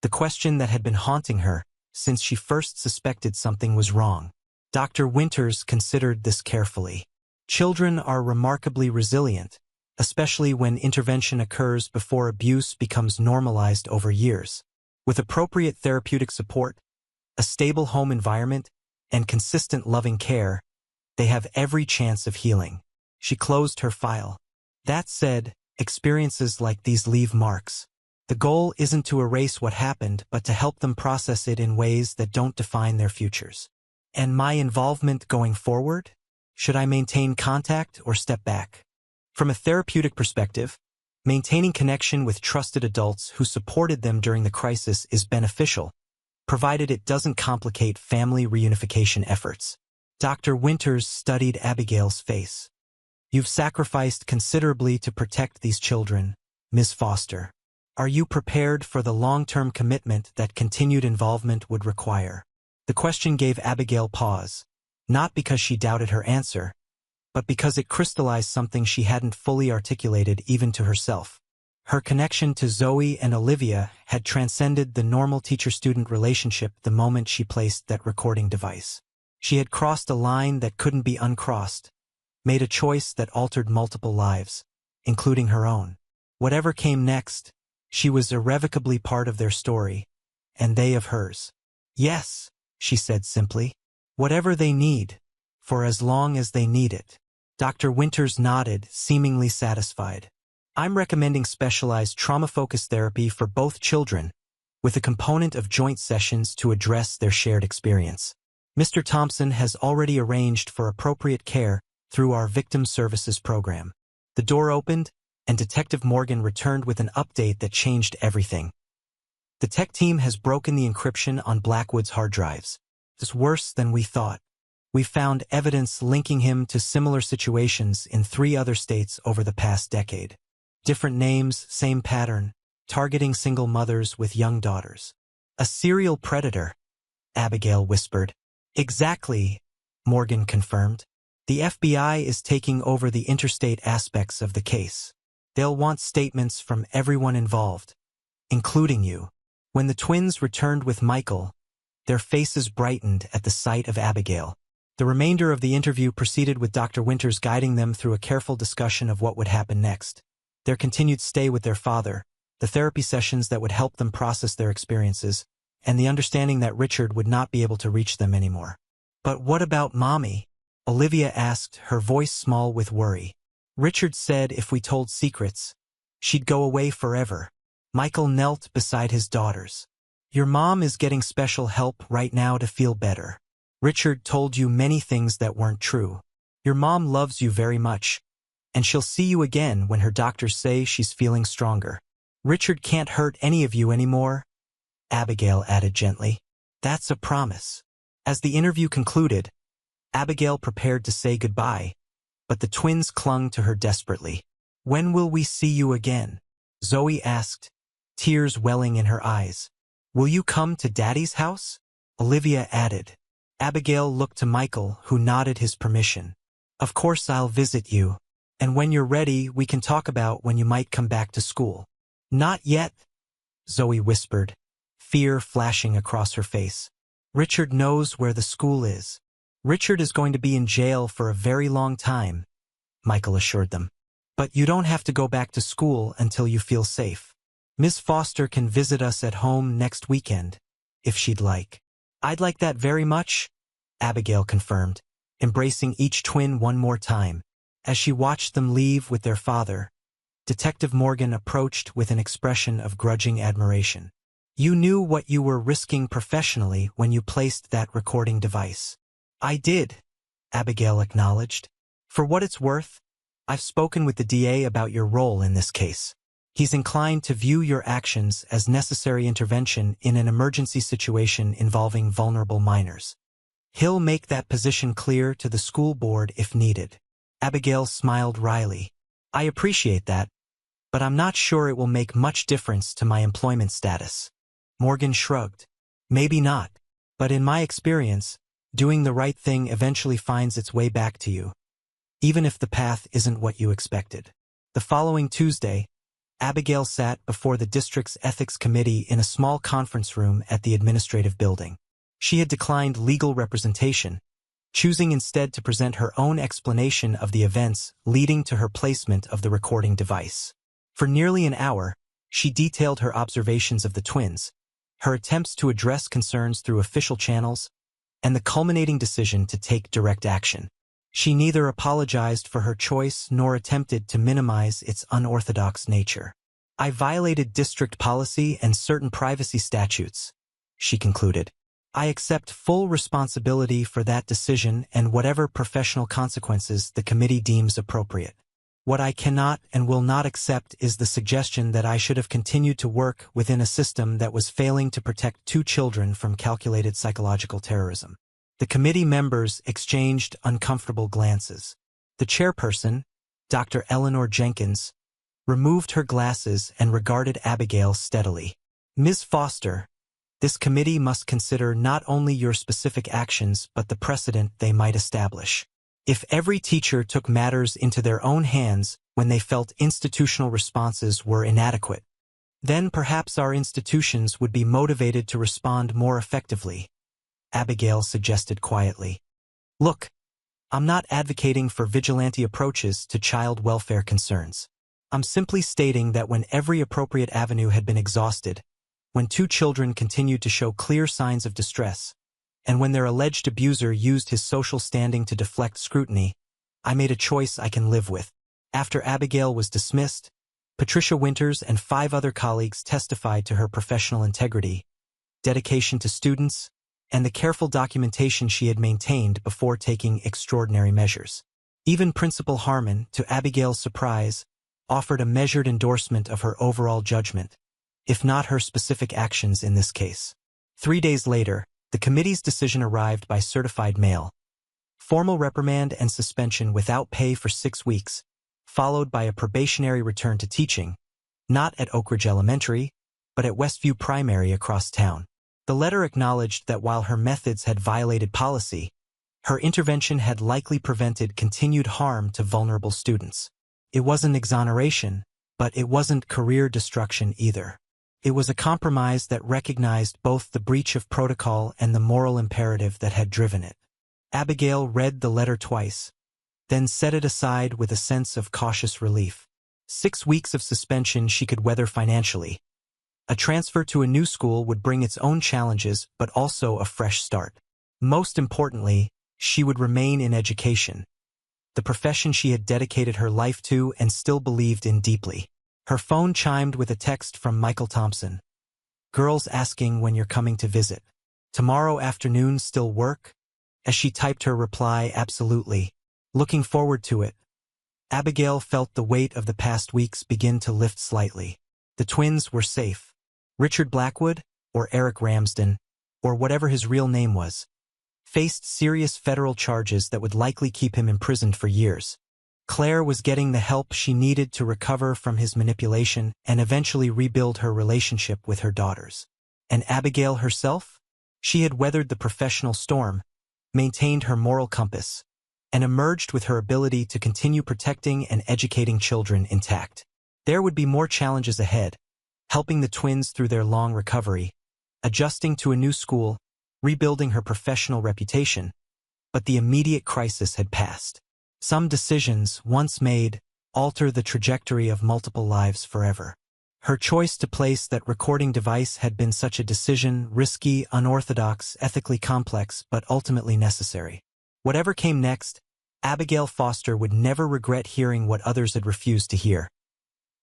the question that had been haunting her since she first suspected something was wrong. Dr. Winters considered this carefully. "Children are remarkably resilient, especially when intervention occurs before abuse becomes normalized over years. With appropriate therapeutic support, a stable home environment, and consistent loving care, they have every chance of healing." She closed her file. "That said, experiences like these leave marks. The goal isn't to erase what happened, but to help them process it in ways that don't define their futures." "And my involvement going forward? Should I maintain contact or step back?" From a therapeutic perspective, maintaining connection with trusted adults who supported them during the crisis is beneficial, provided it doesn't complicate family reunification efforts. Dr. Winters studied Abigail's face. You've sacrificed considerably to protect these children, Ms. Foster. Are you prepared for the long-term commitment that continued involvement would require? The question gave Abigail pause, not because she doubted her answer, but because it crystallized something she hadn't fully articulated even to herself. Her connection to Zoe and Olivia had transcended the normal teacher-student relationship the moment she placed that recording device. She had crossed a line that couldn't be uncrossed, made a choice that altered multiple lives, including her own. Whatever came next, she was irrevocably part of their story, and they of hers. Yes, she said simply. Whatever they need, for as long as they need it. Dr. Winters nodded, seemingly satisfied. I'm recommending specialized trauma-focused therapy for both children, with a component of joint sessions to address their shared experience. Mr. Thompson has already arranged for appropriate care through our Victim Services program. The door opened, and Detective Morgan returned with an update that changed everything. The tech team has broken the encryption on Blackwood's hard drives. It's worse than we thought. We found evidence linking him to similar situations in 3 other states over the past decade. Different names, same pattern, targeting single mothers with young daughters. A serial predator, Abigail whispered. Exactly, Morgan confirmed. The FBI is taking over the interstate aspects of the case. They'll want statements from everyone involved, including you. When the twins returned with Michael, their faces brightened at the sight of Abigail. The remainder of the interview proceeded with Dr. Winters guiding them through a careful discussion of what would happen next. Their continued stay with their father, the therapy sessions that would help them process their experiences, and the understanding that Richard would not be able to reach them anymore. But what about Mommy? Olivia asked, her voice small with worry. Richard said if we told secrets, she'd go away forever. Michael knelt beside his daughters. Your mom is getting special help right now to feel better. Richard told you many things that weren't true. Your mom loves you very much, and she'll see you again when her doctors say she's feeling stronger. Richard can't hurt any of you anymore, Abigail added gently. That's a promise. As the interview concluded, Abigail prepared to say goodbye, but the twins clung to her desperately. When will we see you again? Zoe asked, tears welling in her eyes. Will you come to Daddy's house? Olivia added. Abigail looked to Michael, who nodded his permission. Of course I'll visit you, and when you're ready we can talk about when you might come back to school. Not yet, Zoe whispered, fear flashing across her face. Richard knows where the school is. Richard is going to be in jail for a very long time, Michael assured them. But you don't have to go back to school until you feel safe. Miss Foster can visit us at home next weekend, if she'd like. I'd like that very much, Abigail confirmed, embracing each twin one more time. As she watched them leave with their father, Detective Morgan approached with an expression of grudging admiration. You knew what you were risking professionally when you placed that recording device. I did, Abigail acknowledged. For what it's worth, I've spoken with the DA about your role in this case. He's inclined to view your actions as necessary intervention in an emergency situation involving vulnerable minors. He'll make that position clear to the school board if needed. Abigail smiled wryly. I appreciate that, but I'm not sure it will make much difference to my employment status. Morgan shrugged. Maybe not, but in my experience, doing the right thing eventually finds its way back to you, even if the path isn't what you expected. The following Tuesday, Abigail sat before the district's ethics committee in a small conference room at the administrative building. She had declined legal representation, choosing instead to present her own explanation of the events leading to her placement of the recording device. For nearly an hour, she detailed her observations of the twins, her attempts to address concerns through official channels, and the culminating decision to take direct action. She neither apologized for her choice nor attempted to minimize its unorthodox nature. I violated district policy and certain privacy statutes, she concluded. I accept full responsibility for that decision and whatever professional consequences the committee deems appropriate. What I cannot and will not accept is the suggestion that I should have continued to work within a system that was failing to protect 2 children from calculated psychological terrorism. The committee members exchanged uncomfortable glances. The chairperson, Dr. Eleanor Jenkins, removed her glasses and regarded Abigail steadily. Ms. Foster, this committee must consider not only your specific actions but the precedent they might establish. If every teacher took matters into their own hands when they felt institutional responses were inadequate, then perhaps our institutions would be motivated to respond more effectively, Abigail suggested quietly. Look, I'm not advocating for vigilante approaches to child welfare concerns. I'm simply stating that when every appropriate avenue had been exhausted, when 2 children continued to show clear signs of distress, and when their alleged abuser used his social standing to deflect scrutiny, I made a choice I can live with. After Abigail was dismissed, Patricia Winters and 5 other colleagues testified to her professional integrity, dedication to students, and the careful documentation she had maintained before taking extraordinary measures. Even Principal Harmon, to Abigail's surprise, offered a measured endorsement of her overall judgment, if not her specific actions in this case. 3 days later, the committee's decision arrived by certified mail. Formal reprimand and suspension without pay for 6 weeks, followed by a probationary return to teaching, not at Oak Ridge Elementary, but at Westview Primary across town. The letter acknowledged that while her methods had violated policy, her intervention had likely prevented continued harm to vulnerable students. It wasn't exoneration, but it wasn't career destruction either. It was a compromise that recognized both the breach of protocol and the moral imperative that had driven it. Abigail read the letter twice, then set it aside with a sense of cautious relief. 6 weeks of suspension she could weather financially. A transfer to a new school would bring its own challenges but also a fresh start. Most importantly, she would remain in education, the profession she had dedicated her life to and still believed in deeply. Her phone chimed with a text from Michael Thompson. Girls asking when you're coming to visit. Tomorrow afternoon still work? As she typed her reply, absolutely. Looking forward to it. Abigail felt the weight of the past weeks begin to lift slightly. The twins were safe. Richard Blackwood, or Eric Ramsden, or whatever his real name was, faced serious federal charges that would likely keep him imprisoned for years. Claire was getting the help she needed to recover from his manipulation and eventually rebuild her relationship with her daughters. And Abigail herself? She had weathered the professional storm, maintained her moral compass, and emerged with her ability to continue protecting and educating children intact. There would be more challenges ahead, helping the twins through their long recovery, adjusting to a new school, rebuilding her professional reputation, but the immediate crisis had passed. Some decisions, once made, alter the trajectory of multiple lives forever. Her choice to place that recording device had been such a decision, risky, unorthodox, ethically complex, but ultimately necessary. Whatever came next, Abigail Foster would never regret hearing what others had refused to hear.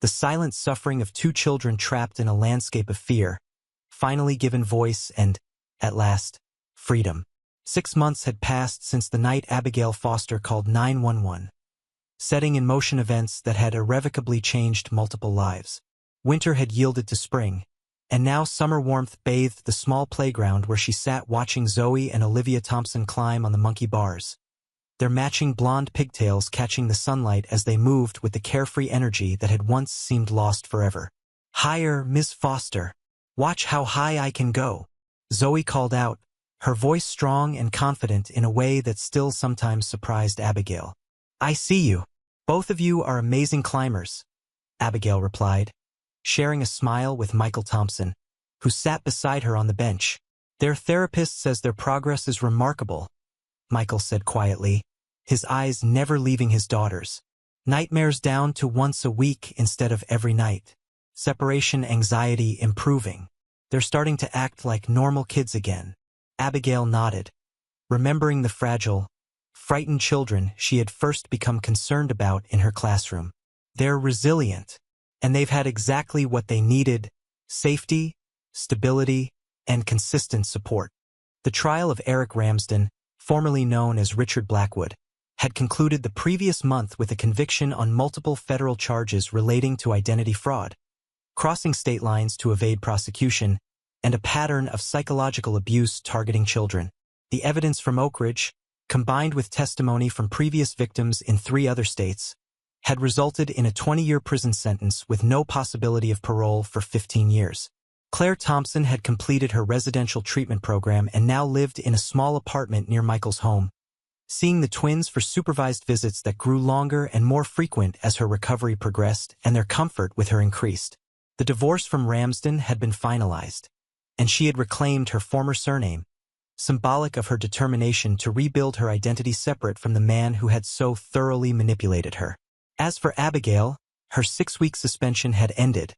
The silent suffering of 2 children trapped in a landscape of fear, finally given voice and, at last, freedom. 6 months had passed since the night Abigail Foster called 911, setting in motion events that had irrevocably changed multiple lives. Winter had yielded to spring, and now summer warmth bathed the small playground where she sat watching Zoe and Olivia Thompson climb on the monkey bars, their matching blonde pigtails catching the sunlight as they moved with the carefree energy that had once seemed lost forever. "Higher, Miss Foster. Watch how high I can go," Zoe called out, her voice strong and confident in a way that still sometimes surprised Abigail. "I see you. Both of you are amazing climbers," Abigail replied, sharing a smile with Michael Thompson, who sat beside her on the bench. "Their therapist says their progress is remarkable," Michael said quietly, his eyes never leaving his daughters. "Nightmares down to once a week instead of every night. Separation anxiety improving. They're starting to act like normal kids again." Abigail nodded, remembering the fragile, frightened children she had first become concerned about in her classroom. "They're resilient, and they've had exactly what they needed: safety, stability, and consistent support." The trial of Eric Ramsden, formerly known as Richard Blackwood, had concluded the previous month with a conviction on multiple federal charges relating to identity fraud, crossing state lines to evade prosecution, and a pattern of psychological abuse targeting children. The evidence from Oak Ridge, combined with testimony from previous victims in 3 other states, had resulted in a 20-year prison sentence with no possibility of parole for 15 years. Claire Thompson had completed her residential treatment program and now lived in a small apartment near Michael's home, seeing the twins for supervised visits that grew longer and more frequent as her recovery progressed and their comfort with her increased. The divorce from Ramsden had been finalized, and she had reclaimed her former surname, symbolic of her determination to rebuild her identity separate from the man who had so thoroughly manipulated her. As for Abigail, her 6-week suspension had ended,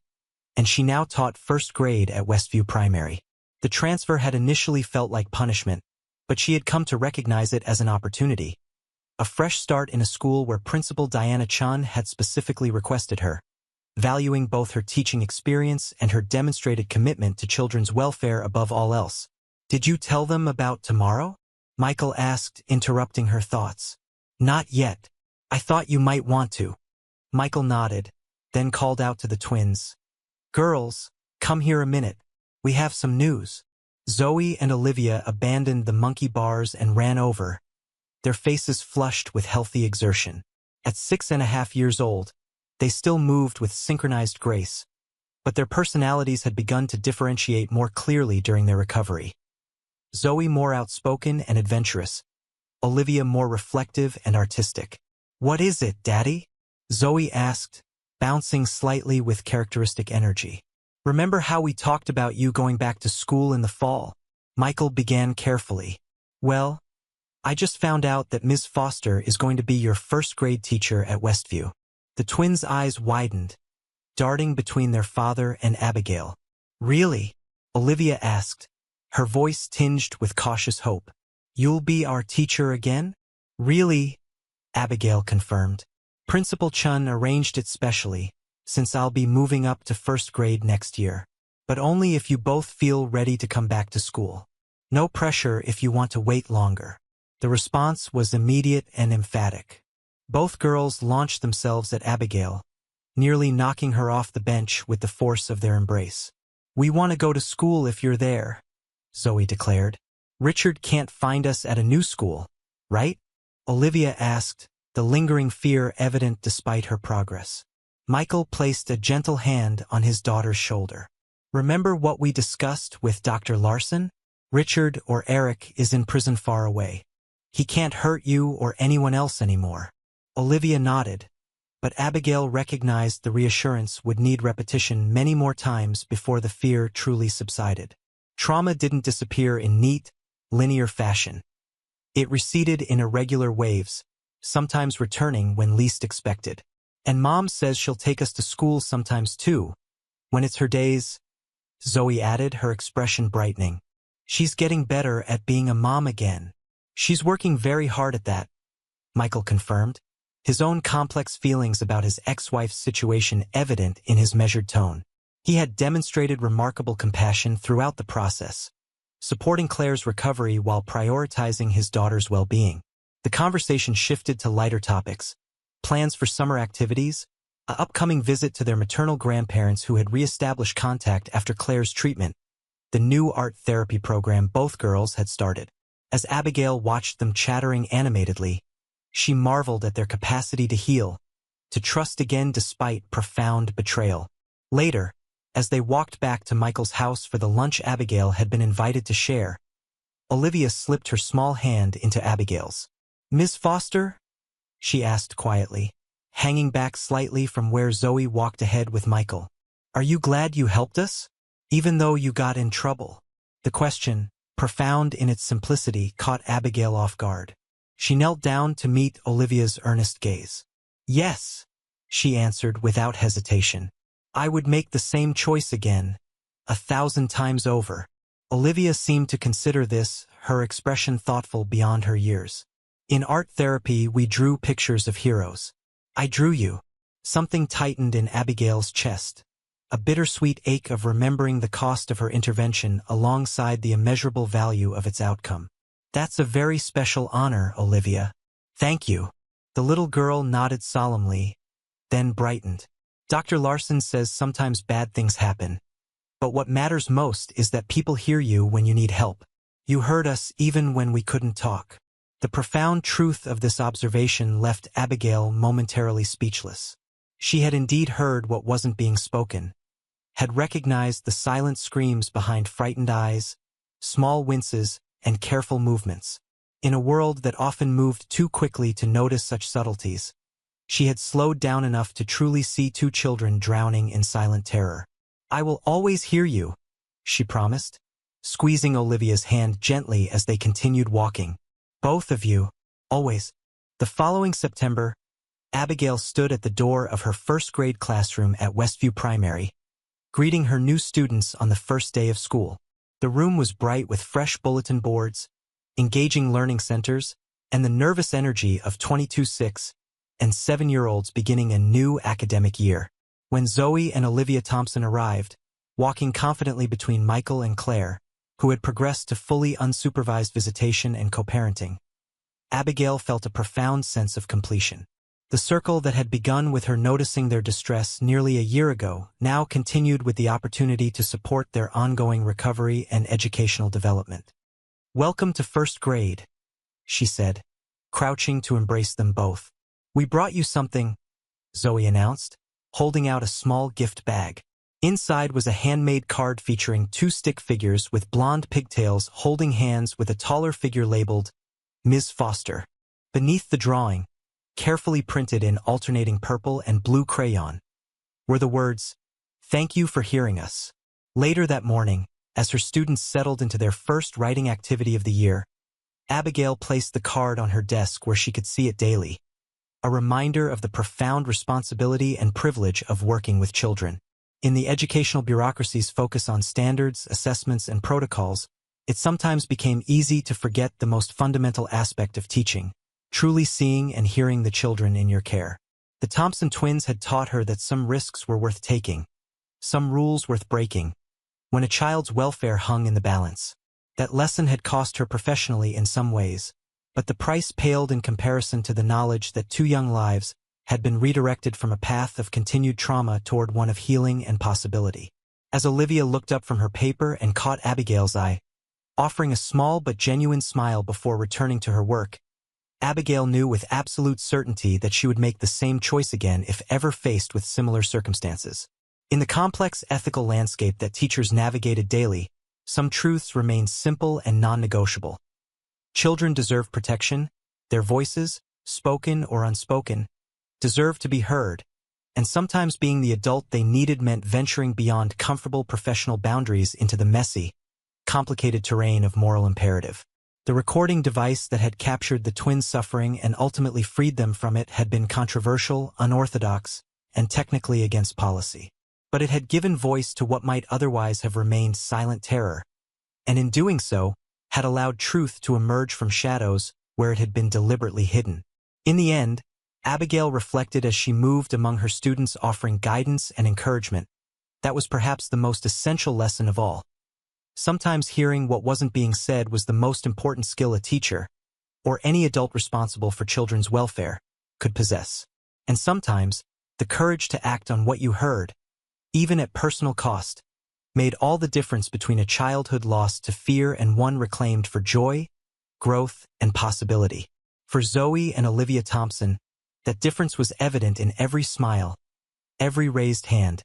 and she now taught 1st grade at Westview Primary. The transfer had initially felt like punishment, but she had come to recognize it as an opportunity. A fresh start in a school where Principal Diana Chun had specifically requested her, valuing both her teaching experience and her demonstrated commitment to children's welfare above all else. "Did you tell them about tomorrow?" Michael asked, interrupting her thoughts. "Not yet. I thought you might want to." Michael nodded, then called out to the twins. "Girls, come here a minute. We have some news." Zoe and Olivia abandoned the monkey bars and ran over, their faces flushed with healthy exertion. At 6.5 years old, they still moved with synchronized grace, but their personalities had begun to differentiate more clearly during their recovery. Zoe more outspoken and adventurous, Olivia more reflective and artistic. "What is it, Daddy?" Zoe asked, bouncing slightly with characteristic energy. "Remember how we talked about you going back to school in the fall?" Michael began carefully. "Well, I just found out that Ms. Foster is going to be your 1st grade teacher at Westview." The twins' eyes widened, darting between their father and Abigail. "Really?" Olivia asked, her voice tinged with cautious hope. "You'll be our teacher again?" "Really?" Abigail confirmed. "Principal Chun arranged it specially, since I'll be moving up to 1st grade next year. But only if you both feel ready to come back to school. No pressure if you want to wait longer." The response was immediate and emphatic. Both girls launched themselves at Abigail, nearly knocking her off the bench with the force of their embrace. "We want to go to school if you're there," Zoe declared. "Richard can't find us at a new school, right?" Olivia asked, the lingering fear evident despite her progress. Michael placed a gentle hand on his daughter's shoulder. "Remember what we discussed with Dr. Larson? Richard or Eric is in prison far away. He can't hurt you or anyone else anymore." Olivia nodded, but Abigail recognized the reassurance would need repetition many more times before the fear truly subsided. Trauma didn't disappear in neat, linear fashion. It receded in irregular waves, sometimes returning when least expected. "And Mom says she'll take us to school sometimes too, when it's her days," Zoe added, her expression brightening. "She's getting better at being a mom again." "She's working very hard at that," Michael confirmed, his own complex feelings about his ex-wife's situation evident in his measured tone. He had demonstrated remarkable compassion throughout the process, supporting Claire's recovery while prioritizing his daughter's well-being. The conversation shifted to lighter topics: plans for summer activities, an upcoming visit to their maternal grandparents who had re-established contact after Claire's treatment, the new art therapy program both girls had started. As Abigail watched them chattering animatedly, she marveled at their capacity to heal, to trust again despite profound betrayal. Later, as they walked back to Michael's house for the lunch Abigail had been invited to share, Olivia slipped her small hand into Abigail's. "Miss Foster?" she asked quietly, hanging back slightly from where Zoe walked ahead with Michael. "Are you glad you helped us, even though you got in trouble?" The question, profound in its simplicity, caught Abigail off guard. She knelt down to meet Olivia's earnest gaze. "Yes," she answered without hesitation. "I would make the same choice again, 1,000 times over." Olivia seemed to consider this, her expression thoughtful beyond her years. "In art therapy, we drew pictures of heroes. I drew you." Something tightened in Abigail's chest, a bittersweet ache of remembering the cost of her intervention alongside the immeasurable value of its outcome. "That's a very special honor, Olivia." "Thank you." The little girl nodded solemnly, then brightened. "Dr. Larson says sometimes bad things happen, but what matters most is that people hear you when you need help. You heard us even when we couldn't talk." The profound truth of this observation left Abigail momentarily speechless. She had indeed heard what wasn't being spoken, had recognized the silent screams behind frightened eyes, small winces, and careful movements. In a world that often moved too quickly to notice such subtleties, she had slowed down enough to truly see two children drowning in silent terror. "I will always hear you," she promised, squeezing Olivia's hand gently as they continued walking. "Both of you, always." The following September, Abigail stood at the door of her first-grade classroom at Westview Primary, greeting her new students on the first day of school. The room was bright with fresh bulletin boards, engaging learning centers, and the nervous energy of 22, 6, and 7-year-olds beginning a new academic year. When Zoe and Olivia Thompson arrived, walking confidently between Michael and Claire, who had progressed to fully unsupervised visitation and co-parenting, Abigail felt a profound sense of completion. The circle that had begun with her noticing their distress nearly a year ago now continued with the opportunity to support their ongoing recovery and educational development. "Welcome to first grade," she said, crouching to embrace them both. "We brought you something," Zoe announced, holding out a small gift bag. Inside was a handmade card featuring two stick figures with blonde pigtails holding hands with a taller figure labeled Ms. Foster. Beneath the drawing, carefully printed in alternating purple and blue crayon, were the words, "Thank you for hearing us." Later that morning, as her students settled into their first writing activity of the year, Abigail placed the card on her desk where she could see it daily, a reminder of the profound responsibility and privilege of working with children. In the educational bureaucracy's focus on standards, assessments, and protocols, it sometimes became easy to forget the most fundamental aspect of teaching, truly seeing and hearing the children in your care. The Thompson twins had taught her that some risks were worth taking, some rules worth breaking, when a child's welfare hung in the balance. That lesson had cost her professionally in some ways, but the price paled in comparison to the knowledge that two young lives had been redirected from a path of continued trauma toward one of healing and possibility. As Olivia looked up from her paper and caught Abigail's eye, offering a small but genuine smile before returning to her work, Abigail knew with absolute certainty that she would make the same choice again if ever faced with similar circumstances. In the complex ethical landscape that teachers navigated daily, some truths remained simple and non-negotiable. Children deserve protection, their voices, spoken or unspoken, deserve to be heard, and sometimes being the adult they needed meant venturing beyond comfortable professional boundaries into the messy, complicated terrain of moral imperative. The recording device that had captured the twins' suffering and ultimately freed them from it had been controversial, unorthodox, and technically against policy. But it had given voice to what might otherwise have remained silent terror, and in doing so, had allowed truth to emerge from shadows where it had been deliberately hidden. In the end, Abigail reflected as she moved among her students offering guidance and encouragement. That was perhaps the most essential lesson of all. Sometimes hearing what wasn't being said was the most important skill a teacher, or any adult responsible for children's welfare, could possess. And sometimes, the courage to act on what you heard, even at personal cost, made all the difference between a childhood lost to fear and one reclaimed for joy, growth, and possibility. For Zoe and Olivia Thompson, that difference was evident in every smile, every raised hand,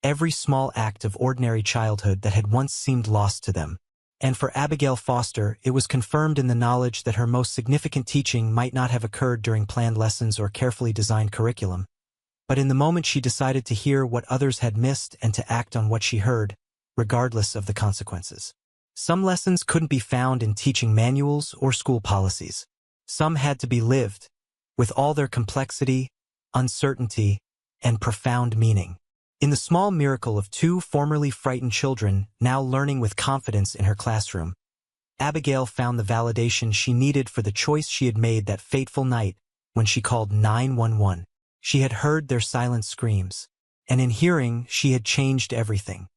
every small act of ordinary childhood that had once seemed lost to them. And for Abigail Foster, it was confirmed in the knowledge that her most significant teaching might not have occurred during planned lessons or carefully designed curriculum, but in the moment she decided to hear what others had missed and to act on what she heard, regardless of the consequences. Some lessons couldn't be found in teaching manuals or school policies. Some had to be lived, with all their complexity, uncertainty, and profound meaning. In the small miracle of two formerly frightened children now learning with confidence in her classroom, Abigail found the validation she needed for the choice she had made that fateful night when she called 911. She had heard their silent screams, and in hearing, she had changed everything.